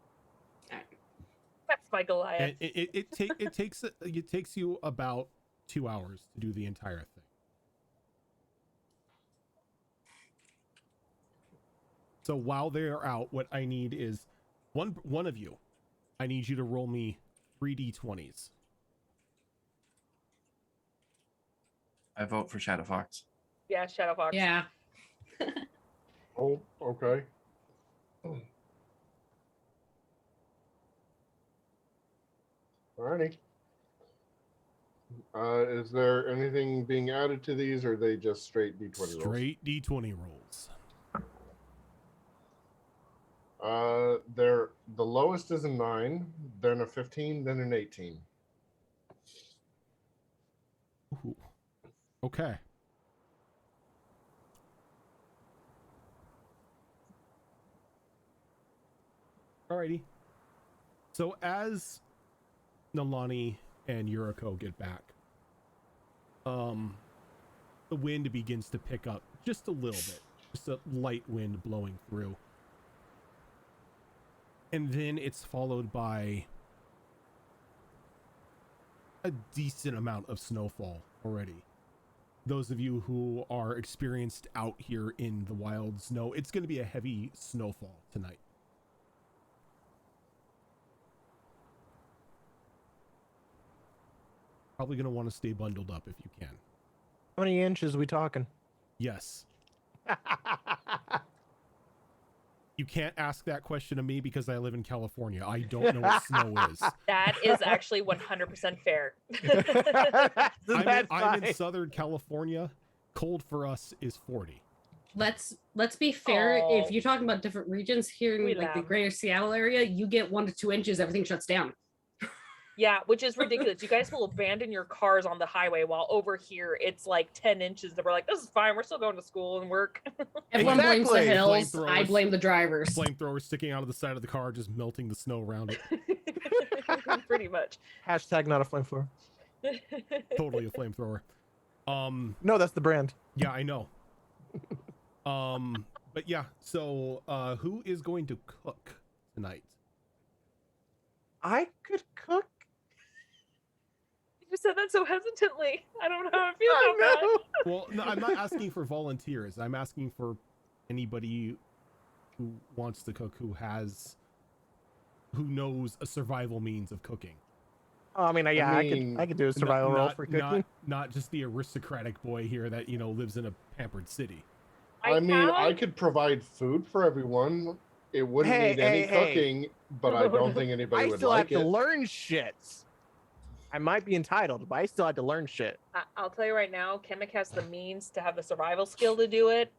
That's my Goliath.
And it takes you about 2 hours to do the entire thing. So while they're out, what I need is one of you. I need you to roll me 3d20s.
I vote for Shadow Fox.
Yeah, Shadowfox.
Yeah.
Oh, okay. Alrighty. Is there anything being added to these, or are they just straight D20 rolls?
Straight d20 rolls.
The lowest is a 9, then a 15, then an 18.
Ooh. Okay. Alrighty. So as Nalani and Yuriko get back, the wind begins to pick up just a little bit, just a light wind blowing through. And then it's followed by a decent amount of snowfall already. Those of you who are experienced out here in the wilds know it's going to be a heavy snowfall tonight. Probably going to want to stay bundled up if you can.
How many inches are we talking?
Yes. You can't ask that question of me because I live in California. I don't know what snow is.
That is actually 100% fair.
I'm in Southern California. Cold for us is 40.
Let's be fair.
Oh.
If you're talking about different regions here in
We
like the
laugh.
greater Seattle area, you get 1 to 2 inches, everything shuts down.
Yeah, which is ridiculous. You guys will abandon your cars on the highway while over here it's like 10 inches and we're like, this is fine. We're still going to school and work.
Everyone blames the
Exactly.
hills. I
Flamethrowers.
blame the drivers.
Flamethrowers sticking out of the side of the car, just melting the snow around it.
Pretty much.
Hashtag not a flamethrower.
Totally a flamethrower.
No, that's the brand.
Yeah, I know. But yeah, so who is going to cook tonight?
I could cook.
You said that so hesitantly. I don't know how I feel about that.
Well, no, I'm not asking for volunteers. I'm asking for anybody who wants to cook, who knows a survival means of cooking.
Oh, I mean, yeah, I could do a survival roll for cooking.
Not just the aristocratic boy here that, lives in a pampered city.
I mean, I could provide food for everyone. It wouldn't need any cooking, but I don't think anybody
I
would
still
like
have
it.
to learn shit. I might be entitled, but I still have to learn shit.
I'll tell you right now, Kemek has the means to have the survival skill to do it.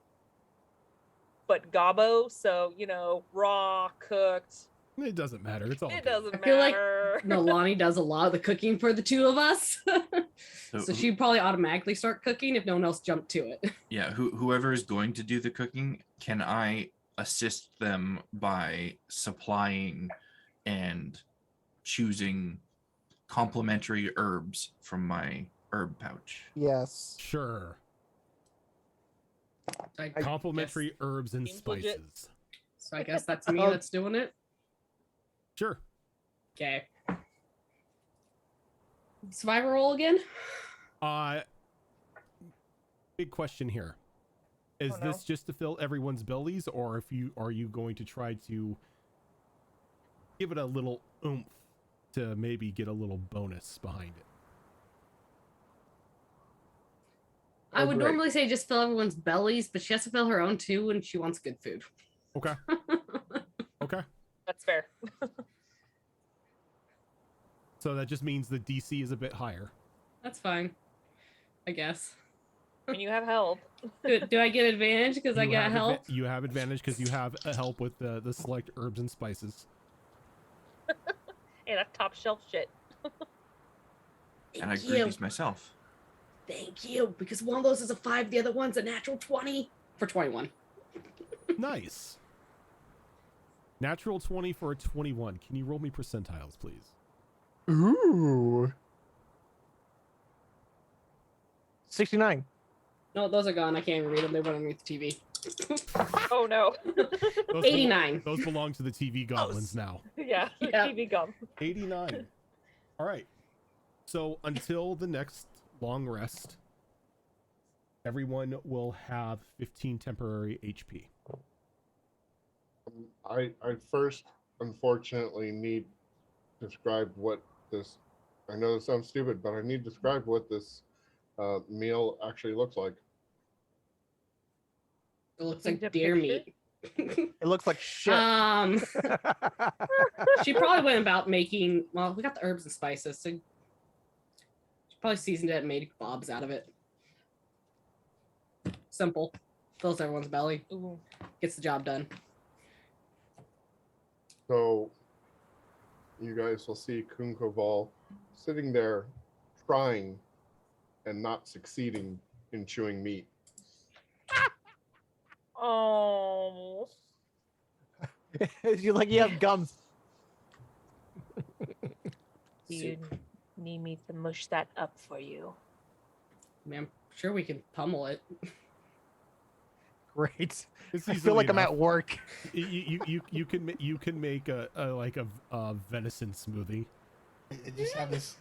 But Gabo, so, raw, cooked.
It doesn't matter. It's all
It
good.
doesn't
I feel like
matter.
Nalani does a lot of the cooking for the two of us. So she'd probably automatically start cooking if no one else jumped to it.
Yeah, whoever is going to do the cooking, can I assist them by supplying and choosing complementary herbs from my herb pouch?
Yes.
Sure.
I
Complimentary herbs and
Seems legit.
spices.
So I guess that's me that's doing it.
Sure.
Okay. Survivor roll again?
Big question here. Is
Oh, no.
this just to fill everyone's bellies, or are you going to try to give it a little oomph to maybe get a little bonus behind it?
I would
great.
normally say just fill everyone's bellies, but she has to fill her own too when she wants good food.
Okay. Okay.
That's fair.
So that just means the DC is a bit higher.
That's fine, I guess.
When you have help.
Do I get advantage because I
You
got
have
help?
You have advantage because you have help with the select herbs and spices.
Hey, that's top shelf shit.
And I
Thank
grew
you.
these myself.
Thank you, because one of those is a 5, the other one's a natural 20 for 21.
Nice. Natural 20 for a 21. Can you roll me percentiles, please?
Ooh.
69.
No, those are gone. I can't even read them. They went underneath the TV.
Oh no.
Those
89.
Those belong to the TV goblins now.
Yeah,
Yeah.
TV gum.
89. All right. So until the next long rest, everyone will have 15 temporary HP.
I first, unfortunately, need to describe what this. I know this sounds stupid, but I need to describe what this meal actually looks like.
It looks
Need a
like deer
picture?
meat.
It looks like shit.
She probably went about making. Well, we got the herbs and spices, so she probably seasoned it and made kebabs out of it. Simple. Fills everyone's belly.
Ooh.
Gets the job done.
So you guys will see Kunkoval sitting there trying and not succeeding in chewing meat.
Oh.
You have gums.
You need me to mush that up for you.
I mean, I'm sure we can pummel it.
Great.
It's
I feel like I'm at work.
You can make a venison smoothie.
It just have this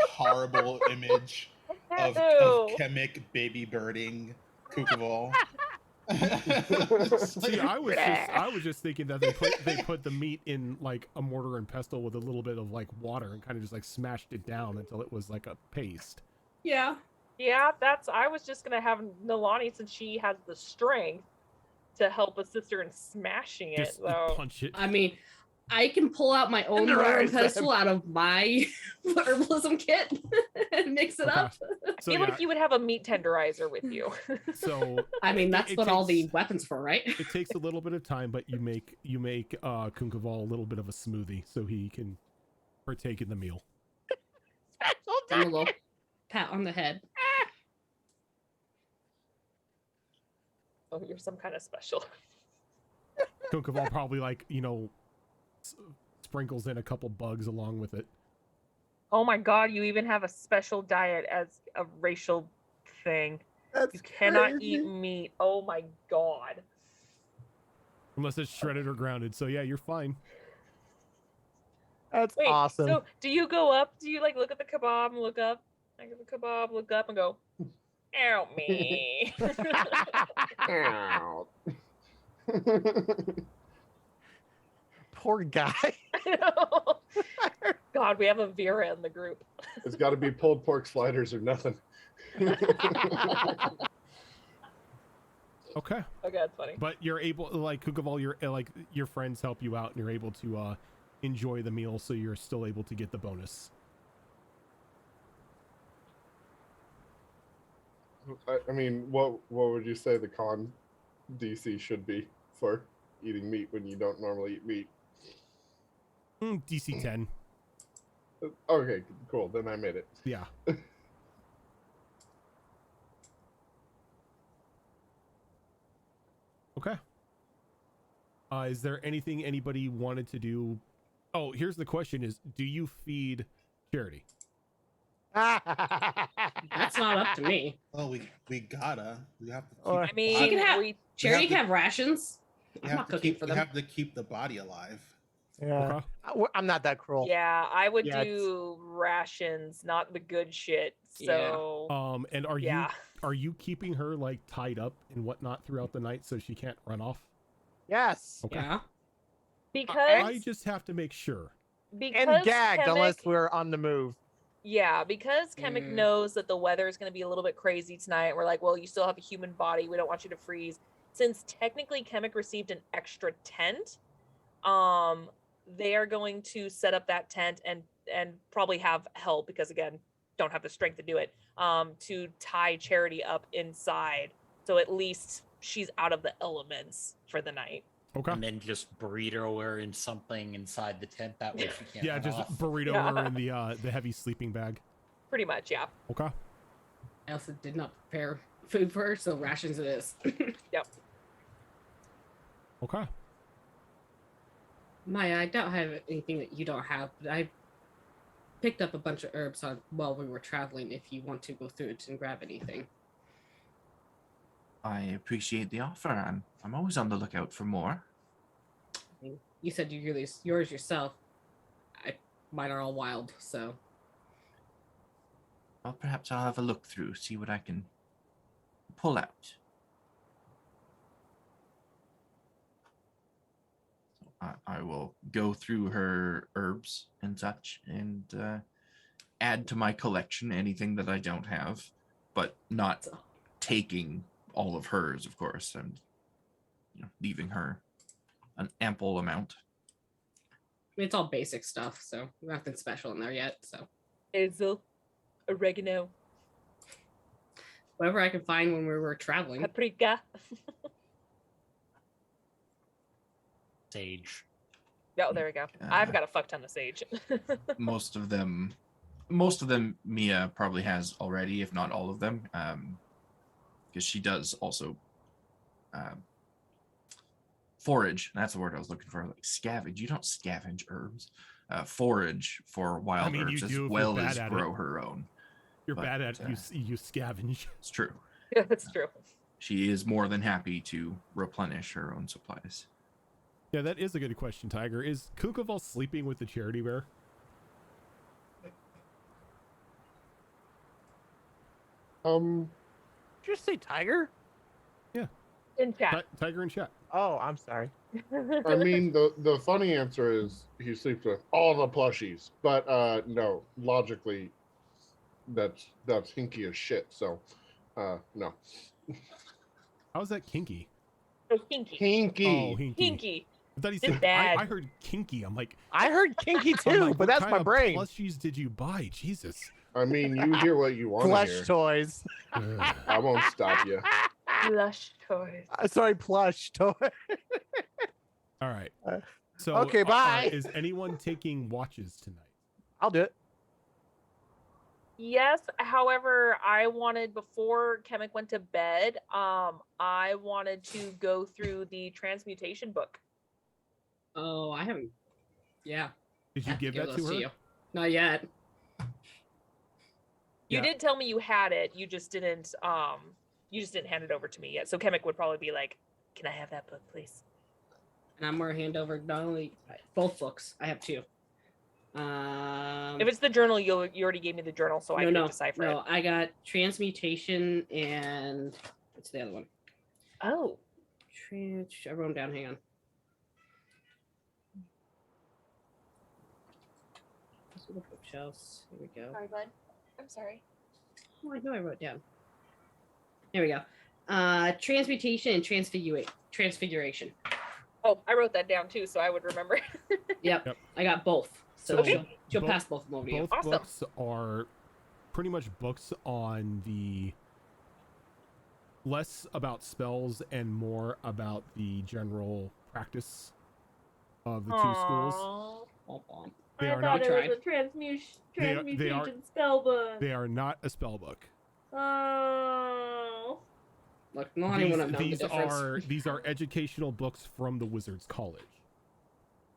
horrible image of
Ew.
Chemic baby birding Kukaval.
See, I was just thinking that they put the meat in like a mortar and pestle with a little bit of like water and kind of just like smashed it down until it was like a paste.
Yeah.
Yeah, I was just gonna have Nilani, since she has the strength, to help assist her in smashing it.
Just
So
punch it.
I mean, I can pull out my own mortar and
Tenderize them.
pestle out of my herbalism kit and mix it
Okay.
up.
So
even
yeah,
if you would have a meat tenderizer with you.
so
I mean, that's
it
what all the
takes-
weapons for, right?
it takes a little bit of time, but you make Kunkaval a little bit of a smoothie so he can partake in the meal.
Give him a little pat on the head.
Oh, you're some kind of special.
Kunkaval probably sprinkles in a couple bugs along with it.
Oh my god, you even have a special diet as a racial thing.
That's
You cannot
crazy.
eat meat. Oh my god.
Unless it's shredded or grounded. So yeah, you're fine.
That's
Wait,
awesome.
so do you go up? Do you look at the kebab and look up? Like at the kebab, look up and go, "Ow me."
Ow.
Poor guy.
God, we have a Vera in the group.
It's got to be pulled pork sliders or nothing.
Okay.
Okay, that's funny.
But you're able, like Kunkaval, your friends help you out and you're able to enjoy the meal, so you're still able to get the bonus.
I mean, what would you say the con DC should be for eating meat when you don't normally eat meat?
DC 10.
Okay, cool. Then I made it.
Yeah. Okay. Is there anything anybody wanted to do? Oh, here's the question: do you feed Charity?
That's not up to me.
Well, we gotta. We have to. Keep
Or-
I mean,
She can have-
we
Charity
to-
can have rations.
we
I'm
have
not
to
cooking
keep,
for
we
them.
have to keep the body alive.
Yeah.
Okay.
I'm not that cruel.
yeah, I would
Yeah, it's-
do rations, not the good shit.
Yeah.
So
And
yeah.
are you keeping her like tied up and whatnot throughout the night so she can't run off?
Yes.
Okay.
Yeah.
Because
I just have to make sure.
And gagged
Chemic-
unless we're on the move.
Yeah, because Chemic
Mm.
knows that the weather is going to be a little bit crazy tonight. We're like, well, you still have a human body. We don't want you to freeze. Since technically Chemic received an extra tent, they are going to set up that tent and probably have help, because again, don't have the strength to do it, to tie Charity up inside. So at least she's out of the elements for the night.
Okay.
And then just burrito her in something inside the tent. That way she can't.
Yeah,
run
just
off.
burrito
Yeah.
her in the heavy sleeping bag.
Pretty much, yeah.
Okay.
Elsa did not prepare food for her, so rations it is.
Yep.
Okay.
Maya, I don't have anything that you don't have, but I picked up a bunch of herbs while we were traveling. If you want to go through it and grab anything.
I appreciate the offer. I'm always on the lookout for more.
You said you released yours yourself. Mine are all wild, so.
Well, perhaps I'll have a look through, see what I can pull out. So I will go through her herbs and such and add to my collection anything that I don't have, but not taking all of hers, of course. I'm leaving her an ample amount.
I mean, it's all basic stuff, so nothing special in there yet. So,
Basil, oregano,
whatever I can find when we were traveling.
paprika.
Sage.
Oh, there we go. I've got a fuck ton of sage.
Most of them Mia probably has already, if not all of them, because she does also forage. That's the word I was looking for. Like scavenge. You don't scavenge herbs. Forage for wild herbs as well as grow her own.
You're bad at you scavenge.
It's true.
Yeah, that's true.
She is more than happy to replenish her own supplies.
Yeah, that is a good question, Tiger. Is Kukoval sleeping with the charity bear?
Did you just say tiger?
Yeah.
In chat.
Tiger in chat.
Oh, I'm sorry.
I mean, the funny answer is he sleeps with all the plushies, but no, logically, that's hinky as shit. So, no.
How's that kinky?
Oh, hinky.
Hinky.
Oh, hinky.
Hinky.
I thought he
It's
said.
bad.
I heard kinky. I'm like,
I heard kinky
I'm
too,
like,
but
what
that's
kind
my
of
brain.
Plushies did you buy? Jesus.
I mean, you hear what you want to
Plush
hear.
toys.
Ugh.
I won't stop you.
Lush toys.
Sorry, plush toy.
All right. So
Okay, bye.
Is anyone taking watches tonight?
I'll do it.
Yes, however, I wanted before Kemek went to bed, I wanted to go through the Transmutation Book.
Oh, I haven't. Yeah.
Did you
have
give that
those
to her?
you. Not yet.
You
Yeah.
did tell me you had it. You just didn't hand it over to me yet. So Kemek would probably be like, "Can I have that book, please?"
And I'm going to hand over not only both books. I have two.
If it's the journal, you already gave me the journal, so I can decipher it.
No, I got Transmutation and what's the other one?
Oh.
I wrote them down. Hang on. Bookshelves. Here we go.
Sorry, bud. I'm sorry.
Oh, I know I wrote down. There we go. Transmutation and transfiguration.
Oh, I wrote that down too, so I would remember.
Yep. I got both. So
Okay.
she'll pass both of them over to you.
Both
Awesome.
books are pretty much books on the less about spells and more about the general practice of the two schools.
Aw.
They
I
are
thought
not.
it was a transmutation spell book.
They are not a spell book.
Oh.
Look, no one would have known the difference.
These are educational books from the Wizards College.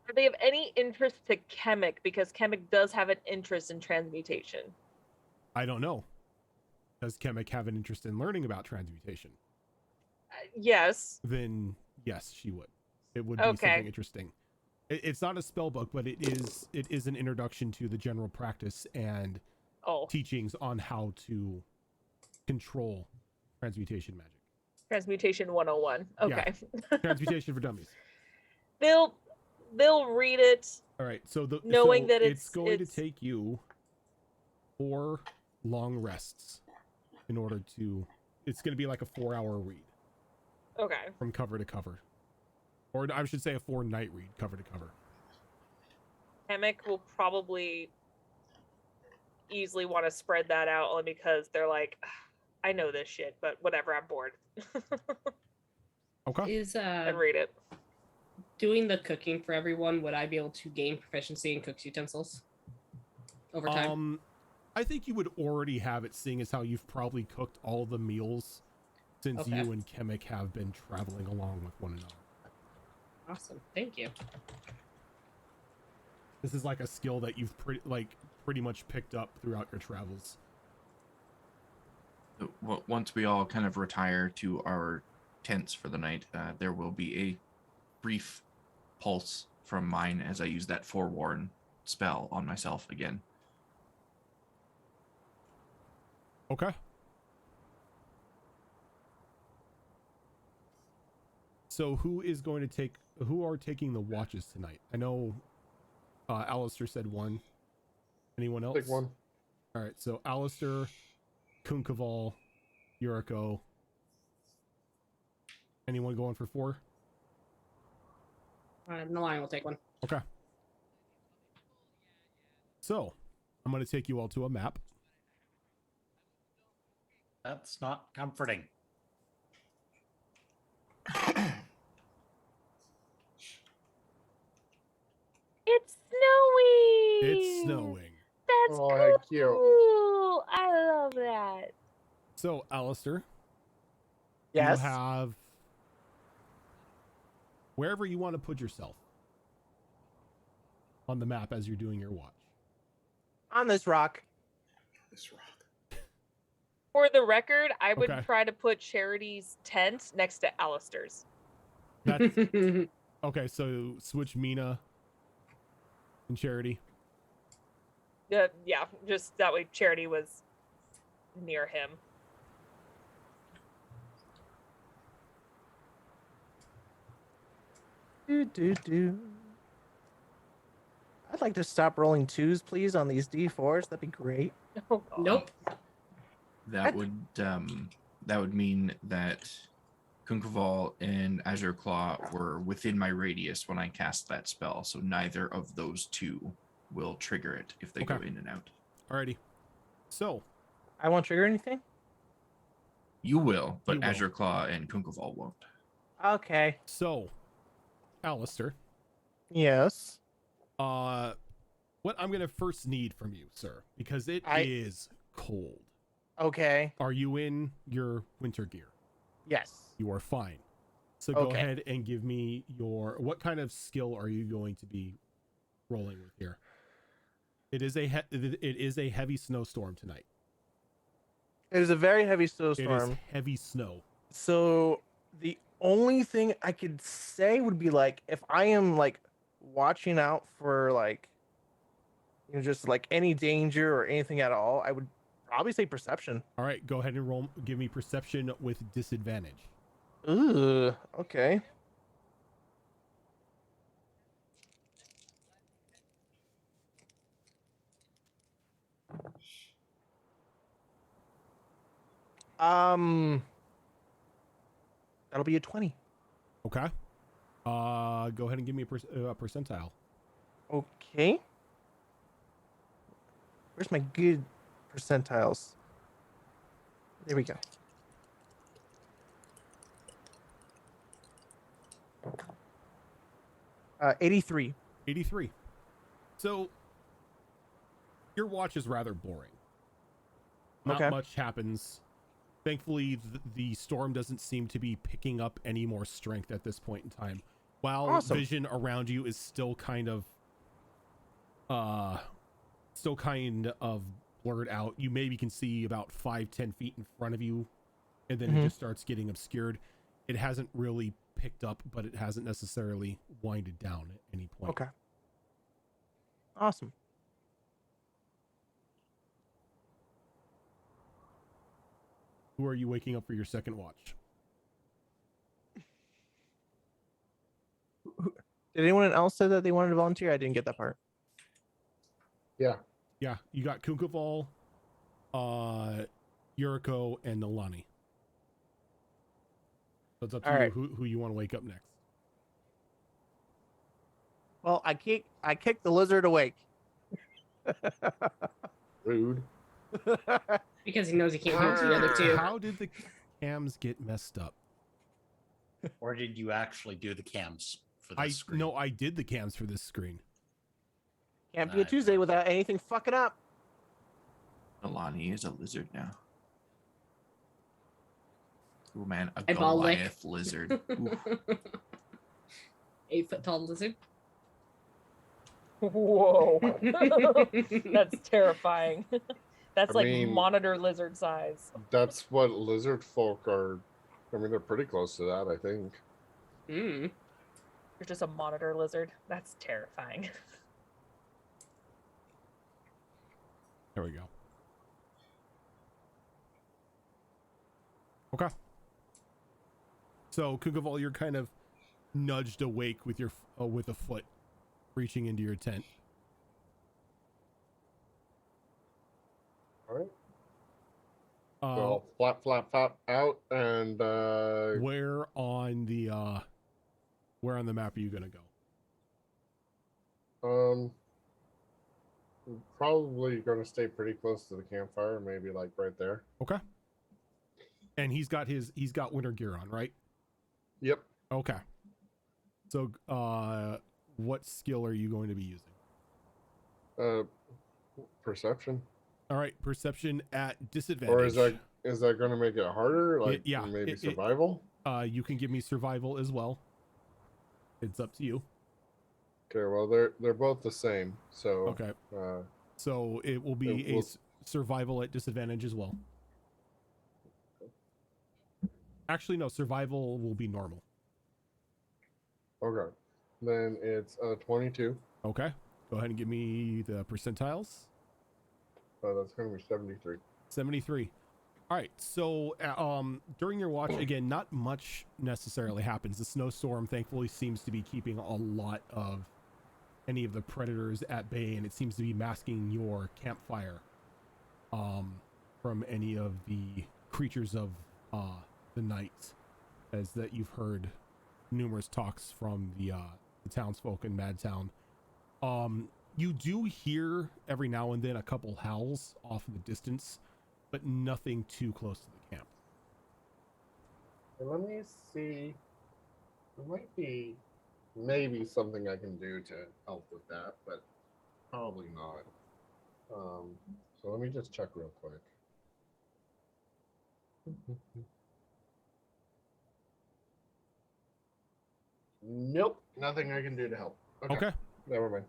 Do they have any interest to Kemek? Because Kemek does have an interest in transmutation.
I don't know. Does Kemek have an interest in learning about transmutation?
Yes.
Then yes, she would. It would be
Okay.
something interesting. It's not a spell book, but it is an introduction to the general practice and teachings on how to control transmutation magic.
Transmutation 101. Okay.
Yeah. Transmutation for dummies.
They'll read it.
All right. So
knowing that
it's going to take you 4 long rests in order to. It's going to be like a 4-hour read.
Okay.
From cover to cover. Or I should say a 4-night read, cover to cover.
Kemek will probably easily want to spread that out only because they're like, I know this shit, but whatever, I'm bored.
Okay.
Is
and read it.
Doing the cooking for everyone, would I be able to gain proficiency in cooked utensils over time?
I think you would already have it, seeing as how you've probably cooked all the meals since
Okay.
you and Kemek have been traveling along with one another.
Awesome. Thank you.
This is like a skill that you've pretty much picked up throughout your travels.
Once we all kind of retire to our tents for the night, there will be a brief pulse from mine as I use that forewarn spell on myself again.
Okay. So who are taking the watches tonight? I know Alistair said one. Anyone else?
Take one.
All right, so Alistair, Kunkaval, Yuriko. Anyone going for 4?
Nalani will take one.
Okay. So, I'm going to take you all to a map.
That's not comforting.
It's snowing.
It's snowing.
That's
Oh, how cute.
cool. I love that.
So, Alistair,
Yes.
you have wherever you want to put yourself on the map as you're doing your watch.
On this rock.
This rock.
For the record, I would
Okay.
try to put Charity's tent next to Alistair's.
That's okay. So switch Mina and Charity.
Yeah, just that way Charity was near him.
Do. I'd like to stop rolling 2s, please, on these D4s. That'd be great.
Oh, God.
Nope.
That would mean that Kunkaval and Azure Claw were within my radius when I cast that spell, so neither of those two will trigger it if they go
Okay.
in and out.
Alrighty. So
I won't trigger anything?
You will, but
You will.
Azure Claw and Kunkaval won't.
Okay.
Alistair,
Yes.
what I'm gonna first need from you, sir, because it is cold.
Okay.
Are you in your winter gear?
Yes.
You are fine. So go
Okay.
ahead and give me what kind of skill are you going to be rolling with here? It is a heavy snowstorm tonight.
It is a very heavy
It is
snowstorm.
heavy snow.
So the only thing I could say would be like if I am like watching out for like just like any danger or anything at all, I would probably say perception.
All right, go ahead and give me perception with disadvantage.
Ooh, okay. That'll be a 20.
Okay. Go ahead and give me a percentile.
Okay. Where's my good percentiles? There we go. Uh, 83.
83. So your watch is rather boring. Not
Okay.
much happens. Thankfully, the storm doesn't seem to be picking up any more strength at this point in time. While
Awesome.
vision around you is still kind of blurred out. You maybe can see about 5-10 feet in front of you, and then it just starts getting obscured. It hasn't really picked up, but it hasn't necessarily winded down at any point.
Okay. Awesome.
Who are you waking up for your second watch?
Did anyone else say that they wanted to volunteer? I didn't get that part.
Yeah.
Yeah, you got Kunkaval, Yuriko, and Nalani. So it's up to
All
you
right.
who you want to wake up next.
Well, I kicked the lizard awake.
Rude.
Because he knows he can't help the other two.
How did the cams get messed up?
Or did you actually do the cams for this screen?
No, I did the cams for this screen.
Can't be a Tuesday without anything fucking up.
Alani is a lizard now. Oh man, a
Eyeball lick.
Goliath lizard. Oof.
8-foot tall lizard.
Whoa. That's terrifying. That's
I
like
mean-
monitor lizard size.
That's what lizard folk are. I mean, they're pretty close to that, I think.
Mm.
You're just a monitor lizard. That's terrifying.
There we go. Okay. So Kukaval, you're kind of nudged awake with your with a foot reaching into your tent.
All right.
Uh,
So flap, flap, flap out, and
where on the map are you gonna go?
probably gonna stay pretty close to the campfire, maybe like right there.
Okay. And he's got winter gear on, right?
Yep.
Okay. So what skill are you going to be using?
Perception.
All right, perception at disadvantage.
Or is that gonna make it harder? Like
yeah,
maybe survival?
You can give me survival as well. It's up to you.
Okay, well they're both the same. So
Okay. So it will be survival at disadvantage as well. Actually, no, survival will be normal.
Okay. Then it's 22.
Okay. Go ahead and give me the percentiles.
That's gonna be 73.
73. All right. So during your watch, again, not much necessarily happens. The snowstorm, thankfully, seems to be keeping a lot of any of the predators at bay, and it seems to be masking your campfire from any of the creatures of the night, as that you've heard numerous talks from the townsfolk in Madtown. You do hear every now and then a couple howls off in the distance, but nothing too close to the camp.
Let me see. There might be maybe something I can do to help with that, but probably not. So let me just check real quick. Nope, nothing I can do to help.
Okay.
Never mind.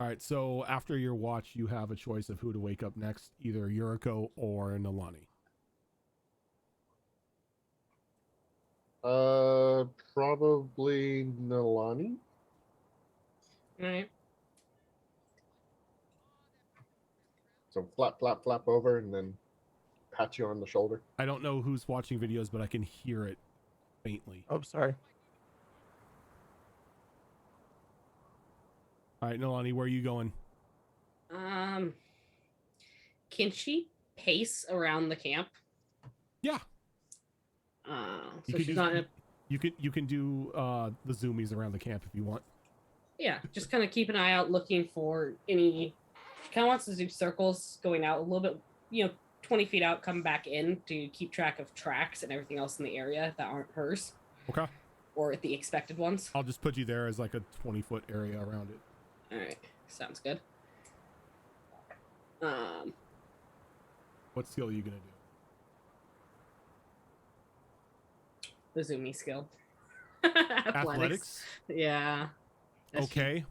All right. So after your watch, you have a choice of who to wake up next, either Yuriko or Nalani.
Probably Nalani.
All right.
So flap, flap, flap over, and then pat you on the shoulder.
I don't know who's watching videos, but I can hear it faintly.
Oh, sorry.
All right, Nalani, where are you going?
Can she pace around the camp?
Yeah.
So she's not in a...
You can do the zoomies around the camp if you want.
Yeah, just kind of keep an eye out, looking for any... She kind of wants to do circles, going out a little bit, 20 feet out, come back in to keep track of tracks and everything else in the area that aren't hers.
Okay.
Or the expected ones.
I'll just put you there as like a 20-foot area around it.
All right, sounds good.
What skill are you gonna do?
The zoomy skill.
Athletics?
Yeah.
Okay.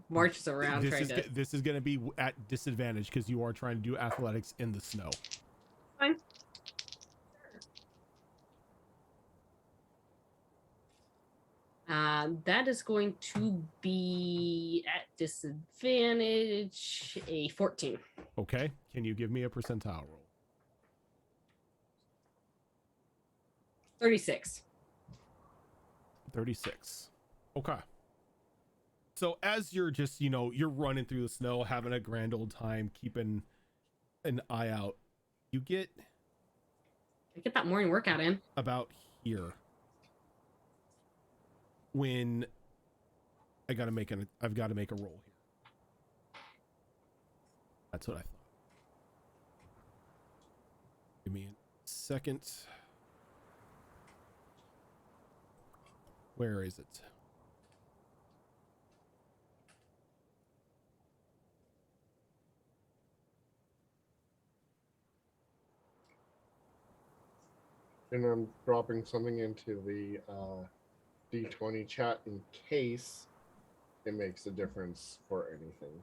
Marches around trying to...
This is gonna be at disadvantage because you are trying to do athletics in the snow.
Fine. That is going to be at disadvantage a 14.
Okay. Can you give me a percentile roll?
36.
36. Okay. So as you're just, you're running through the snow, having a grand old time, keeping an eye out, you get
I get that morning workout in.
about here when I've got to make a roll here. That's what I thought. Give me a second. Where is it?
And I'm dropping something into the D20 chat in case it makes a difference for anything.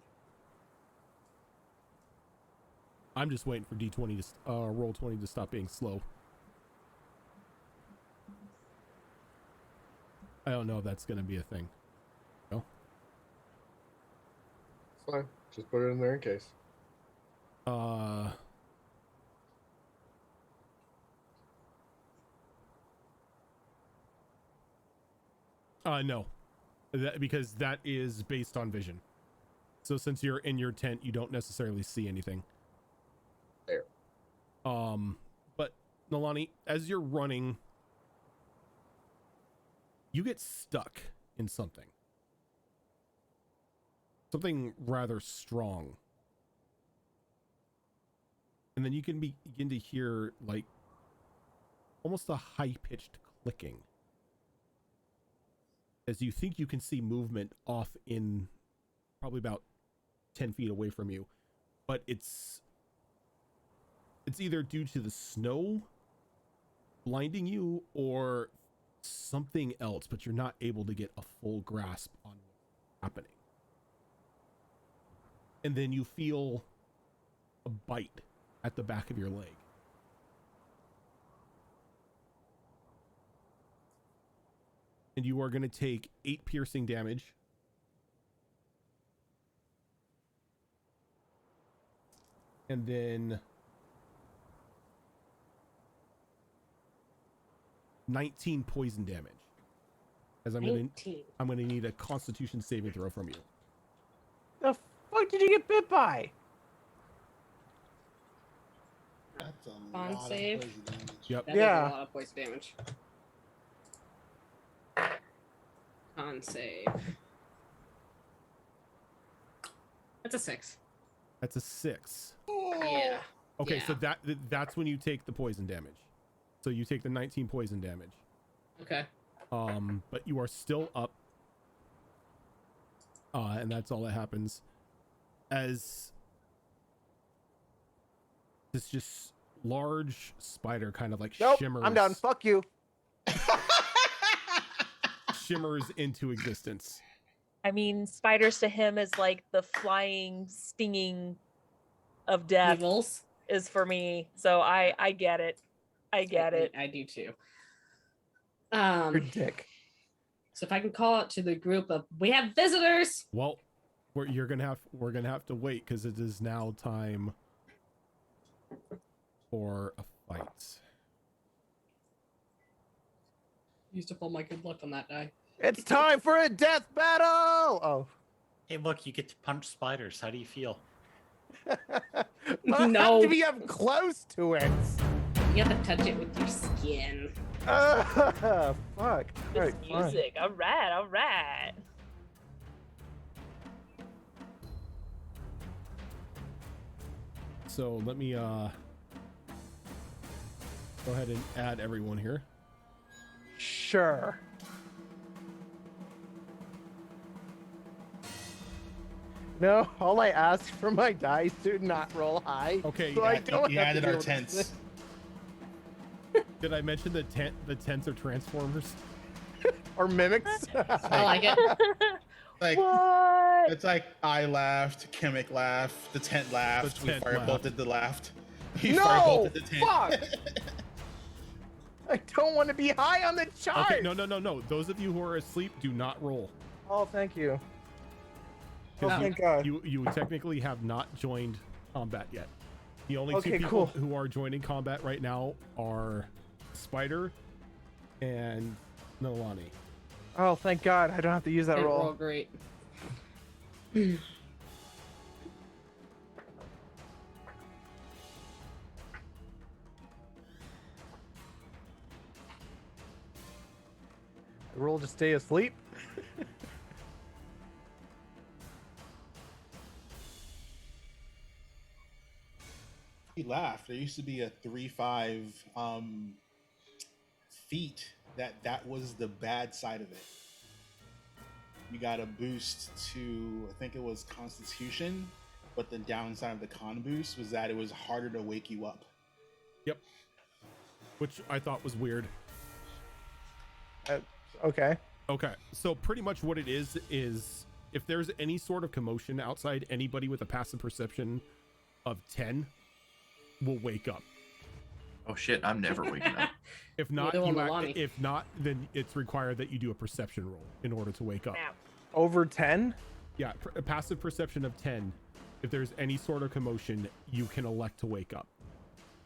I'm just waiting for D20 to roll 20 to stop being slow. I don't know if that's going to be a thing. No.
It's fine. Just put it in there in case.
No, because that is based on vision. So since you're in your tent, you don't necessarily see anything.
There.
But Nalani, as you're running, you get stuck in something. Something rather strong. And then you can begin to hear like almost a high-pitched clicking. As you think you can see movement off in probably about 10 feet away from you. But it's either due to the snow blinding you or something else, but you're not able to get a full grasp on what's happening. And then you feel a bite at the back of your leg. And you are going to take 8 piercing damage. And then 19 poison damage. As I'm going to need a Constitution saving throw from you.
The fuck did you get bit by?
That's a
Con
lot
save.
of poison damage.
Yep.
That is
Yeah.
a lot of poison damage. Con save. That's a 6.
That's a 6.
Yeah.
Okay, so
Yeah.
that's when you take the poison damage. So you take the 19 poison damage.
Okay.
But you are still up. And that's all that happens. As this just large spider kind of like
Nope,
shimmers.
I'm done. Fuck you.
Shimmers into existence.
I mean, spiders to him is like the flying, stinging of death
Evils.
is for me. So I get it. I get it.
I do too.
Your dick.
So if I can call out to the group of, we have visitors.
Well, we're gonna have to wait because it is now time for a fight.
Used up all my good luck on that die.
It's time for a death battle. Oh.
Hey, look, you get to punch spiders. How do you feel?
Well,
No.
have to be up close to it.
You have to touch it with your skin.
Fuck. All
This
right, fine.
music. All right, all right.
So let me go ahead and add everyone here.
Sure. No, all I ask for my dice do not roll high.
Okay,
so I
Yeah,
don't
you
have to
added
deal
our
with
tents.
this.
Did I mention the tents are transformers?
Or mimics.
I like it.
Like
What?
it's like I laughed, Kimmick laughed, the tent laughed,
The
we
tent
firebolted the laughed. We
No!
firebolted the tent.
Fuck! I don't want to be high on the chart.
Okay, no. Those of you who are asleep, do not roll.
Oh, thank you. Oh,
'Cause
thank God.
You technically have not joined combat yet. The only
Okay,
two people
cool.
who are joining combat right now are Spider and Nolani.
Oh, thank God. I don't have to use that
Didn't
roll.
roll great.
Roll to stay asleep.
We laughed. There used to be a 3-5 feat that was the bad side of it. You got a boost to, I think it was Constitution, but the downside of the con boost was that it was harder to wake you up.
Yep. which I thought was weird.
Okay.
Okay, so pretty much what it is if there's any sort of commotion outside, anybody with a passive perception of 10 will wake up.
Oh shit, I'm never waking up.
If not,
Neither will Milani.
if not, then it's required that you do a perception roll in order to wake up.
Now,
Over 10?
Yeah, a passive perception of 10. If there's any sort of commotion, you can elect to wake up.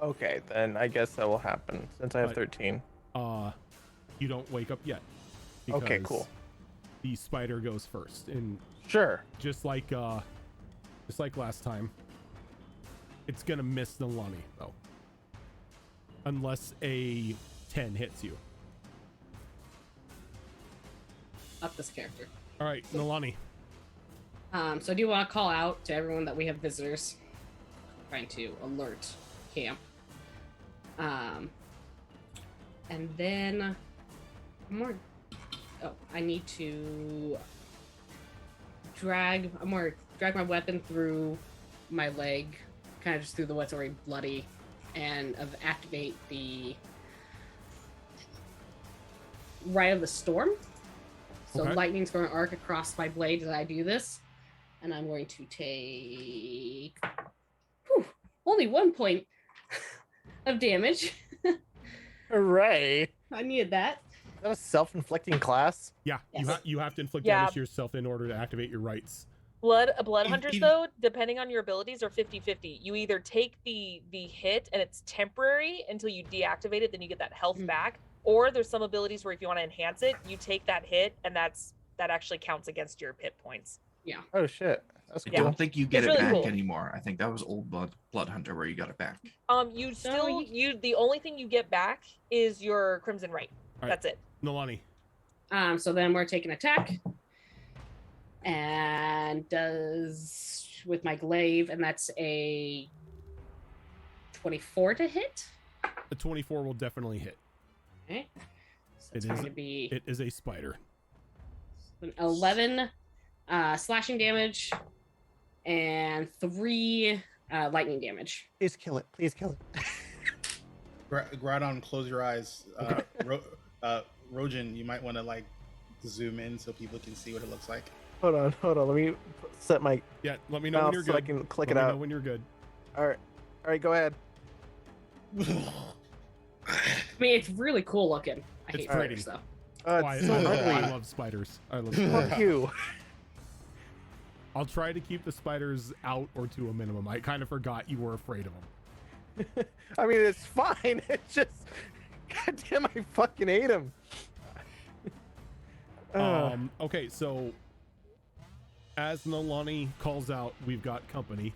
Okay, then I guess that will happen since I have
But-
13.
You don't wake up yet.
Okay,
because
cool.
The spider goes first, and
Sure.
just like last time, it's gonna miss Nalani though, unless a 10 hits you.
Up this character.
All right, Nalani.
So I do want to call out to everyone that we have visitors. Trying to alert camp. And then I need to drag my weapon through my leg, kind of just through the what's already bloody, and activate the Right of the Storm. So
Okay.
lightning's going to arc across my blade as I do this. And I'm going to take only 1 point of damage.
Hooray.
I needed that.
Is that a self-inflicting class?
Yeah,
Yes.
you have to inflict
Yeah.
damage to yourself in order to activate your rights.
blood
Even-
hunters,
even-
though, depending on your abilities, are 50-50. You either take the hit and it's temporary until you deactivate it, then you get that health
Mm.
back. Or there's some abilities where if you want to enhance it, you take that hit and that actually counts against your hit points.
Oh shit. That's
I
cool.
don't think you get
It's
it
really
back
cool.
anymore. I think that was old blood hunter where you got it back.
You
So
still the only thing you get back is your Crimson Right.
All right.
That's it.
Nalani.
So then we're taking attack. And does with my glaive, and that's a 24 to hit.
A 24 will definitely hit.
Okay. So
It
it's
is-
going to be
It is a spider.
an 11 slashing damage and 3 lightning damage.
Please kill it. Please kill it.
Groudon, close your eyes. Rojan, you might want to like zoom in so people can see what it looks like.
Hold on. Let me set my
Yeah, let me know when
mouth
you're
so
good.
I can click
Let
it
me know
out.
when you're good.
All right, go ahead.
I mean, it's really cool looking. I
It's
hate
pretty.
spiders, though.
Oh,
I,
it's so
I
ugly.
love spiders. I love
Fuck
spiders.
you.
I'll try to keep the spiders out or to a minimum. I kind of forgot you were afraid of them.
I mean, it's fine. It's just, goddamn, I fucking hate him.
Okay, so as Nalani calls out, we've got company.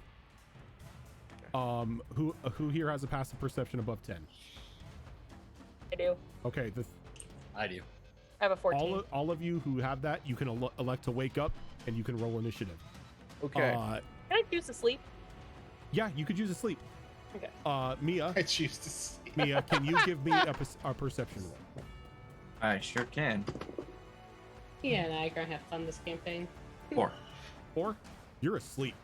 Who here has a passive perception above 10?
I do.
Okay,
I do.
I have a 14.
all of you who have that, you can elect to wake up and you can roll initiative.
Okay.
Can I choose to sleep?
Yeah, you could use a sleep.
Okay.
Mia,
I choose to see.
Mia, can you give me a perception roll?
I sure can.
Yeah, and I are going to have fun this campaign.
4.
4? You're asleep.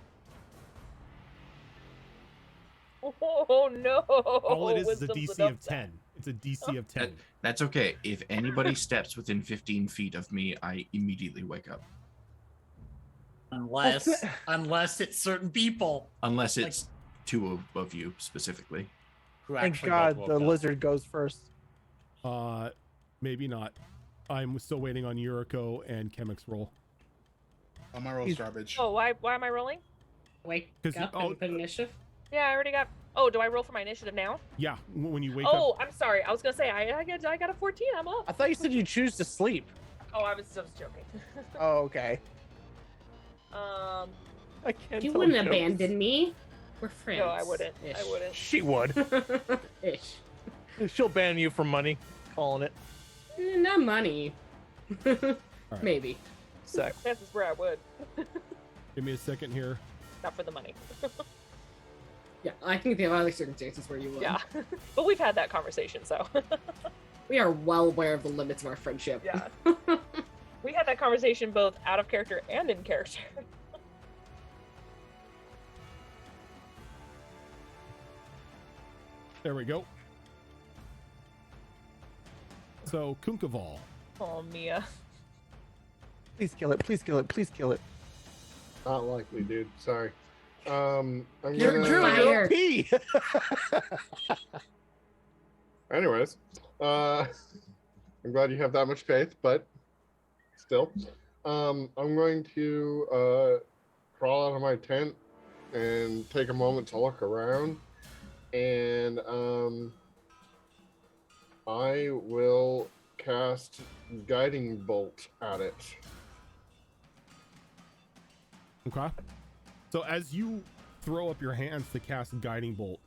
Oh no!
All it is a
Wisdom's
DC
enough
of
to-
10. It's a DC of 10.
That's okay. If anybody steps within 15 feet of me, I immediately wake up.
Unless it's certain people
Unless it's 2 of you specifically.
who
Thank
actually
God
both
the
woke up.
lizard goes first.
Maybe not. I'm still waiting on Yuriko and Chemic's roll.
Oh, my roll's garbage.
Oh, why am I rolling?
Wake
'Cause
up and put initiative.
Yeah, I already got. Oh, do I roll for my initiative now?
Yeah, when you wake
Oh,
up.
I'm sorry. I was gonna say I got a 14. I'm
I
up.
thought you said you choose to sleep.
Oh, I was just joking.
Oh, okay.
Um,
I can't.
You
tell
wouldn't
jokes.
abandon me. We're friends.
no, I wouldn't.
Ish.
I wouldn't.
She would.
Ish.
She'll ban you for money. Calling it.
Not money. Maybe.
Sex.
Chances where I would,
Give me a second here.
not for the money.
Yeah, I think there are other circumstances where you would.
Yeah, but we've had that conversation, so
We are well aware of the limits of our friendship.
yeah. We had that conversation both out of character and in character.
There we go. So Kunkaval.
Oh, Mia.
Please kill it. Please kill it. Please kill it.
Not likely, dude. Sorry. I'm
You're
gonna...
Drew.
Fire.
You're OP.
Anyways, I'm glad you have that much faith, but still, I'm going to crawl out of my tent and take a moment to look around, and I will cast Guiding Bolt at it.
Okay. So as you throw up your hands to cast Guiding Bolt,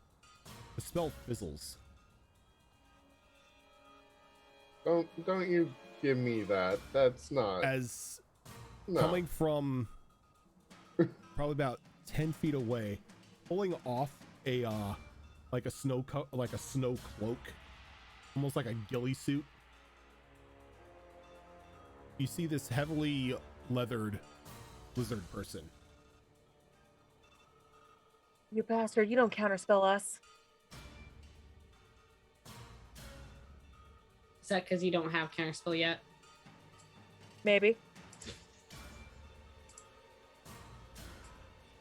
the spell fizzles.
Don't you give me that. That's not...
As
No.
coming from probably about 10 feet away, pulling off a like a snow cloak, almost like a ghillie suit. You see this heavily leathered lizard person.
You bastard, you don't counterspell us.
Is that because you don't have counterspell yet?
Maybe.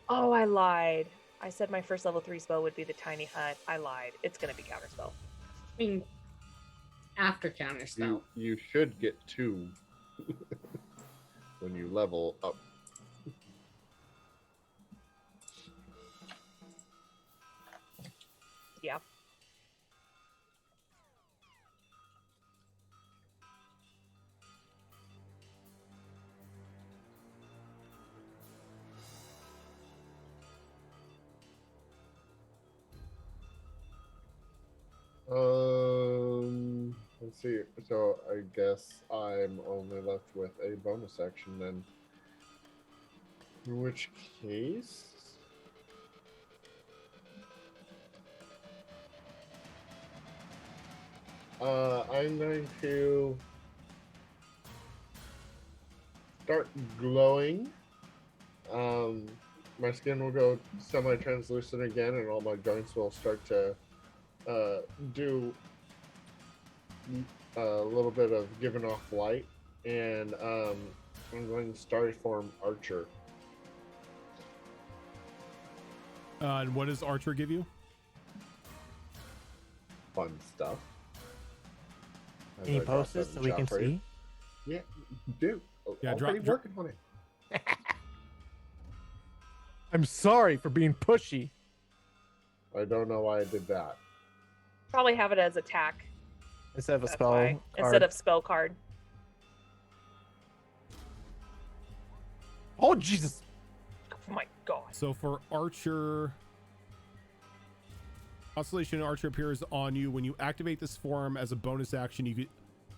Oh, I lied. I said my first level 3 spell would be the Tiny Hut. I lied. It's going to be counterspell.
I mean, after counterspell.
You should get 2 when you level up.
Yeah.
Let's see. So I guess I'm only left with a bonus action then. In which case, I'm going to start glowing. My skin will go semi-translucent again, and all my joints will start to do a little bit of giving off light, and I'm going to start form Archer.
And what does Archer give you?
Fun stuff.
Can you post it so we can see?
Yeah, do.
Yeah,
Already working on it.
I'm sorry for being pushy.
I don't know why I did that.
Probably have it as attack.
Instead of a
That's
spell
why.
card.
Instead of spell card.
Oh, Jesus.
Oh my god.
So for Archer, Oscillation Archer appears on you when you activate this form as a bonus action. You could,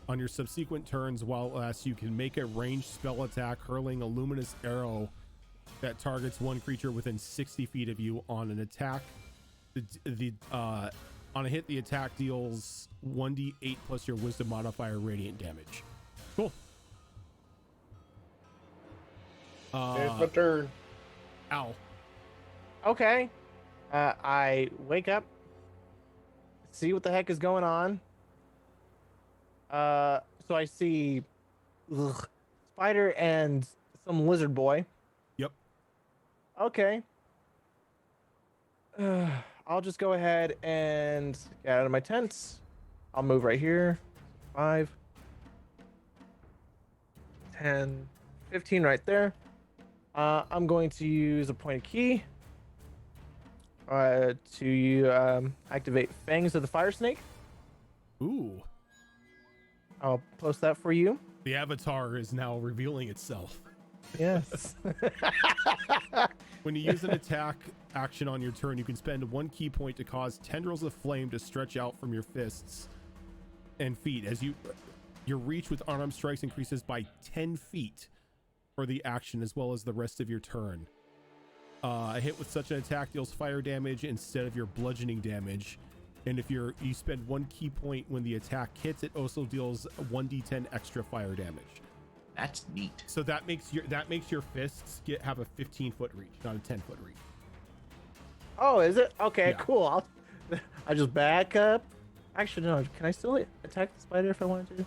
on your subsequent turns, while lasts, you can make a ranged spell attack, hurling a luminous arrow that targets one creature within 60 feet of you. On an attack, on a hit, the attack deals 1d8 plus your wisdom modifier radiant damage. Cool.
It's my turn.
Ow.
Okay. I wake up, see what the heck is going on. So I see spider and some lizard boy.
Yep.
Okay. I'll just go ahead and get out of my tents. I'll move right here. 5, 10, 15 right there. I'm going to use a pointed key to activate Fangs of the Fire Snake.
Ooh.
I'll post that for you.
The avatar is now revealing itself.
Yes.
When you use an attack action on your turn, you can spend 1 key point to cause tendrils of flame to stretch out from your fists and feet. As your reach with unarmed strikes increases by 10 feet for the action, as well as the rest of your turn. A hit with such an attack deals fire damage instead of your bludgeoning damage. And if you spend 1 key point when the attack hits, it also deals 1d10 extra fire damage.
That's neat.
So that makes your fists have a 15-foot reach, not a 10-foot reach.
Oh, is it? Okay,
Yeah.
cool. I just back up Actually, no. Can I still attack the spider if I wanted to?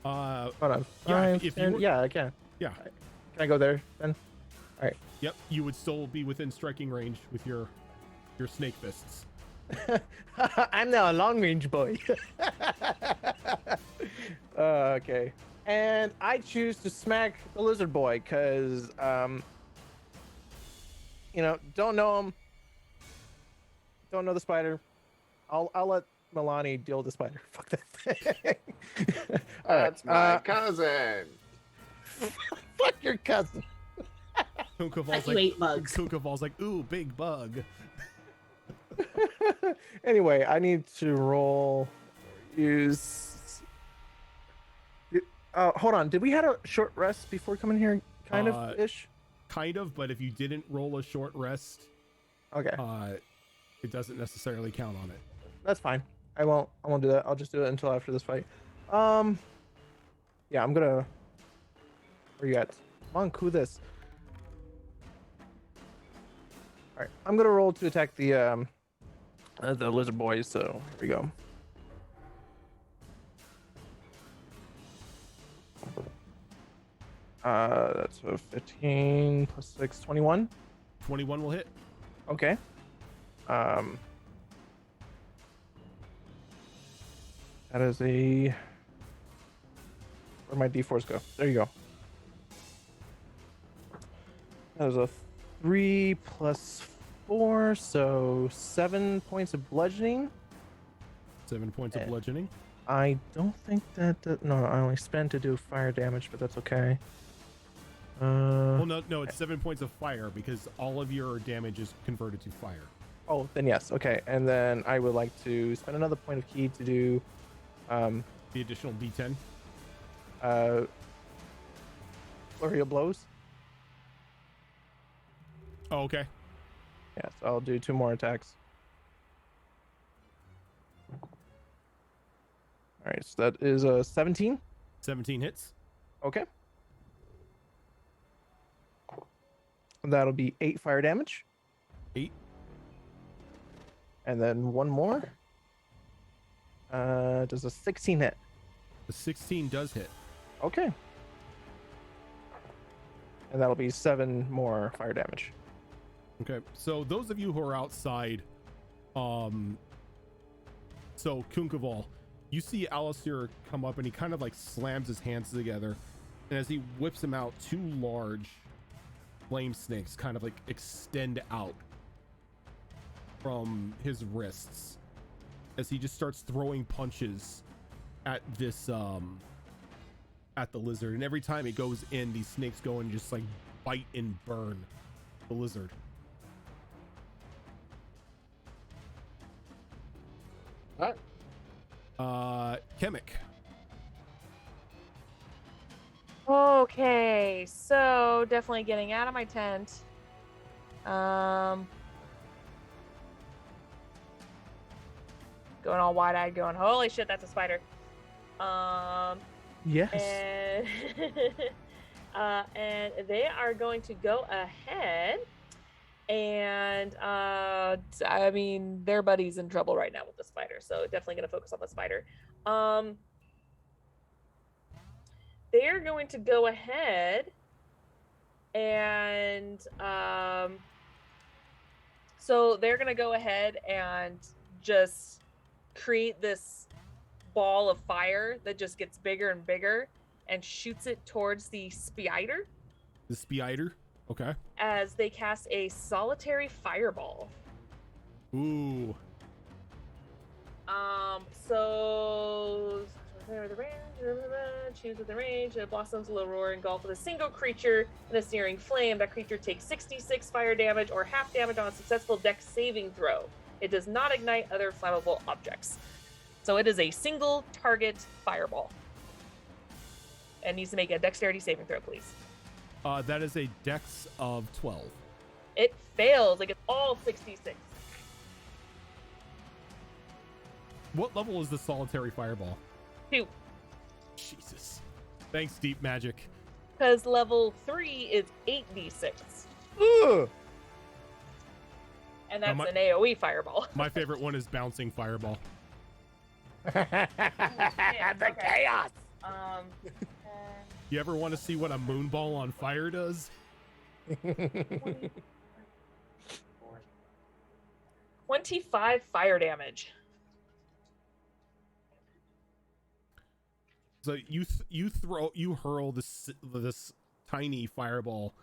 Hold on.
Yeah,
5,
if
10,
you were-
yeah, I can.
Yeah.
Can I go there then?
Yep. You would still be within striking range with your snake fists.
I'm now a long range boy. Okay. And I choose to smack the lizard boy because, don't know him. Don't know the spider. I'll let Milani deal with the spider. Fuck that thing. All right.
That's my cousin.
Fuck your cousin.
Kunkaval's
You ate bugs.
Kunkaval's like, ooh, big bug.
Anyway, I need to roll. Hold on. Did we had a short rest before coming here? Kind of ish.
Kind of, but if you didn't roll a short rest,
Okay,
it doesn't necessarily count on it.
that's fine. I won't do that. I'll just do it until after this fight. Yeah, I'm gonna. Where you at? Come on, coup this. All right, I'm gonna roll to attack the lizard boys. So here we go. That's a 15 plus 6, 21.
21 will hit.
Okay. That is a. Where'd my d4s go? There you go. That is a 3 plus 4, so 7 points of bludgeoning.
7 points of bludgeoning.
I don't think that. No, I only spent to do fire damage, but that's okay.
Well, no, it's 7 points of fire because all of your damage is converted to fire.
Oh, then yes. Okay, and then I would like to spend another point of key to do.
The additional D10.
Flurry of blows.
Oh, okay.
Yes, I'll do 2 more attacks. All right, so that is a 17.
17 hits.
Okay. That'll be 8 fire damage.
8.
And then 1 more. Does a 16 hit?
The 16 does hit.
Okay. And that'll be 7 more fire damage.
Okay, so those of you who are outside, so Kunkaval, you see Alistair come up and he kind of like slams his hands together, and as he whips them out, 2 large flame snakes kind of like extend out from his wrists as he just starts throwing punches at this at the lizard, and every time it goes in, these snakes go and just like bite and burn the lizard.
All right.
Chemic.
Okay, so definitely getting out of my tent. Going all wide-eyed, going, holy shit, that's a spider.
Yes.
And and they are going to go ahead and I mean, their buddy's in trouble right now with the spider, so definitely going to focus on the spider. They are going to go ahead and so they're going to go ahead and just create this ball of fire that just gets bigger and bigger and shoots it towards the spider.
The spider. Okay.
As they cast a solitary fireball.
Ooh.
So choose with the range. It blossoms a little roar engulf with a single creature in a searing flame. That creature takes 66 fire damage or half damage on a successful dex saving throw. It does not ignite other flammable objects. So it is a single target fireball. And needs to make a dexterity saving throw, please.
That is a dex of 12.
It fails. It gets all 66.
What level is the solitary fireball?
2.
Jesus. Thanks, Deep Magic.
Because level 3 is 8d6.
Ugh.
And that's an AoE fireball.
My favorite one is bouncing fireball.
The chaos.
Um,
You ever want to see what a moonball on fire does?
25 fire damage.
So you hurl this tiny fireball,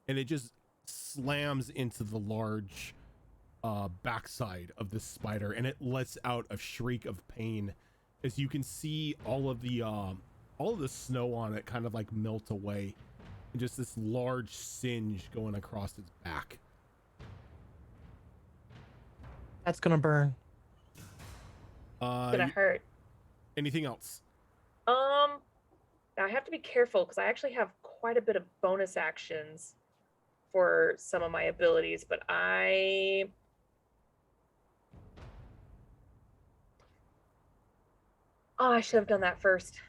and it just slams into the large backside of this spider, and it lets out a shriek of pain as you can see all of the snow on it kind of like melt away, and just this large singe going across its back.
That's gonna burn.
Gonna hurt.
Anything else?
Now I have to be careful because I actually have quite a bit of bonus actions for some of my abilities, but I should have done that first.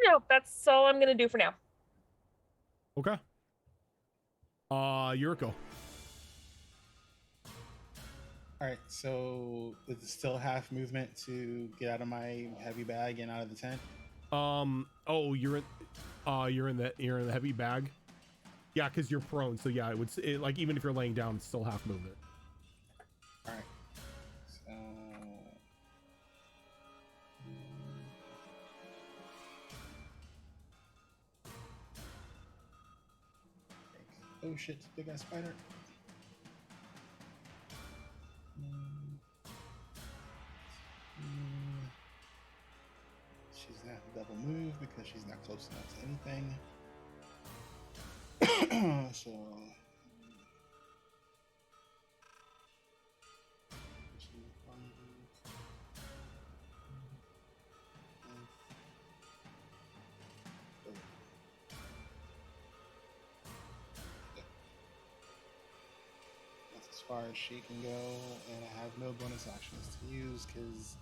No, that's all I'm gonna do for now.
Okay. Yuriko.
All right, so is it still half movement to get out of my heavy bag and out of the tent?
Oh, you're in the heavy bag. Yeah, because you're prone. So yeah, like even if you're laying down, it's still half movement.
All right. So. Oh shit! Big ass spider. She's not double move because she's not close enough to anything. So that's as far as she can go, and I have no bonus actions to use because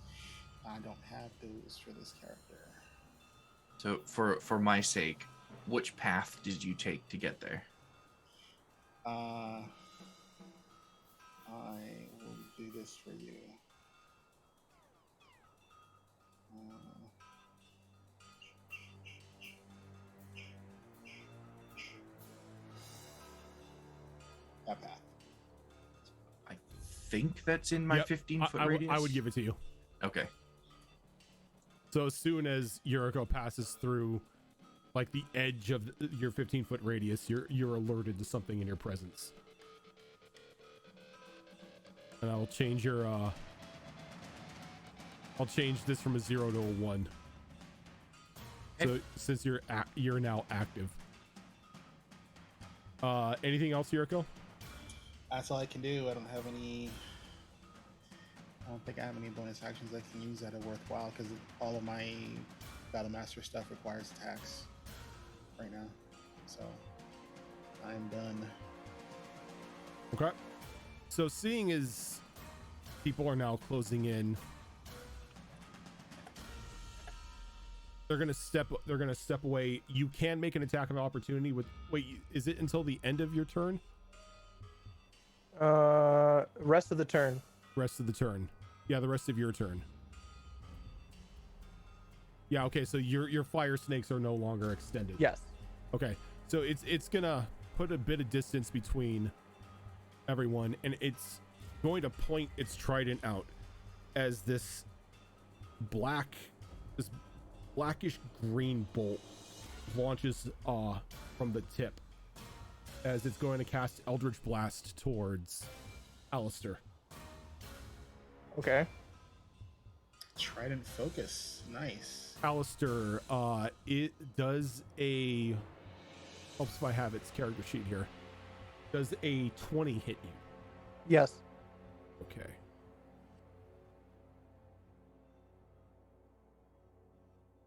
I don't have those for this character.
So for my sake, which path did you take to get there?
I will do this for you. That path.
I think that's in my 15-foot radius.
I would give it to you.
Okay.
So as soon as Yuriko passes through like the edge of your 15-foot radius, you're alerted to something in your presence. And I'll change your I'll change this from a 0 to a 1. So since you're now active. Anything else, Yuriko?
That's all I can do. I don't have any. I don't think I have any bonus actions I can use that are worthwhile because all of my Battlemaster stuff requires attacks right now. So I'm done.
Okay. So seeing as people are now closing in, they're gonna step away. You can make an attack of opportunity with. Wait, is it until the end of your turn?
Rest of the turn.
Rest of the turn. Yeah, the rest of your turn. Yeah, okay, so your fire snakes are no longer extended.
Yes.
Okay. So it's gonna put a bit of distance between everyone, and it's going to point its trident out as this blackish green bolt launches from the tip as it's going to cast Eldritch Blast towards Alistair.
Okay.
Trident focus. Nice.
Alistair, it does a... Helps if I have its character sheet here. Does a 20 hit you?
Yes.
Okay.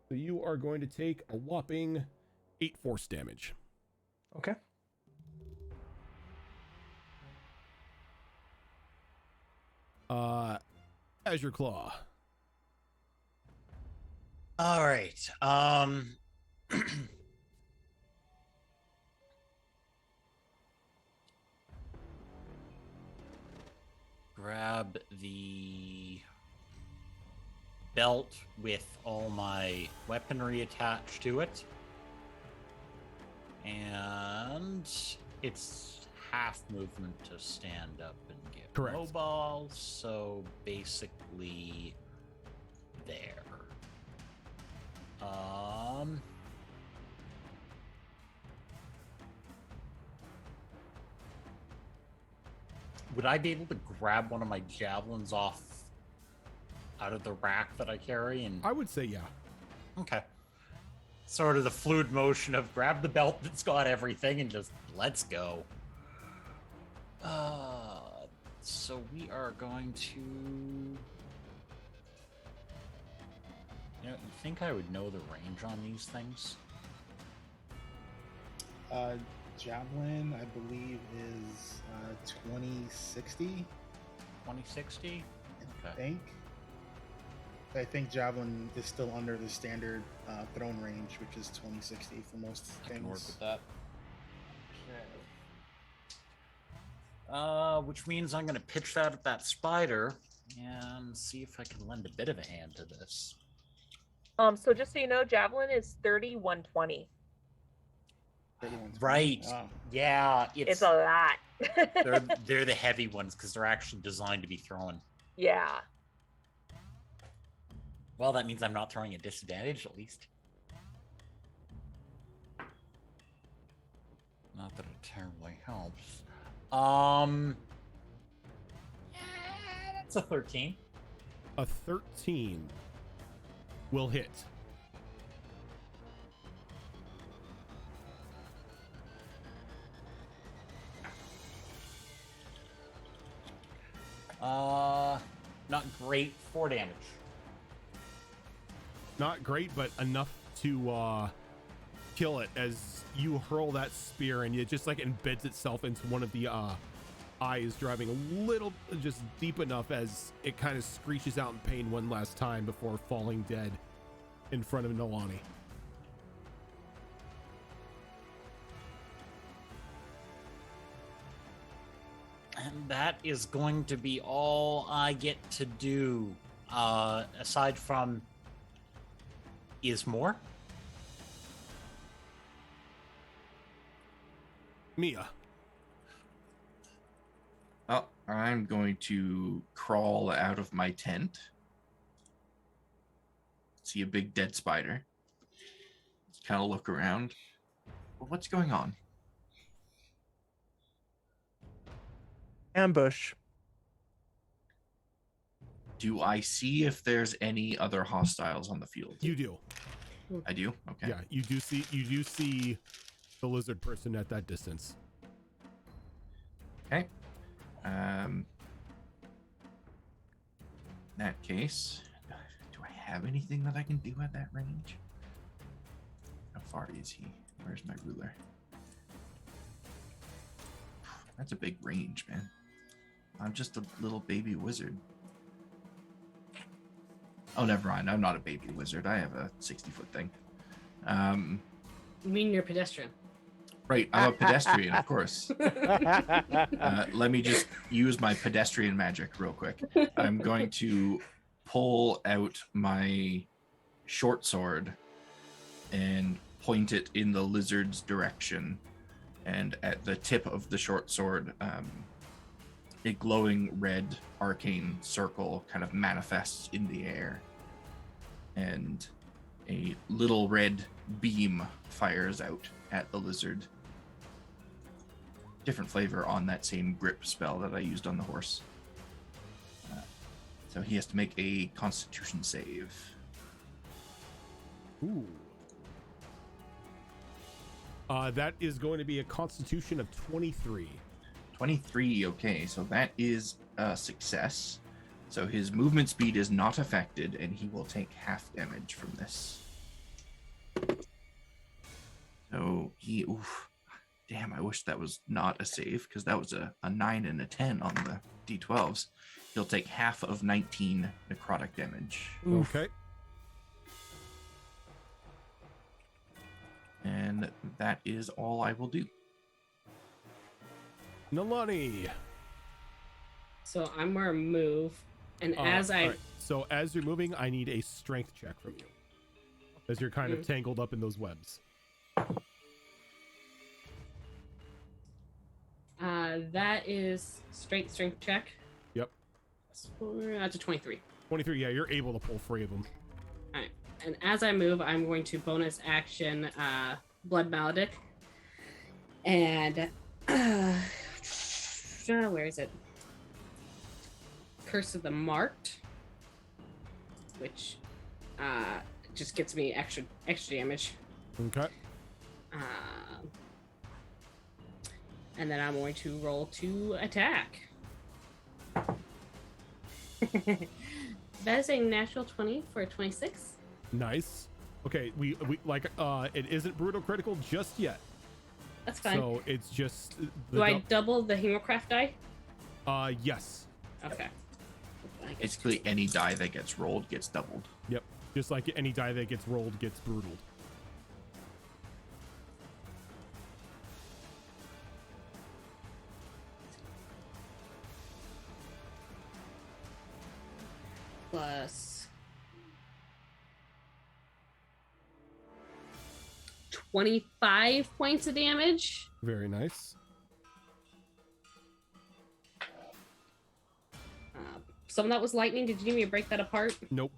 So you are going to take a whopping 8 force damage.
Okay.
Azure Claw.
All right. grab the belt with all my weaponry attached to it. And it's half movement to stand up and get
Correct.
mobile, so basically there. Would I be able to grab one of my javelins off out of the rack that I carry? And
I would say yeah.
okay. Sort of the fluid motion of grab the belt that's got everything and just let's go. So we are going to... You think I would know the range on these things?
Javelin, I believe, is 2060.
2060?
Okay. I think Javelin is still under the standard thrown range, which is 2060 for most things.
I can work with that. Which means I'm going to pitch that at that spider and see if I can lend a bit of a hand to this.
So just so you know, Javelin is 3120.
Right.
Oh.
Yeah.
It's a lot.
they're the heavy ones because they're actually designed to be thrown.
Yeah.
Well, that means I'm not throwing at disadvantage, at least. Not that it terribly helps. That's a 13.
A 13 will hit.
Not great. 4 damage.
Not great, but enough to kill it as you hurl that spear and it just like embeds itself into one of the eyes, driving a little just deep enough as it kind of screeches out in pain one last time before falling dead in front of Nalani.
And that is going to be all I get to do. Aside from... Is more?
Mia.
Oh, I'm going to crawl out of my tent. See a big dead spider. Just kind of look around. Well, what's going on?
Ambush.
Do I see if there's any other hostiles on the field?
You do.
I do? Okay.
Yeah, you do see the lizard person at that distance.
Okay. In that case, do I have anything that I can do at that range? How far is he? Where's my ruler? That's a big range, man. I'm just a little baby wizard. Oh, never mind. I'm not a baby wizard. I have a 60-foot thing.
You mean you're a pedestrian?
Right. I'm a pedestrian, of course. Let me just use my pedestrian magic real quick. I'm going to pull out my short sword and point it in the lizard's direction. And at the tip of the short sword, a glowing red arcane circle kind of manifests in the air. And a little red beam fires out at the lizard. Different flavor on that same grip spell that I used on the horse. So he has to make a Constitution save.
Ooh. That is going to be a Constitution of 23.
23, okay, so that is a success. So his movement speed is not affected, and he will take half damage from this. So he, oof, damn, I wish that was not a save, because that was a 9 and a 10 on the D12s. He'll take half of 19 necrotic damage.
Okay.
And that is all I will do.
Nalani.
So I'm gonna move, and as I
all right, so as you're moving, I need a strength check from you, as you're kind of tangled up in those webs.
That is straight strength check.
Yep.
That's a 23.
23. Yeah, you're able to pull free of them.
All right. And as I move, I'm going to bonus action Blood Maledict. And where is it? Curse of the Marked, which just gets me extra damage.
Okay.
And then I'm going to roll to attack. That is a natural 20 for a 26.
Nice. Okay, we like it isn't brutal critical just yet.
That's fine.
So it's just
Do I double the Hemocraft die?
Yes.
Okay.
Basically, any die that gets rolled gets doubled.
Yep. Just like any die that gets rolled gets brutal.
Plus 25 points of damage.
Very nice.
Some of that was lightning. Did you need me to break that apart?
Nope.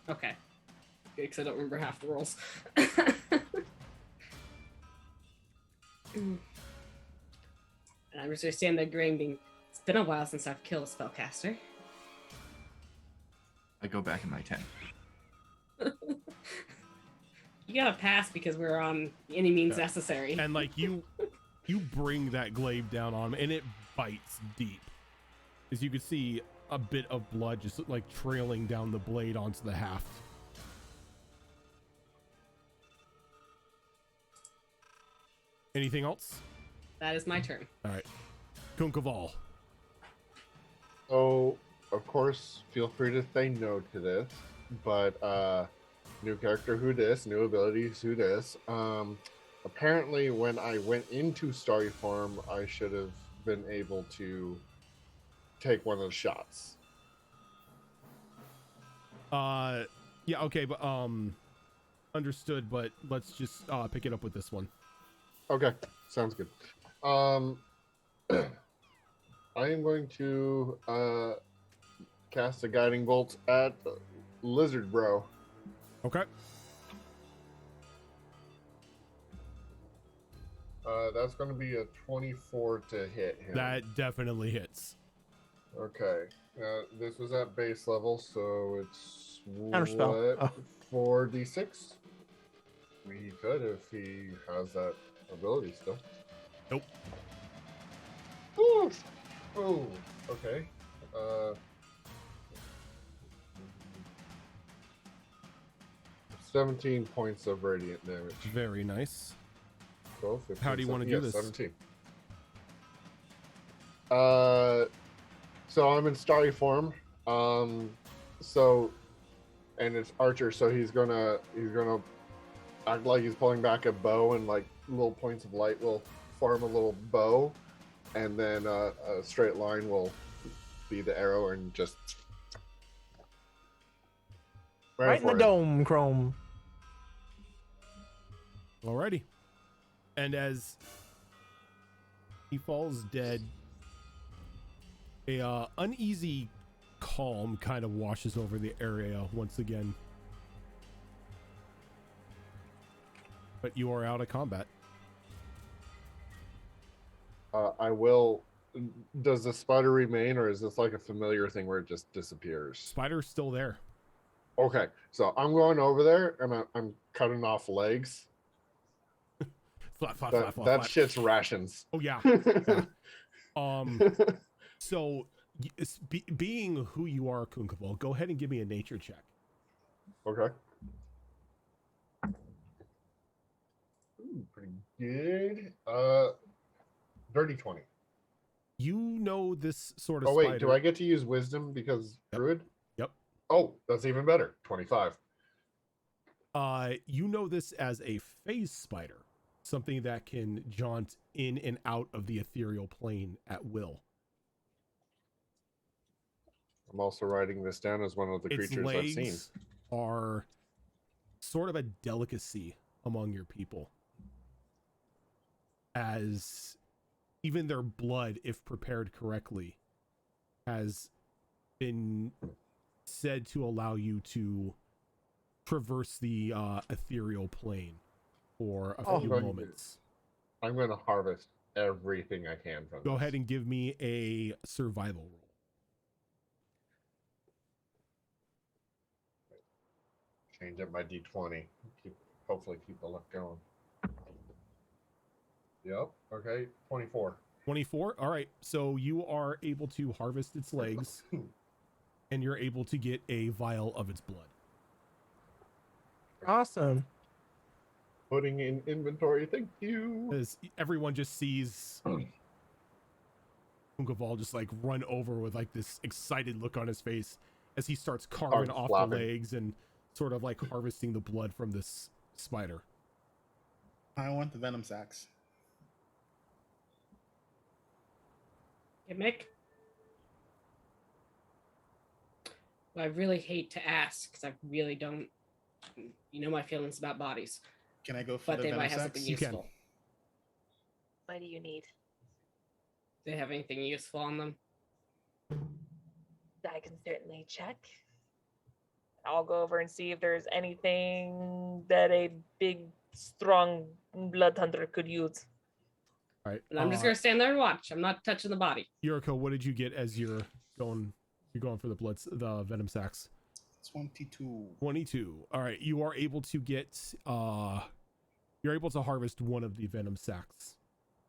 Okay. Because I don't remember half the rolls. And I'm just gonna stand there grinning, being, it's been a while since I've killed a spellcaster.
I go back in my tent.
You gotta pass because we're on any means necessary.
And like you bring that glaive down on him and it bites deep. As you can see a bit of blood just like trailing down the blade onto the haft. Anything else?
That is my turn.
All right. Kunkaval.
So, of course, feel free to say no to this, but new character, who dis, new abilities, who dis. Apparently, when I went into starry form, I should have been able to take one of those shots.
Yeah, okay, but understood, but let's just pick it up with this one.
Okay, sounds good. I am going to cast a guiding bolt at Lizard Bro.
Okay.
That's going to be a 24 to hit him.
That definitely hits.
Okay. This was at base level, so it's
Counterspell.
what, 4d6? We could if he has that ability still.
Nope.
Ooh. Oh, okay. 17 points of radiant damage.
Very nice.
12, 15,
How do you want to do this?
17. So I'm in starry form. So, and it's Archer, so he's gonna act like he's pulling back a bow, and like little points of light will form a little bow, and then a straight line will be the arrow, and just
Right in the
for it.
dome, Chrome.
Alrighty. And as he falls dead, a uneasy calm kind of washes over the area once again. But you are out of combat.
I will. Does the spider remain, or is this like a familiar thing where it just disappears?
Spider's still there.
Okay, so I'm going over there and I'm cutting off legs.
Flap, flap,
That,
flap, flap,
that
flap.
shit's rations.
Oh yeah. Yeah. So being who you are, Kunkaval, go ahead and give me a nature check.
Okay. Ooh, pretty good. Dirty 20.
You know this sort of
Oh wait,
spider.
do I get to use wisdom because druid?
Yep.
Oh, that's even better. 25.
You know this as a phase spider, something that can jaunt in and out of the ethereal plane at will.
I'm also writing this down as one of the
its
creatures I've seen.
legs are sort of a delicacy among your people, as even their blood, if prepared correctly, has been said to allow you to traverse the ethereal plane for a few moments.
I'm going to harvest everything I can from
Go
this.
ahead and give me a survival roll.
Change up my d20. Hopefully keep the luck going. Yep. Okay. 24.
24. All right. So you are able to harvest its legs, and you're able to get a vial of its blood.
Awesome.
Putting in inventory. Thank you.
As everyone just sees Ungaval just like run over with like this excited look on his face as he starts carving off the legs and sort of like harvesting the blood from this spider.
I want the venom sacs.
Hey, Mick. Well, I really hate to ask because I really don't. You know my feelings about bodies.
Can I go for
But
the
they
venom
might have
sacs?
something useful.
What do you need?
Do they have anything useful on them?
I can certainly check. I'll go over and see if there's anything that a big, strong blood hunter could use.
All right.
And I'm just gonna stand there and watch. I'm not touching the body.
Yuriko, what did you get as you're going for the venom sacs?
22.
22. All right. You are able to get you're able to harvest one of the venom sacs.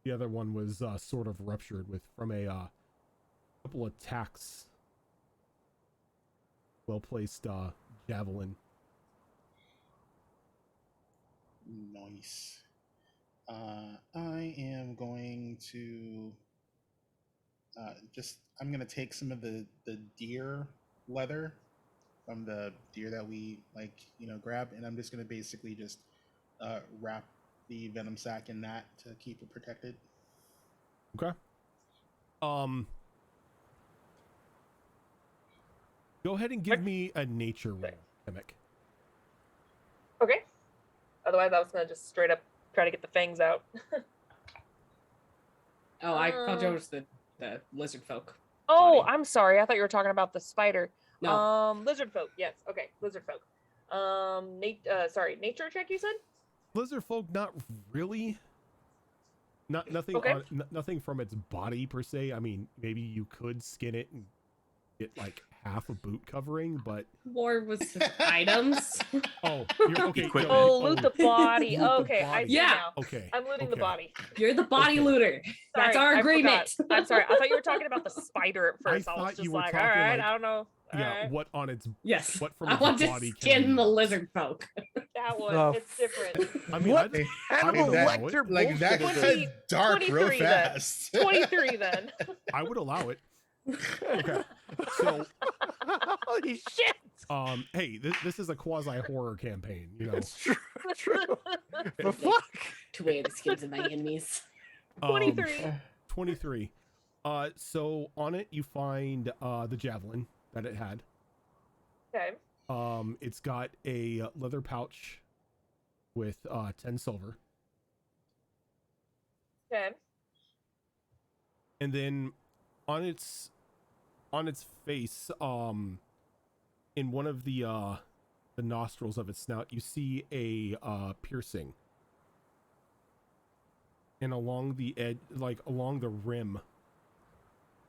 The other one was sort of ruptured from a couple attacks. Well placed javelin.
Nice. I am going to I'm going to take some of the deer leather from the deer that we grab, and I'm just going to basically just wrap the venom sac in that to keep it protected.
Okay. Go ahead and give me a nature roll, Emic.
Okay. Otherwise, I was gonna just straight up try to get the fangs out.
Oh, I thought it was the lizard folk.
Oh,
body.
I'm sorry. I thought you were talking about the spider.
No.
Lizard folk. Yes. Okay. Lizard folk. Sorry. Nature check. You said.
Lizard folk, not really. Nothing
Okay.
nothing from its body per se. I mean, maybe you could skin it and get like half a boot covering, but
More was items.
oh, you're okay.
Equipment.
Oh, loot the body.
Loot the
Okay, I
body.
see
Yeah.
now.
Okay.
I'm looting the
okay.
body.
You're the body
Okay.
looter. That's
Sorry,
our
I
agreement.
forgot. I'm sorry. I thought you were talking about the spider at first. I,
thought
was just
you were
like, all
talking,
right,
like,
I don't know. All
Yeah,
right.
what on its
Yes.
what from
I
its
want to
body can
skin the
be-
lizard folk.
That one.
The
It's different.
I mean,
What?
I
Hannibal
would allow it.
Lecter
Like that
bullshit is
got
this?
dark real
23 then.
fast.
23 then.
I would allow it. Okay. So,
Holy shit!
hey, this is a quasi horror campaign, you know.
It's true. The fuck?
To wear the skins of my enemies.
23.
23. So on it you find the javelin that it had.
Okay.
It's got a leather pouch with 10 silver.
Okay.
And then on its face, in one of the nostrils of its snout, you see a piercing. And along the edge, like along the rim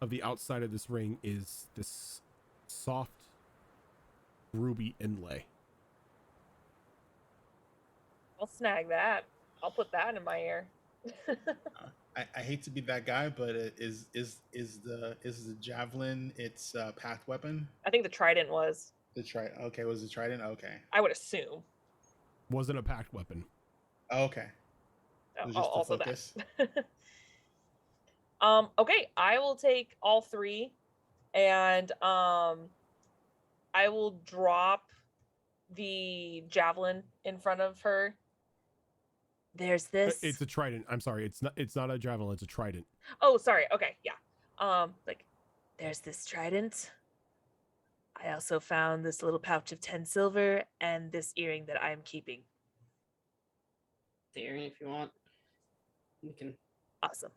of the outside of this ring, is this soft ruby inlay.
I'll snag that. I'll put that in my ear.
I hate to be that guy, but is the javelin its path weapon?
I think the trident was.
The trident. Okay, was the trident? Okay.
I would assume.
Wasn't a packed weapon.
Okay. It was just the
Also
focus.
that. Okay, I will take all three, and I will drop the javelin in front of her. There's this.
It's a trident. I'm sorry. It's not a javelin. It's a trident.
Oh, sorry. Okay, yeah. Like, there's this trident. I also found this little pouch of 10 silver and this earring that I am keeping.
The earring, if you want. You can.
Awesome.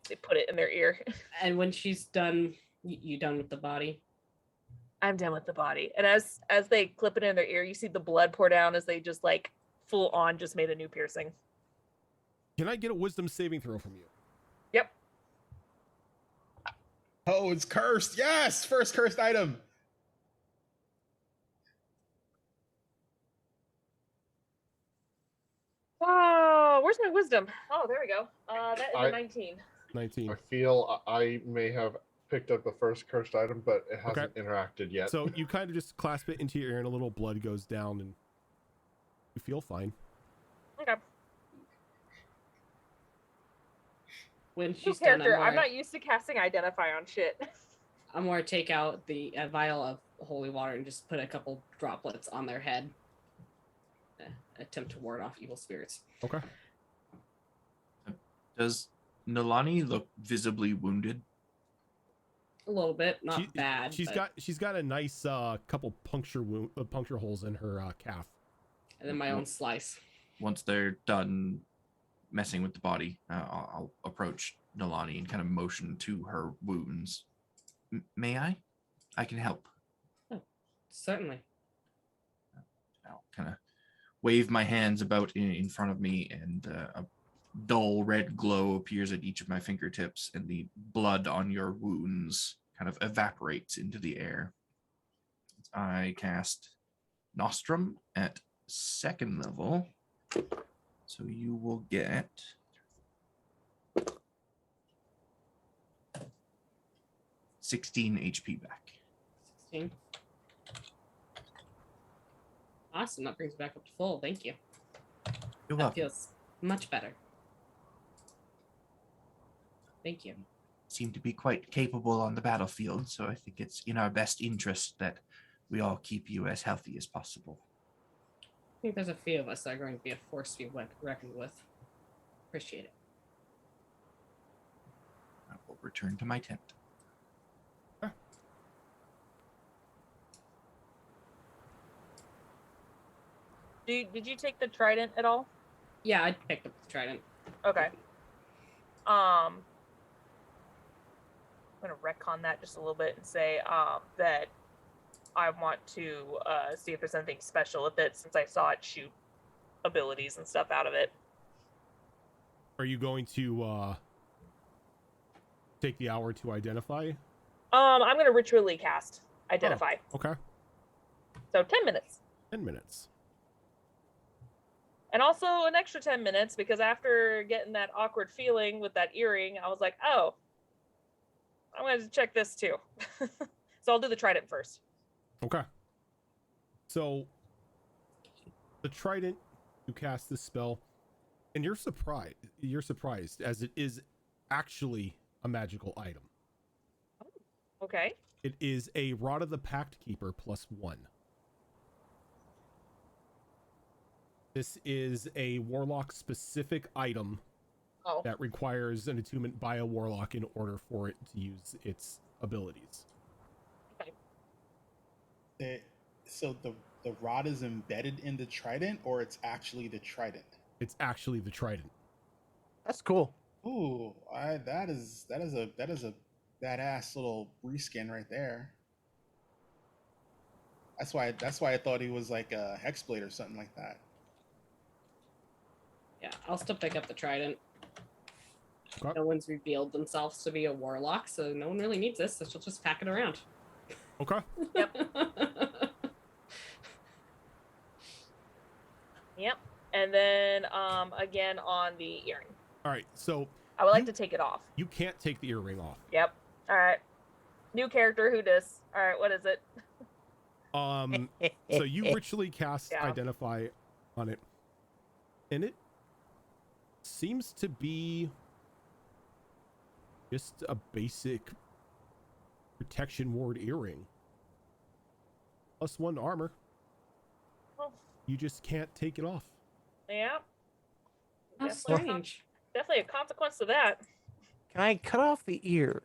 They put it in their ear.
And when she's done, you done with the body?
I'm done with the body. And as they clip it in their ear, you see the blood pour down as they just like full on just made a new piercing.
Can I get a wisdom saving throw from you?
Yep.
Oh, it's cursed. Yes, first cursed item.
Oh, where's my wisdom? Oh, there we go. That is a 19.
19.
I feel I may have picked up the first cursed item, but it hasn't
Okay.
interacted yet.
So you kind of just clasp it into your ear and a little blood goes down and you feel fine.
Okay.
When
New
she's done,
character. I'm not used to casting identify on shit.
I'm going to take out the vial of holy water and just put a couple droplets on their head. Attempt to ward off evil spirits.
Okay.
Does Nalani look visibly wounded?
A little bit, not bad.
She's got a nice couple puncture holes in her calf.
And then my own slice.
Once they're done messing with the body, I'll approach Nalani and kind of motion to her wounds. May I? I can help.
Oh, certainly.
I'll kind of wave my hands about in front of me, and a dull red glow appears at each of my fingertips, and the blood on your wounds kind of evaporates into the air. I cast Nostrum at 2nd level, so you will get 16 HP back.
16. Awesome, that brings back up to full. Thank you.
You're
That
welcome.
feels much better. Thank you.
Seem to be quite capable on the battlefield, so I think it's in our best interest that we all keep you as healthy as possible.
I think there's a few of us that are going to be a force to be reckoned with. Appreciate it.
I will return to my tent.
Did you take the trident at all?
Yeah, I picked up the trident.
Okay. I'm gonna retcon that just a little bit and say that I want to see if there's anything special with it, since I saw it shoot abilities and stuff out of it.
Are you going to take the hour to identify?
I'm gonna ritually cast identify.
Oh, okay.
So 10 minutes.
10 minutes.
And also an extra 10 minutes, because after getting that awkward feeling with that earring, I was like, oh, I'm going to check this too. So I'll do the trident first.
Okay. So the trident, you cast this spell, and you're surprised as it is actually a magical item.
Okay.
It is a Rod of the Pact Keeper +1. This is a warlock specific item that requires an attunement by a warlock in order for it to use its abilities.
Okay.
So the rod is embedded in the trident, or it's actually the trident?
It's actually the trident.
That's cool.
Ooh, that is a badass little reskin right there. That's why I thought he was like a hexblade or something like that.
Yeah, I'll still pick up the trident.
Okay.
No one's revealed themselves to be a warlock, so no one really needs this, so she'll just pack it around.
Okay.
Yep. Yep. And then again on the earring.
All right. So
I would like to take it off.
you can't take the earring off.
Yep. All right. New character, who dis? All right, what is it?
So you ritually cast identify on it, and it seems to be just a basic protection ward earring. +1 armor.
Well,
You just can't take it off.
yeah.
How
Definitely-
strange.
Definitely a consequence to that.
Can I cut off the ear?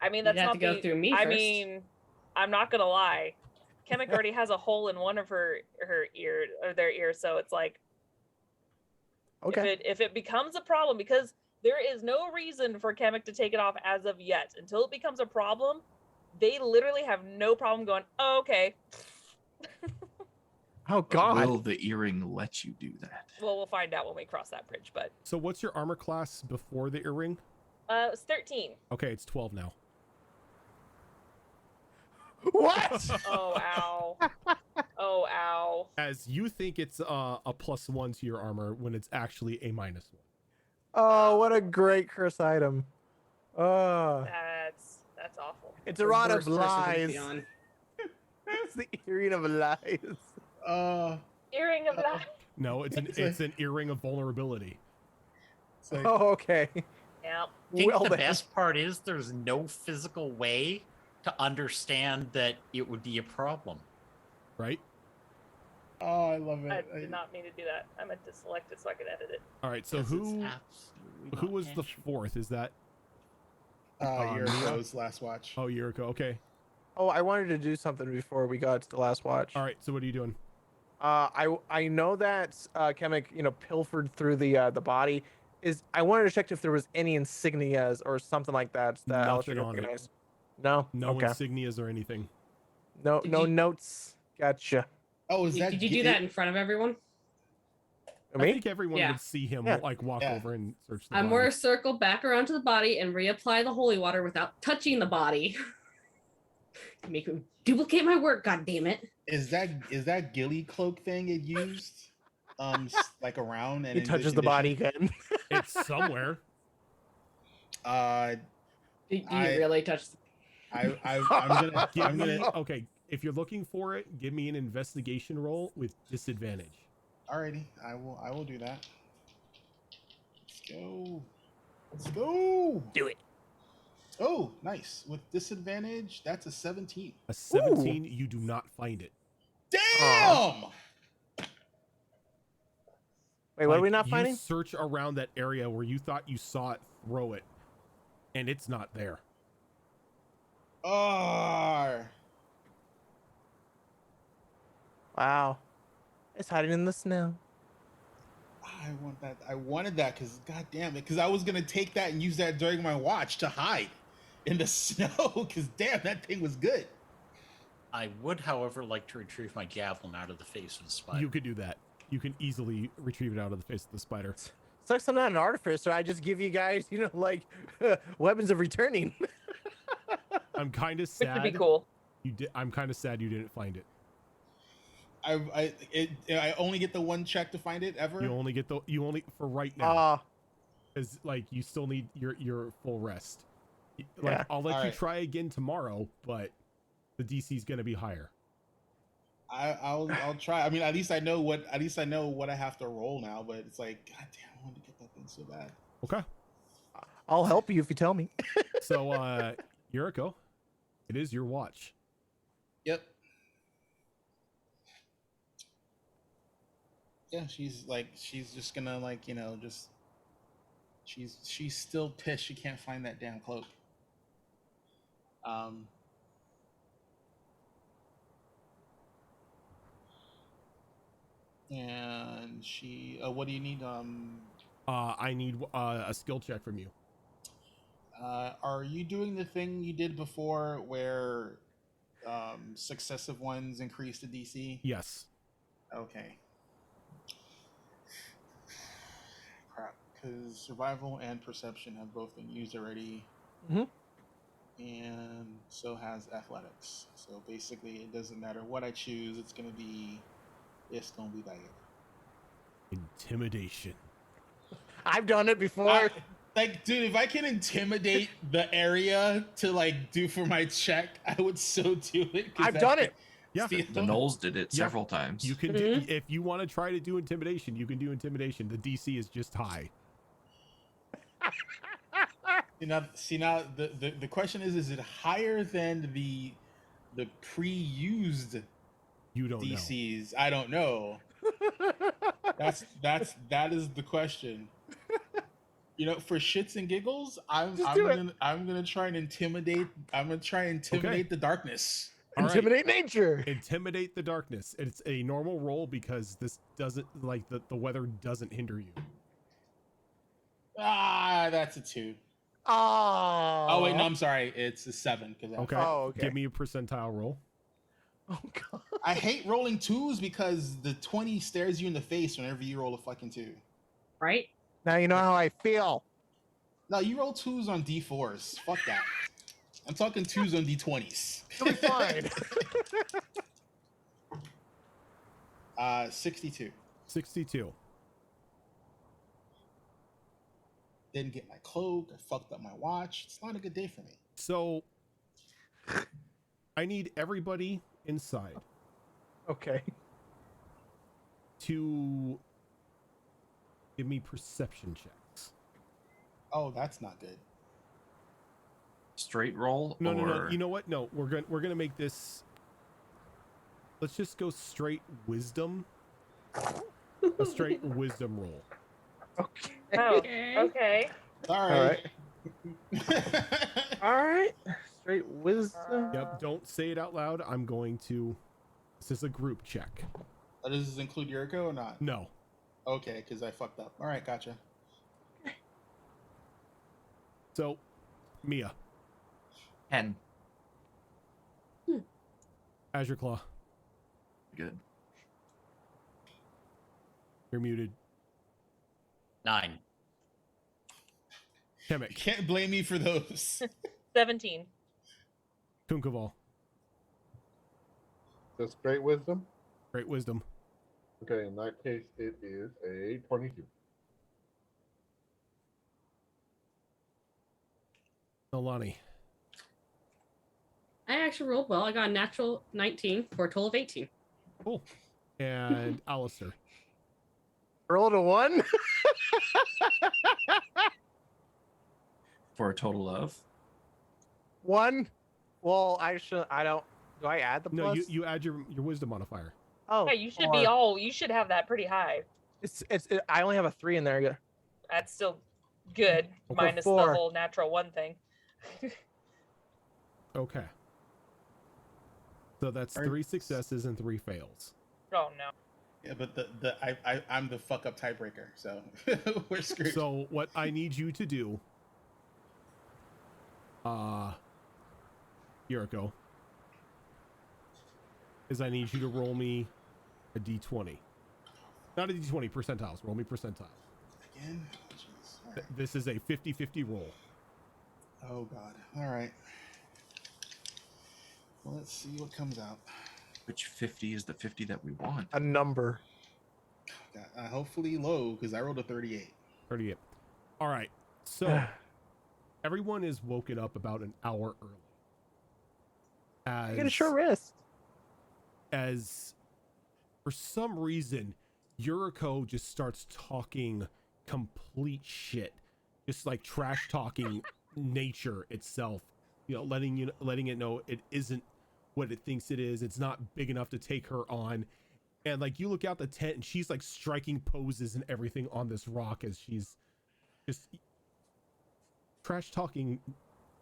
I mean,
You'd
that's
have
not
to go
the,
through me
I
first.
mean, I'm not gonna lie. Chemic already has a hole in one of her ear or their ear, so it's like
Okay.
if it becomes a problem, because there is no reason for Chemic to take it off as of yet. Until it becomes a problem, they literally have no problem going, oh, okay.
Oh
But
God.
will the earring let you do that?
Well, we'll find out when we cross that bridge, but
So what's your armor class before the earring?
it's 13.
Okay, it's 12 now.
What?
Oh, ow. Oh, ow.
As you think it's a +1 to your armor when it's actually a -1.
Oh, what a great curse item. Oh,
That's awful.
it's a rod of
Worst person to
lies.
be on.
It's the earring of lies.
Earring of life.
No, it's an earring of vulnerability.
It's like,
Oh, okay.
Yep.
I think
Well
the
then.
best part is there's no physical way to understand that it would be a problem.
Right?
oh, I love it.
I did not mean to do that. I meant to select it so I could edit it.
All right, so
'Cause it's
who
absolutely
was
not
the
natural.
fourth? Is that
Your
Mia?
Rose last watch.
Oh, Yuriko. Okay.
Oh, I wanted to do something before we got to the last watch.
All right, so what are you doing?
I know that Chemic, pilfered through the body. I wanted to check if there was any insignias or something like that that
Nothing
Alistair
on it.
recognized. No.
No
Okay.
insignias or anything.
No.
Did
No
you-
notes. Gotcha.
Oh, is that?
Did you do that in front of everyone?
I
Me?
think everyone
Yeah.
would see him
Yeah.
like walk
Yeah.
over and search the
I'm
body.
more circle back around to the body and reapply the holy water without touching the body. Make him duplicate my work, god damn it.
Is that ghillie cloak thing it used? Like around and
He
in good
touches the body
condition?
again.
It's somewhere.
Do you
I-
really touch?
Give
I'm
me
gonna.
okay. If you're looking for it, give me an investigation roll with disadvantage.
Alrighty, I will do that. Let's go. Let's go.
Do it.
Oh, nice. With disadvantage, that's a 17.
A 17, you do not find it.
Damn!
Wait, what are
Like,
we not
you
finding?
search around that area where you thought you saw it throw it, and it's not there.
Oh,
Wow. It's hiding in the snow.
I want that. I wanted that because, god damn it, because I was gonna take that and use that during my watch to hide in the snow. Because damn, that thing was good.
I would, however, like to retrieve my javelin out of the face of the spider.
You could do that. You can easily retrieve it out of the face of the spider.
Sucks I'm not an artificer. I just give you guys, weapons of returning.
I'm kind of
Which would
sad.
be cool.
I'm kind of sad you didn't find it.
I only get the one check to find it ever.
You only for right now,
Ah,
because like you still need your full rest. Like
Yeah.
I'll let you
Alright.
try again tomorrow, but the DC is gonna be higher.
I'll try. I mean, at least I know what I have to roll now. But it's like, god damn, I want to get that thing so bad.
Okay.
I'll help you if you tell me.
So Yuriko, it is your watch.
Yep. Yeah, she's just gonna she's still pissed she can't find that damn cloak. And she what do you need?
I need a skill check from you.
Are you doing the thing you did before where successive ones increase the DC?
Yes.
Okay. Crap, because survival and perception have both been used already.
Mhm.
And so has athletics. So basically, it doesn't matter what I choose, it's gonna be bad.
Intimidation.
I've done it before.
Dude, if I can intimidate the area to do for my check, I would so do it. 'Cause
I've done it.
Yeah.
The Knolls did it
Yeah.
several times.
You can do, if you want to try to do intimidation, you can do intimidation. The DC is just high.
See now the question is it higher than the pre-used
You don't know.
DCs? I don't know. That is the question. You know, for shits and giggles, I'm
Just do it.
gonna try and intimidate. I'm gonna try and intimidate the darkness.
All right.
Intimidate nature.
Intimidate the darkness. It's a normal roll because this doesn't like the weather doesn't hinder you.
Ah, that's a 2.
Oh.
Oh wait, no, I'm sorry. It's a 7 because
Okay.
Oh, okay.
Give me a percentile roll.
Oh god.
I hate rolling 2s because the 20 stares you in the face whenever you roll a fucking 2.
Right?
Now you know how I feel.
No, you roll 2s on D4s. Fuck that. I'm talking 2s on D20s.
You'll be fine.
62.
62.
Didn't get my cloak. I fucked up my watch. It's not a good day for me.
So I need everybody inside
Okay.
to give me perception checks.
Oh, that's not good.
Straight roll?
No,
or...
no. You know what? No, we're gonna make this. Let's just go straight wisdom. A straight wisdom roll.
Okay.
Oh,
Okay.
okay.
All
All
right.
All right. Straight wisdom.
Yep. Don't say it out loud. I'm going to. This is a group check.
Does this include Yuriko or not?
No.
Okay, because I fucked up. All right, gotcha.
So, Mia,
10.
Azure Claw,
Good.
you're muted.
9.
Kemek,
Can't blame me for those.
17.
Kunkaval,
Just straight wisdom.
great wisdom.
Okay, in that case, it is a 22.
Nolani,
I actually rolled well. I got a natural 19 for a total of 18.
cool, and Alistair.
Roll to 1.
For a total of
1. Well, I don't. Do I add the
No,
plus?
you add your wisdom modifier.
Oh,
Yeah, you should
4.
be all. You should have that pretty high.
I only have a 3 in there. Yeah.
That's still good,
Okay.
minus the
4.
whole natural 1 thing.
Okay. So that's 3 successes and 3 fails.
Oh no.
Yeah, but I'm the fuck up tiebreaker, so we're screwed.
So what I need you to do, Yuriko, is I need you to roll me a d20. Not a d20, percentiles. Roll me percentiles.
Again? Oh, jeez. All right.
This is a 50-50 roll.
Oh god. All right. Well, let's see what comes out.
which 50 is the 50 that we want.
A number.
Hopefully low, because I rolled a 38.
38. All right. So everyone is woken up about an hour early.
I get a short rest.
As for some reason, Yuriko just starts talking complete shit, just like trash talking nature itself. You know, letting it know it isn't what it thinks it is. It's not big enough to take her on. And like you look out the tent and she's like striking poses and everything on this rock as she's just trash talking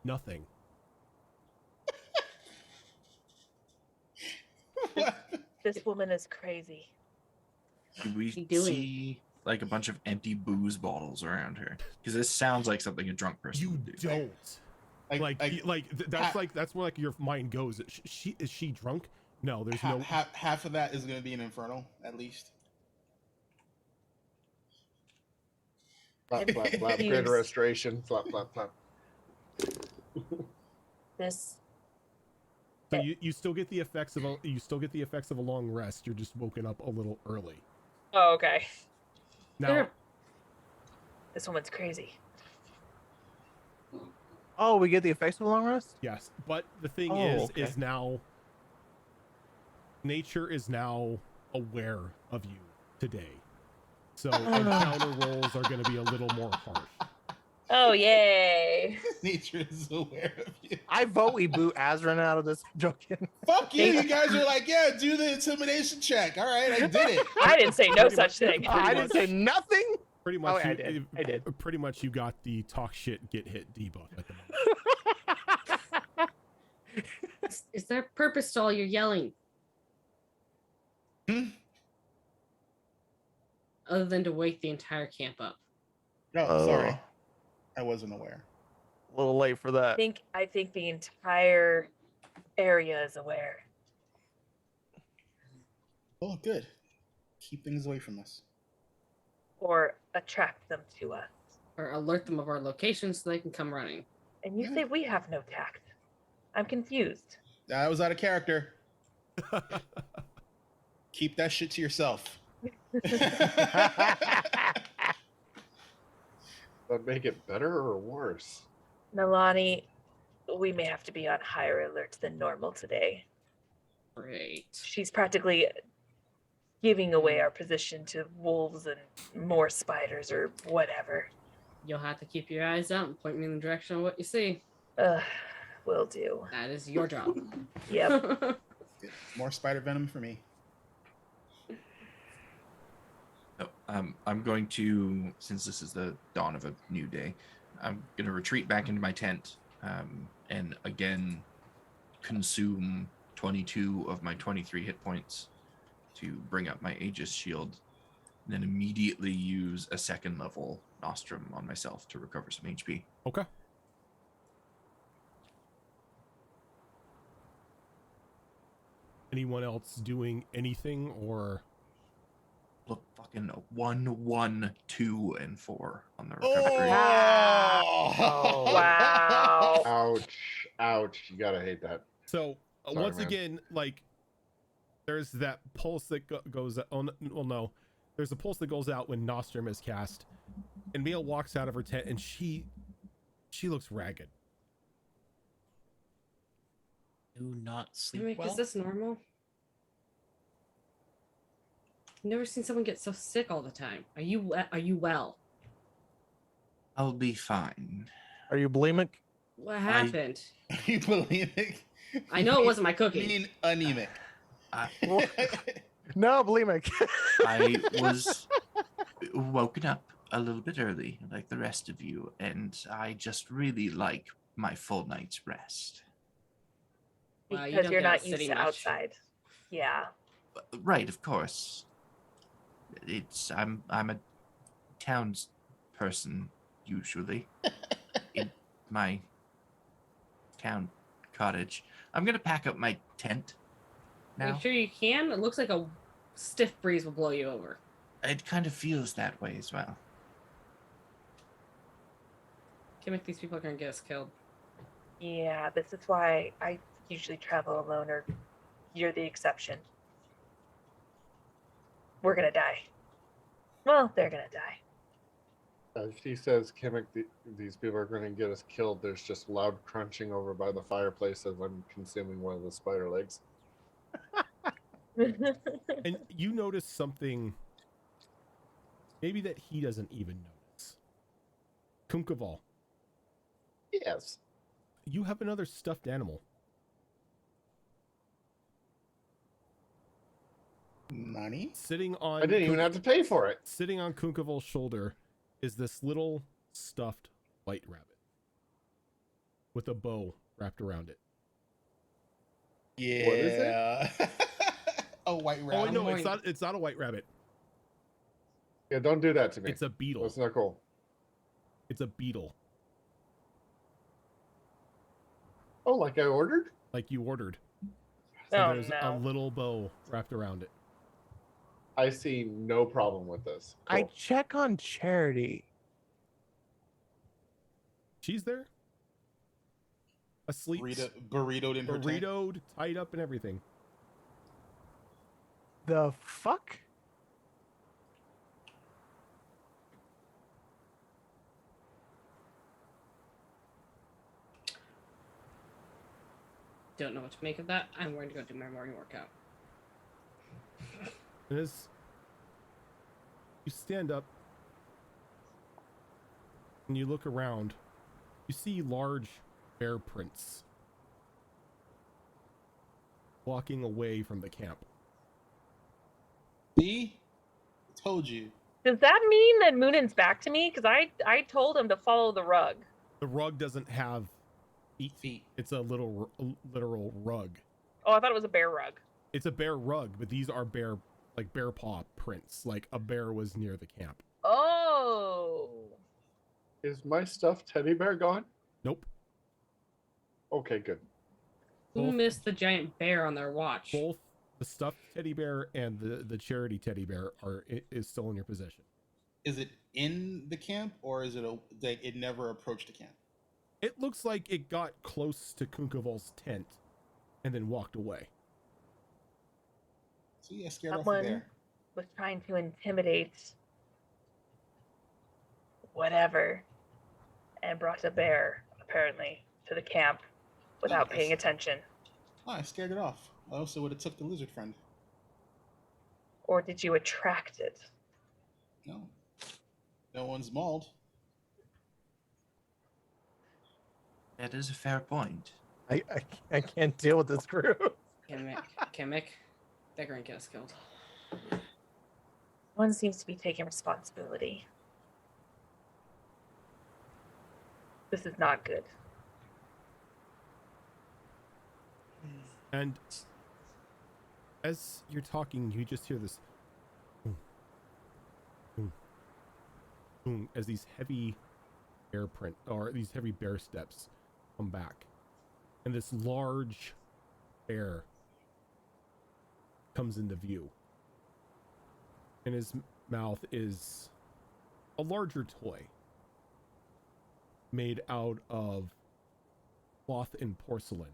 nothing.
This woman is crazy.
Do we
you doing?
see like a bunch of empty booze bottles around her? Because this sounds like something a drunk person
You
would do.
don't. That's where like your mind goes. Is she drunk? No, there's no.
Half of that is going to be an infernal, at least.
Flap, flap, flap.
Yes.
Greater restoration. Flap, flap, flap.
This.
So you still get the effects of a long rest. You're just woken up a little early.
Oh, okay.
Now,
Sure.
This woman's crazy.
Oh, we get the effects of a long rest?
yes, but the thing
Oh,
is
okay.
now nature is now aware of you today. So encounter rolls are going to be a little more harsh.
Oh, yay.
Nature is aware of you.
I vote we boot Azrin out of this. Joking.
Fuck you! You guys are like, yeah, do the intimidation check. All right, I did it.
I didn't say no such thing.
I didn't say nothing.
Pretty much,
I did. I did.
Pretty much, you got the talk shit, get hit debuff at the moment.
Is there purpose to all your yelling? Other than to wake the entire camp up.
Oh, sorry. I wasn't aware.
A little late for that.
I think the entire area is aware.
Oh, good. Keep things away from us.
Or attract them to us.
Or alert them of our location so they can come running.
And you say we have no tact. I'm confused.
That was out of character. Keep that shit to yourself.
That make it better or worse?
Nalani, we may have to be on higher alert than normal today.
Great.
She's practically giving away our position to wolves and more spiders or whatever.
You'll have to keep your eyes out and point me in the direction of what you see.
Will do.
That is your job.
Yep.
Good. More spider venom for me.
Oh, I'm going to, since this is the dawn of a new day, I'm going to retreat back into my tent and again consume 22 of my 23 hit points to bring up my Aegis shield, and then immediately use a second level Nostrum on myself to recover some HP.
Okay. Anyone else doing anything or?
Look, fucking 1, 1, 2, and 4 on the recovery.
Oh!
Wow.
Ouch. Ouch. You gotta hate that.
So
Sorry,
once
man.
again, like there's that pulse that goes. Oh well, no, there's a pulse that goes out when Nostrum is cast, and Mia walks out of her tent, and she looks ragged.
Do not
I
sleep
mean,
well.
is this normal? I've never seen someone get so sick all the time. Are you well?
I'll be fine.
Are you bulimic?
What happened?
You bulimic?
I know it wasn't my
You
cooking.
mean anemic.
No, bulimic.
I was woken up a little bit early, like the rest of you, and I just really like my full night's rest.
Wow, you
Because
don't
you're
get out
not used
city
to
much.
outside. Yeah.
Right, of course. I'm a towns person usually in my town cottage. I'm gonna pack up my tent
Are you
now.
sure you can? It looks like a stiff breeze will blow you over.
It kind of feels that way as well.
Can't make these people are gonna get us killed.
Yeah, this is why I usually travel alone, or you're the exception. We're gonna die. Well, they're gonna die.
She says, Kimmick, these people are going to get us killed. There's just loud crunching over by the fireplace as I'm consuming one of the spider legs.
And you notice something maybe that he doesn't even notice. Kunkaval,
Yes.
you have another stuffed animal.
Nani?
Sitting on
I didn't even have to pay for it.
Sitting on Kunkaval's shoulder is this little stuffed white rabbit with a bow wrapped around it.
Yeah.
What is it?
A white
Oh
rabbit.
no, it's not a white rabbit.
Yeah, don't do that to me.
It's a beetle.
That's not cool.
It's a beetle.
Oh, like I ordered?
Like you ordered. So
Oh,
there's a
no.
little bow wrapped around it.
I see no problem with this.
I
Cool.
check on Charity.
She's there. Asleep.
Burritoed in her tent.
Burritoed, tied up and everything.
The fuck?
Don't know what to make of that. I'm going to go do my morning workout.
And as you stand up and you look around, you see large bear prints walking away from the camp.
See? I told you.
Does that mean that Moonin's back to me? Because I told him to follow the rug.
The rug doesn't have feet.
Feet.
It's a literal rug.
Oh, I thought it was a bear rug.
It's a bear rug, but these are bear paw prints. Like a bear was near the camp.
Oh.
Is my stuffed teddy bear gone?
Nope.
Okay, good.
Who
Both-
missed the giant bear on their watch?
Both the stuffed teddy bear and the charity teddy bear is still in your possession.
Is it in the camp, or is it like it never approached the camp?
It looks like it got close to Kunkavol's tent and then walked away.
So yeah, scared off the
Someone
bear.
was trying to intimidate whatever and brought a bear, apparently, to the camp without paying attention.
Oh, I scared it off. I also would have took the lizard friend.
Or did you attract it?
No. No one's mauled.
That is a fair point.
I can't deal with this crew.
Kimmick, Decker and gets killed.
One seems to be taking responsibility. This is not good.
And as you're talking, you just hear this boom, boom, boom, as these heavy bear steps come back. And this large bear comes into view. In his mouth is a larger toy made out of cloth and porcelain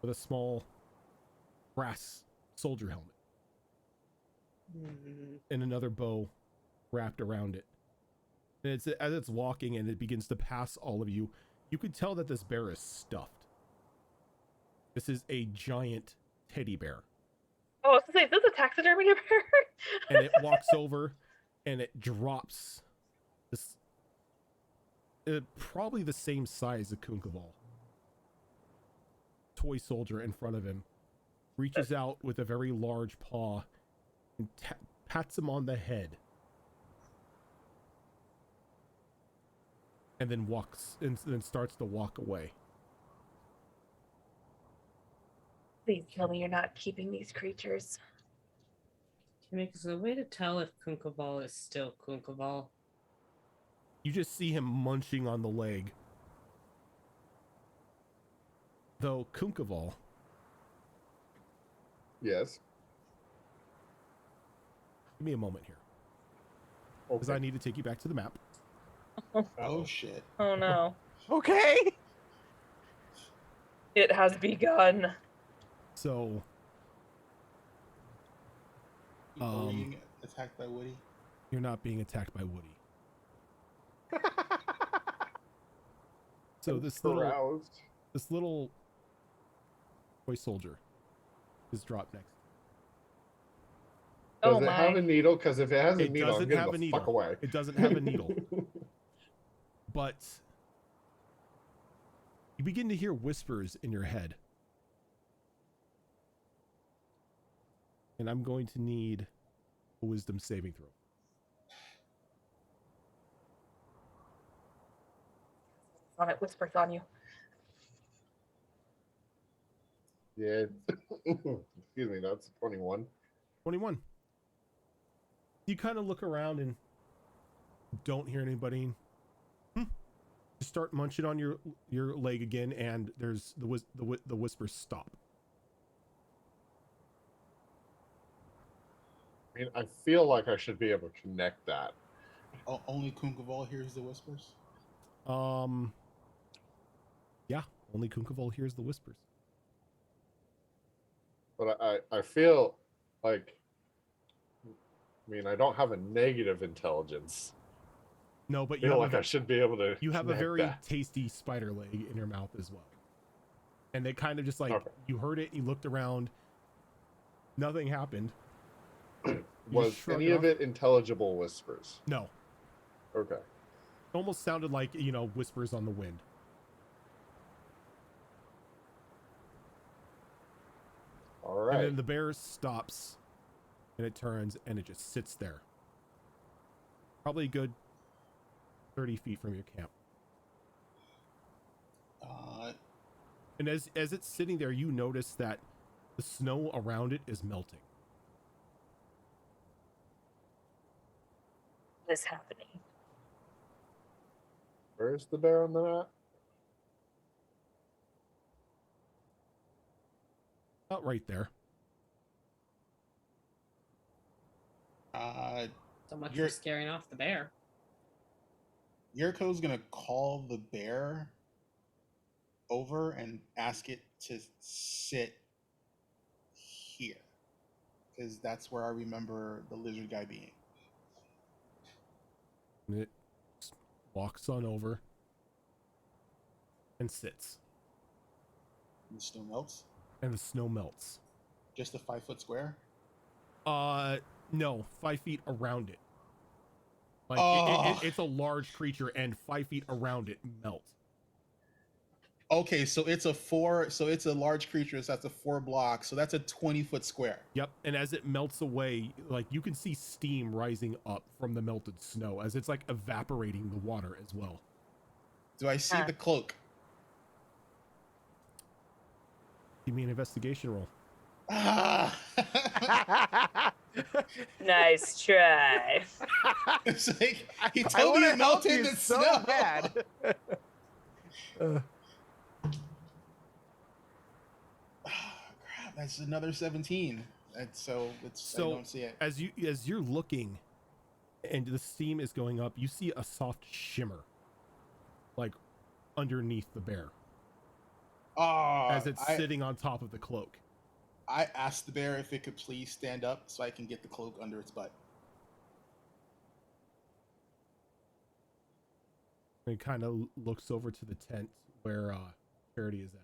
with a small brass soldier helmet and another bow wrapped around it. And as it's walking and it begins to pass all of you, you could tell that this bear is stuffed. This is a giant teddy bear.
Oh, I was gonna say, is this a taxidermy bear?
And it walks over and it drops this probably the same size as Kunkaval. Toy soldier in front of him reaches out with a very large paw and pats him on the head, and then walks and then starts to walk away.
Please tell me you're not keeping these creatures.
Kimmick, is there a way to tell if Kunkaval is still Kunkaval?
You just see him munching on the leg. Though Kunkaval,
Yes.
give me a moment here, because
Okay.
I need to take you back to the map.
Oh shit.
Oh no.
Okay.
It has begun.
So,
Are we being attacked by Woody?
you're not being attacked by Woody. So this little toy soldier is dropped next.
Does
Oh
it have a
my.
needle? Because if it has a
It
needle, I'm
doesn't
getting
have
the
a needle.
fuck away.
It doesn't have a needle. But you begin to hear whispers in your head. And I'm going to need a wisdom saving throw.
On it whispers on you.
Yeah. Excuse me, that's 21.
21. You kind of look around and don't hear anybody. You start munching on your leg again, and there's the whispers stop.
I mean, I feel like I should be able to connect that.
Only Kunkaval hears the whispers.
Yeah, only Kunkaval hears the whispers.
But I feel like, I mean, I don't have a negative intelligence.
No, but
I feel like I should be able to.
you have a
connect
very
that.
tasty spider leg in your mouth as well. And they kind of just like,
Okay.
you heard it, you looked around, nothing happened. You
Was
shrug
any of
off.
it intelligible whispers?
No,
Okay.
it almost sounded like, whispers on the wind.
All
And
right.
then the bear stops and it turns and it just sits there. Probably a good 30 feet from your camp. And as it's sitting there, you notice that the snow around it is melting.
What is happening?
Where's the bear on the map?
About right there.
So much
You're-
for scaring off the bear.
Yuriko's gonna call the bear over and ask it to sit here, because that's where I remember the lizard guy being.
And it walks on over and sits.
And the snow melts.
And the snow melts.
Just a 5-foot square.
No, 5 feet around it. Like it's a large creature, and 5 feet around it melt.
Okay, so it's a large creature, so that's a 4 block, so that's a 20-foot square.
Yep, and as it melts away, like you can see steam rising up from the melted snow as it's like evaporating the water as well.
Do I see the cloak?
Give me an investigation roll.
Ah!
Nice try.
It's like he told me it melted in the
so
snow.
bad.
Crap, that's another 17. So I don't see it.
As you're looking and the steam is going up, you see a soft shimmer like underneath the bear as it's sitting on top of the cloak.
I asked the bear if it could please stand up so I can get the cloak under its butt.
And it kind of looks over to the tent where Charity is at.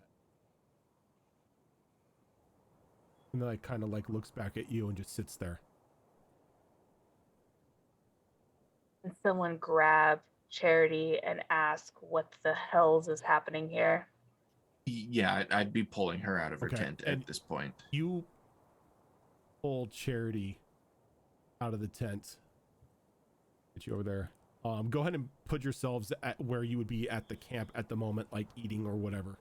And then kind of like looks back at you and just sits there.
Can someone grab Charity and ask what the hells is happening here?
Yeah, I'd be pulling her out of her tent
and
at this point.
You pull Charity out of the tent. Get you over there. Go ahead and put yourselves at where you would be at the camp at the moment, like eating or whatever.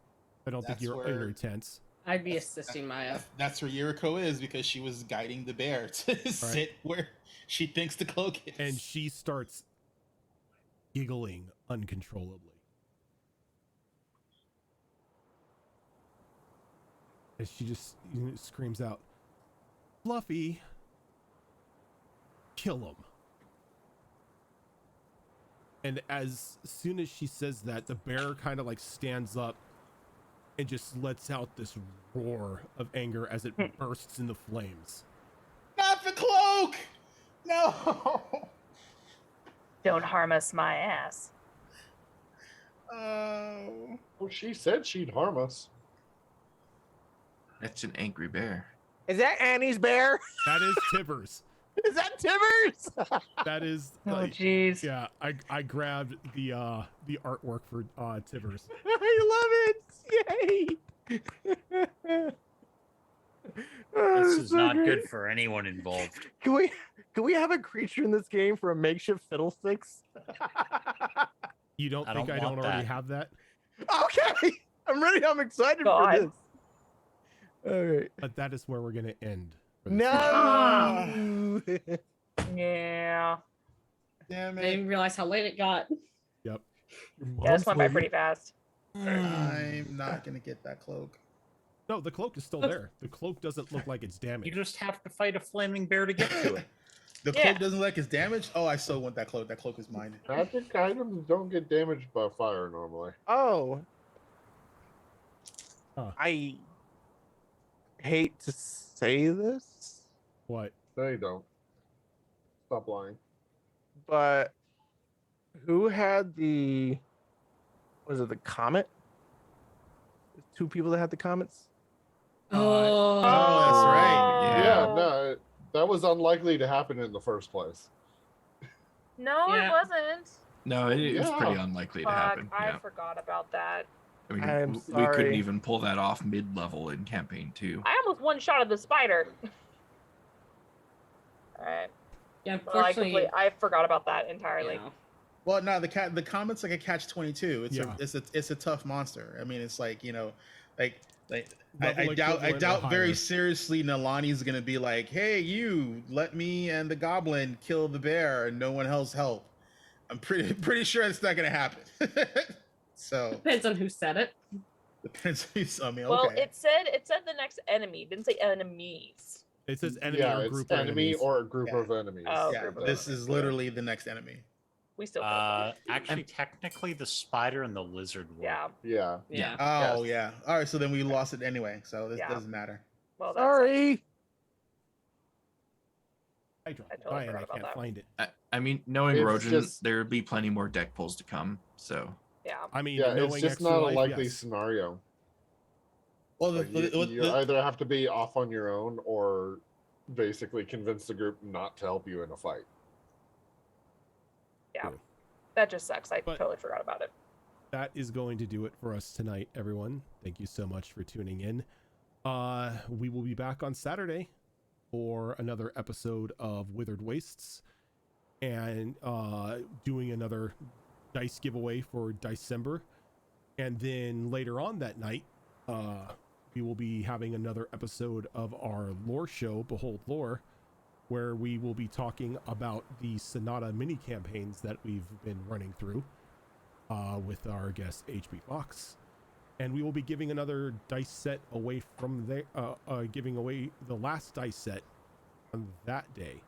I don't think you're in your tents.
I'd be assisting Maya.
That's where Yuriko is, because she was guiding the bear to sit where she thinks the cloak is.
And she starts giggling uncontrollably. As she just screams out, "Fluffy, kill him." And as soon as she says that, the bear kind of like stands up and just lets out this roar of anger as it bursts into flames.
Not the cloak! No!
Don't harm us, my ass.
Oh.
Well, she said she'd harm us.
That's an angry bear.
Is that Annie's bear?
That is Tivers.
Is that Tivers?
That is.
Oh, jeez.
Yeah, I grabbed the artwork for Tivers.
I love it! Yay!
This is not good for anyone involved.
Can we have a creature in this game for a makeshift fiddlesticks?
You don't think I don't already have that?
Okay, I'm ready. I'm excited
God.
for this. All right.
But that is where we're gonna end. for this
No.
Yeah.
Damn
I
it.
didn't realize how late it got.
Yep.
Yeah, this went by pretty fast.
I'm not going to get that cloak.
No, the cloak is still there. The cloak doesn't look like it's
You
damaged.
just have to fight a flaming bear to get to it.
The
Yeah.
cloak doesn't like his damage? Oh, I still want that cloak. That cloak is mine.
Magic items don't get damaged by fire normally.
Oh.
Huh.
I hate to say this,
What?
They don't. Stop lying.
but who had the the comet? The 2 people that had the comets?
Oh,
that's right.
Yeah, no, that was unlikely to happen in the first place.
No,
Yeah.
it wasn't.
No, it was pretty
Yeah.
unlikely to
Fuck,
happen.
I
Yeah.
forgot about that.
I mean,
I'm
we couldn't
sorry.
even pull that off mid-level in campaign 2.
I almost one-shotted the spider. Alright.
Yeah,
Well,
unfortunately,
I forgot about that entirely.
yeah.
Well, no, the combat's like a catch-22.
Yeah.
It's a tough monster. I mean, it's like, like
Level
I
equivalent or
doubt very
higher.
seriously Nalani's gonna be like, hey, you let me and the goblin kill the bear and no one else help. I'm pretty sure it's not gonna happen. So
Depends on who said it.
depends. I mean,
Well,
okay.
it said the next enemy. It didn't say enemies.
It says enemy
Yeah,
or
it's
group of
enemy
enemies.
or a group
Yeah.
of enemies.
Oh,
Yeah,
group of
this
enemies.
is literally the next enemy.
We still.
Actually, technically, the spider and the lizard work.
Yeah.
Yeah.
Yeah.
Oh
Yes.
yeah. All right. So then we lost it anyway. So this
Yeah.
doesn't matter.
Well, that's
Sorry.
I dropped
I
it
totally
by and I
forgot about
can't
that.
find it.
I mean, knowing
It's
Rojan,
just-
there would be plenty more deck pulls to come. So
Yeah.
I mean,
Yeah,
knowing
it's just
extra
not a
life,
likely
yes.
scenario.
Well,
Like, you either have to be off on your own or basically convince the group not to help you in a fight.
Yeah.
True.
That just sucks. I
But-
totally forgot about it.
That is going to do it for us tonight, everyone. Thank you so much for tuning in. We will be back on Saturday for another episode of Withered Wastes and doing another dice giveaway for December. And then later on that night, we will be having another episode of our lore show, Behold Lore, where we will be talking about the Sonata mini campaigns that we've been running through with our guest HB Fox. And we will be giving another dice set away from there, giving away the last dice set on that day.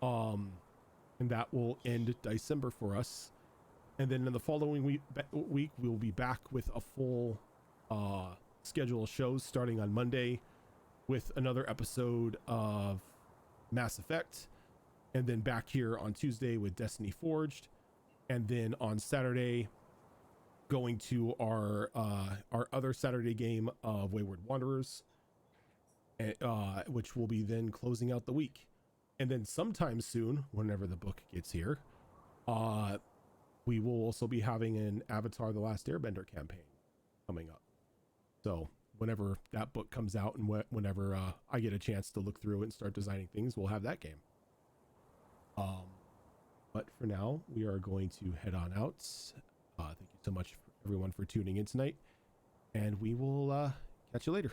And that will end December for us. And then in the following week we'll be back with a full schedule of shows starting on Monday with another episode of Mass Effect, and then back here on Tuesday with Destiny Forged, and then on Saturday going to our other Saturday game of Wayward Wanderers, which will be then closing out the week. And then sometime soon, whenever the book gets here, we will also be having an Avatar: The Last Airbender campaign coming up. So whenever that book comes out and whenever I get a chance to look through it and start designing things, we'll have that game. But for now, we are going to head on out. Thank you so much, everyone, for tuning in tonight. And we will catch you later.